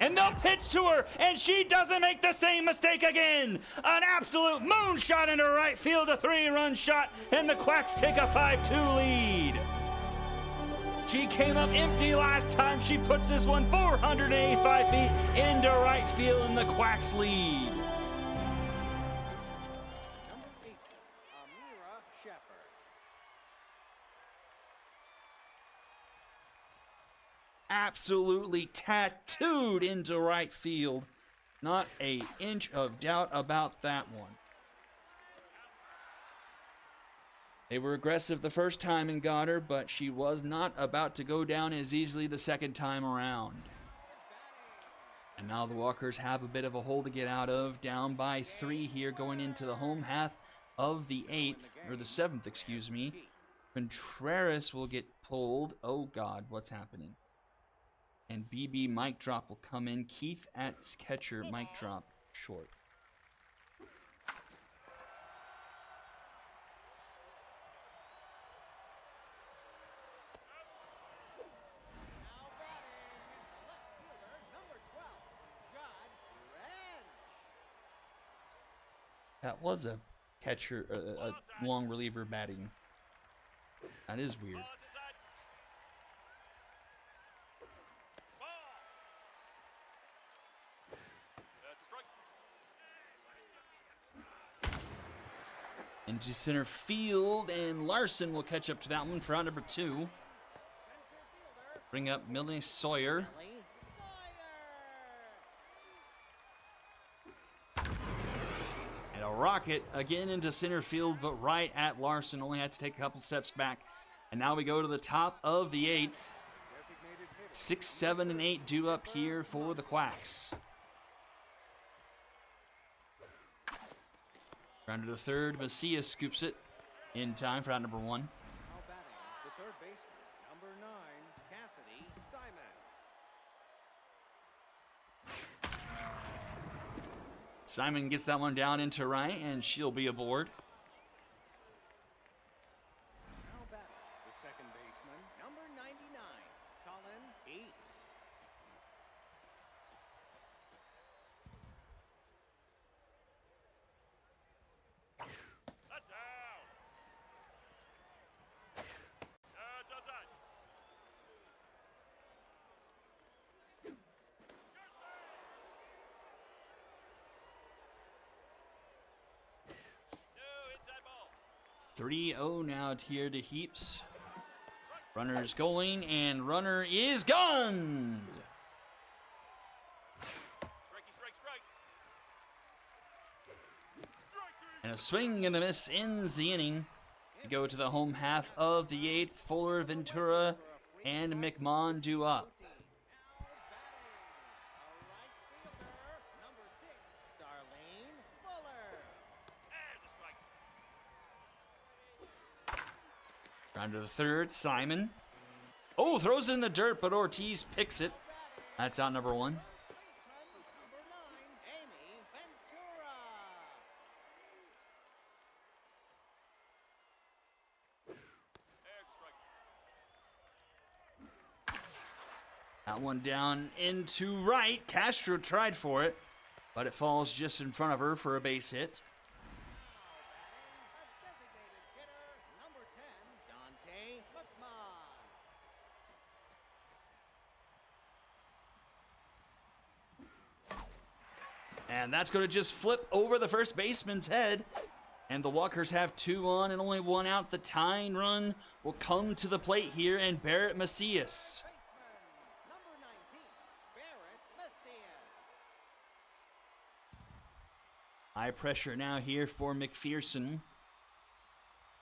Speaker 1: And they'll pitch to her, and she doesn't make the same mistake again. An absolute moonshot into right field, a 3-run shot, and the Quacks take a 5-2 lead. She came up empty last time. She puts this one 485 feet into right field, and the Quacks lead.
Speaker 2: Number 8, Amira Shepard.
Speaker 1: Absolutely tattooed into right field. Not an inch of doubt about that one. They were aggressive the first time and got her, but she was not about to go down as easily the second time around. And now the Walkers have a bit of a hole to get out of, down by 3 here going into the home half of the 8th, or the 7th, excuse me. Contreras will get pulled. Oh God, what's happening? And BB mic drop will come in. Keith at catcher, mic drop short.
Speaker 2: Now batting, left fielder, number 12, Judd Wrench.
Speaker 1: That was a catcher, a long reliever batting. That is weird.
Speaker 4: Ball is inside. Ball. That's a strike.
Speaker 1: Into center field, and Larson will catch up to that one for out number 2.
Speaker 2: Center fielder,
Speaker 1: Bring up Millie Sawyer.
Speaker 2: Ellie Sawyer.
Speaker 1: And a rocket again into center field, but right at Larson. Only had to take a couple steps back. And now we go to the top of the 8th.
Speaker 2: Designated hitter.
Speaker 1: 6, 7, and 8 due up here for the Quacks. Round to the 3rd, Macias scoops it in time for out number 1.
Speaker 2: Now batting, the third baseman, number 9, Cassidy Simon.
Speaker 1: Simon gets that one down into right, and she'll be aboard.
Speaker 2: Now batting, the second baseman, number 99, Colin Apes.
Speaker 4: That's down. That's outside. No, inside ball.
Speaker 1: 3-0 now here to Heaps. Runner's going, and runner is gone.
Speaker 4: Strikey, strike, strike. Strike 3.
Speaker 1: And a swing and a miss ends the inning. We go to the home half of the 8th. Fuller, Ventura, and McMahon due up.
Speaker 2: Now batting, a right fielder, number 6, Darlene Fuller.
Speaker 4: There's a strike.
Speaker 1: Round to the 3rd, Simon. Oh, throws it in the dirt, but Ortiz picks it. That's out number 1.
Speaker 2: First baseman, number 9, Amy Ventura.
Speaker 4: There's a strike.
Speaker 1: That one down into right. Castro tried for it, but it falls just in front of her for a base hit.
Speaker 2: Now batting, a designated hitter, number 10, Dante McMahon.
Speaker 1: And that's going to just flip over the first baseman's head. And the Walkers have 2 on and only 1 out. The tying run will come to the plate here, and Barrett Macias.
Speaker 2: Baseman, number 19, Barrett Macias.
Speaker 1: High pressure now here for McPherson.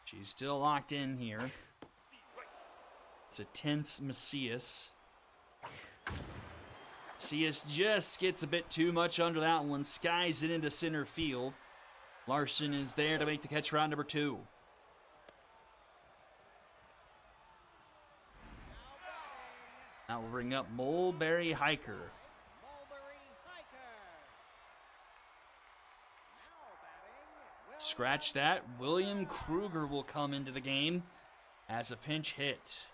Speaker 1: She's still locked in here. It's a tense Macias. Macias just gets a bit too much under that one. Skies it into center field. Larson is there to make the catch, round number 2. Now we'll bring up Mulberry Hiker.
Speaker 2: Mulberry Hiker. Now batting,
Speaker 1: Scratch that. William Kruger will come into the game as a pinch hit.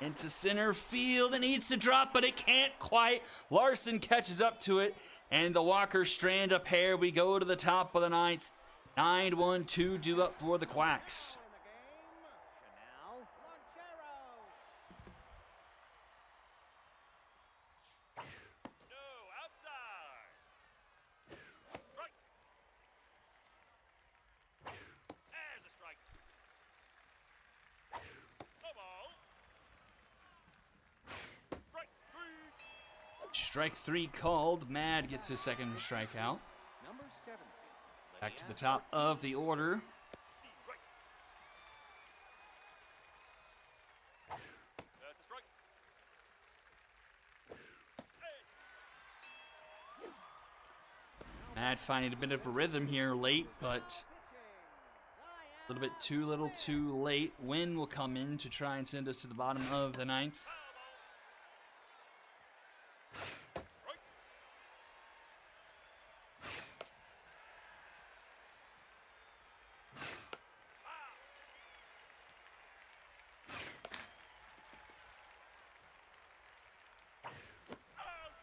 Speaker 1: Into center field. It needs to drop, but it can't quite. Larson catches up to it, and the Walkers strand a pair. We go to the top of the 9th. 9-1-2 due up for the Quacks.
Speaker 2: in the game. Chanel Lancheros.
Speaker 4: No, outside. Strike. And a strike. No ball. Strike 3.
Speaker 1: Strike 3 called. Mad gets his second strikeout.
Speaker 2: Number 17.
Speaker 1: Back to the top of the order.
Speaker 4: Right. That's a strike. Hey.
Speaker 1: Mad finding a bit of a rhythm here late, but a little bit too little too late. Wynn will come in to try and send us to the bottom of the 9th.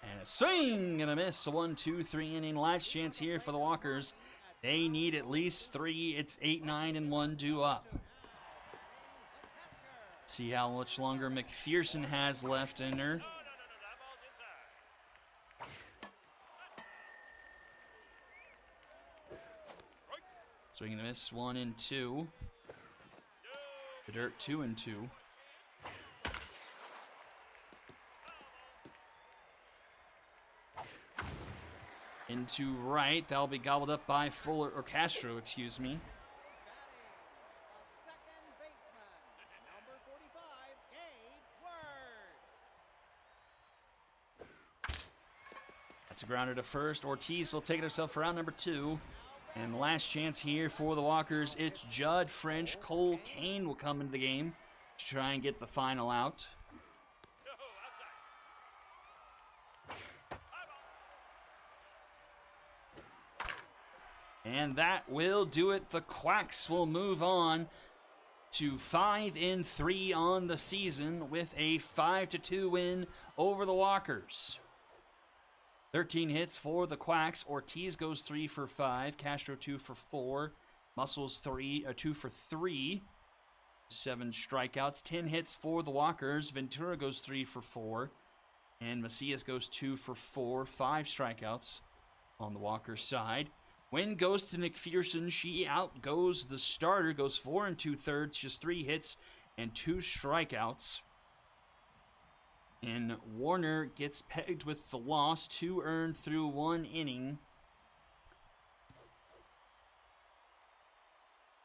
Speaker 1: And a swing and a miss. A 1-2-3 inning. Last chance here for the Walkers. They need at least 3. It's 8-9-1 due up. See how much longer McPherson has left in her.
Speaker 4: No, that ball's inside. Strike.
Speaker 1: Swing and a miss. 1-2. The dirt 2-2. Into right. That'll be gobbled up by Fuller, or Castro, excuse me.
Speaker 2: Batting, a second baseman. Number 45, Gabe Word.
Speaker 1: That's a grounder to first. Ortiz will take it herself for round number 2. And last chance here for the Walkers. It's Judd French. Cole Kane will come into the game to try and get the final out.
Speaker 4: No, outside.
Speaker 1: And that will do it. The Quacks will move on to 5-3 on the season with a 5-2 win over the Walkers. 13 hits for the Quacks. Ortiz goes 3 for 5. Castro 2 for 4. Muscles 2 for 3. 7 strikeouts. 10 hits for the Walkers. Ventura goes 3 for 4. And Macias goes 2 for 4. 5 strikeouts on the Walkers side. Wynn goes to McPherson. She outgoes the starter. Goes 4 2/3. Just 3 hits and 2 strikeouts. And Warner gets pegged with the loss. 2 earned through 1 inning.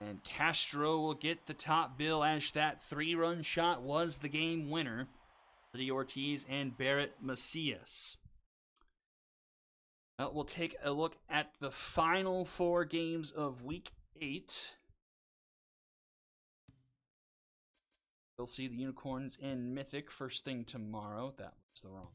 Speaker 1: And Castro will get the top bill as that 3-run shot was the game winner for the Ortiz and Barrett Macias. We'll take a look at the final 4 games of Week 8. You'll see the Unicorns in Mythic first thing tomorrow. That was the wrong.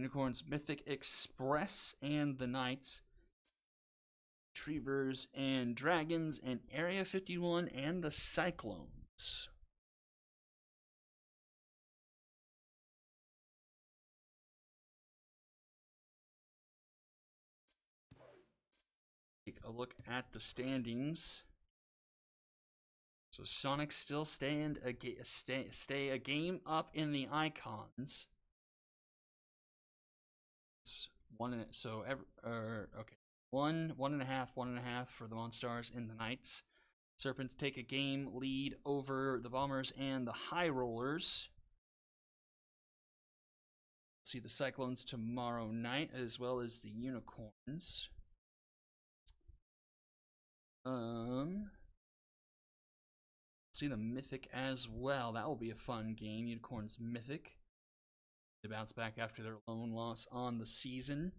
Speaker 1: Unicorns, Mythic Express, and the Knights. Retrievers and Dragons, and Area 51, and the Cyclones. Take a look at the standings. So Sonics still stay a game up in the Icons. One in it. So okay. 1, 1.5 for the Monstars and the Knights. Serpents take a game lead over the Bombers and the High Rollers. See the Cyclones tomorrow night, as well as the Unicorns. See the Mythic as well. That will be a fun game. Unicorns Mythic. They bounce back after their lone loss on the season.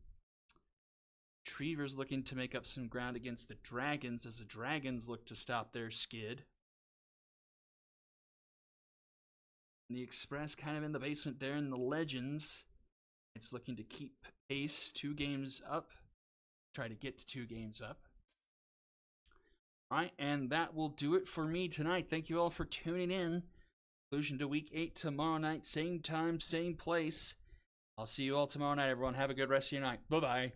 Speaker 1: Retrievers looking to make up some ground against the Dragons as the Dragons look to stop their skid. The Express kind of in the basement there in the Legends. It's looking to keep pace, 2 games up. Try to get to 2 games up. Alright, and that will do it for me tonight. Thank you all for tuning in. Conclusion to Week 8 tomorrow night. Same time, same place. I'll see you all tomorrow night, everyone. Have a good rest of your night. Bye-bye.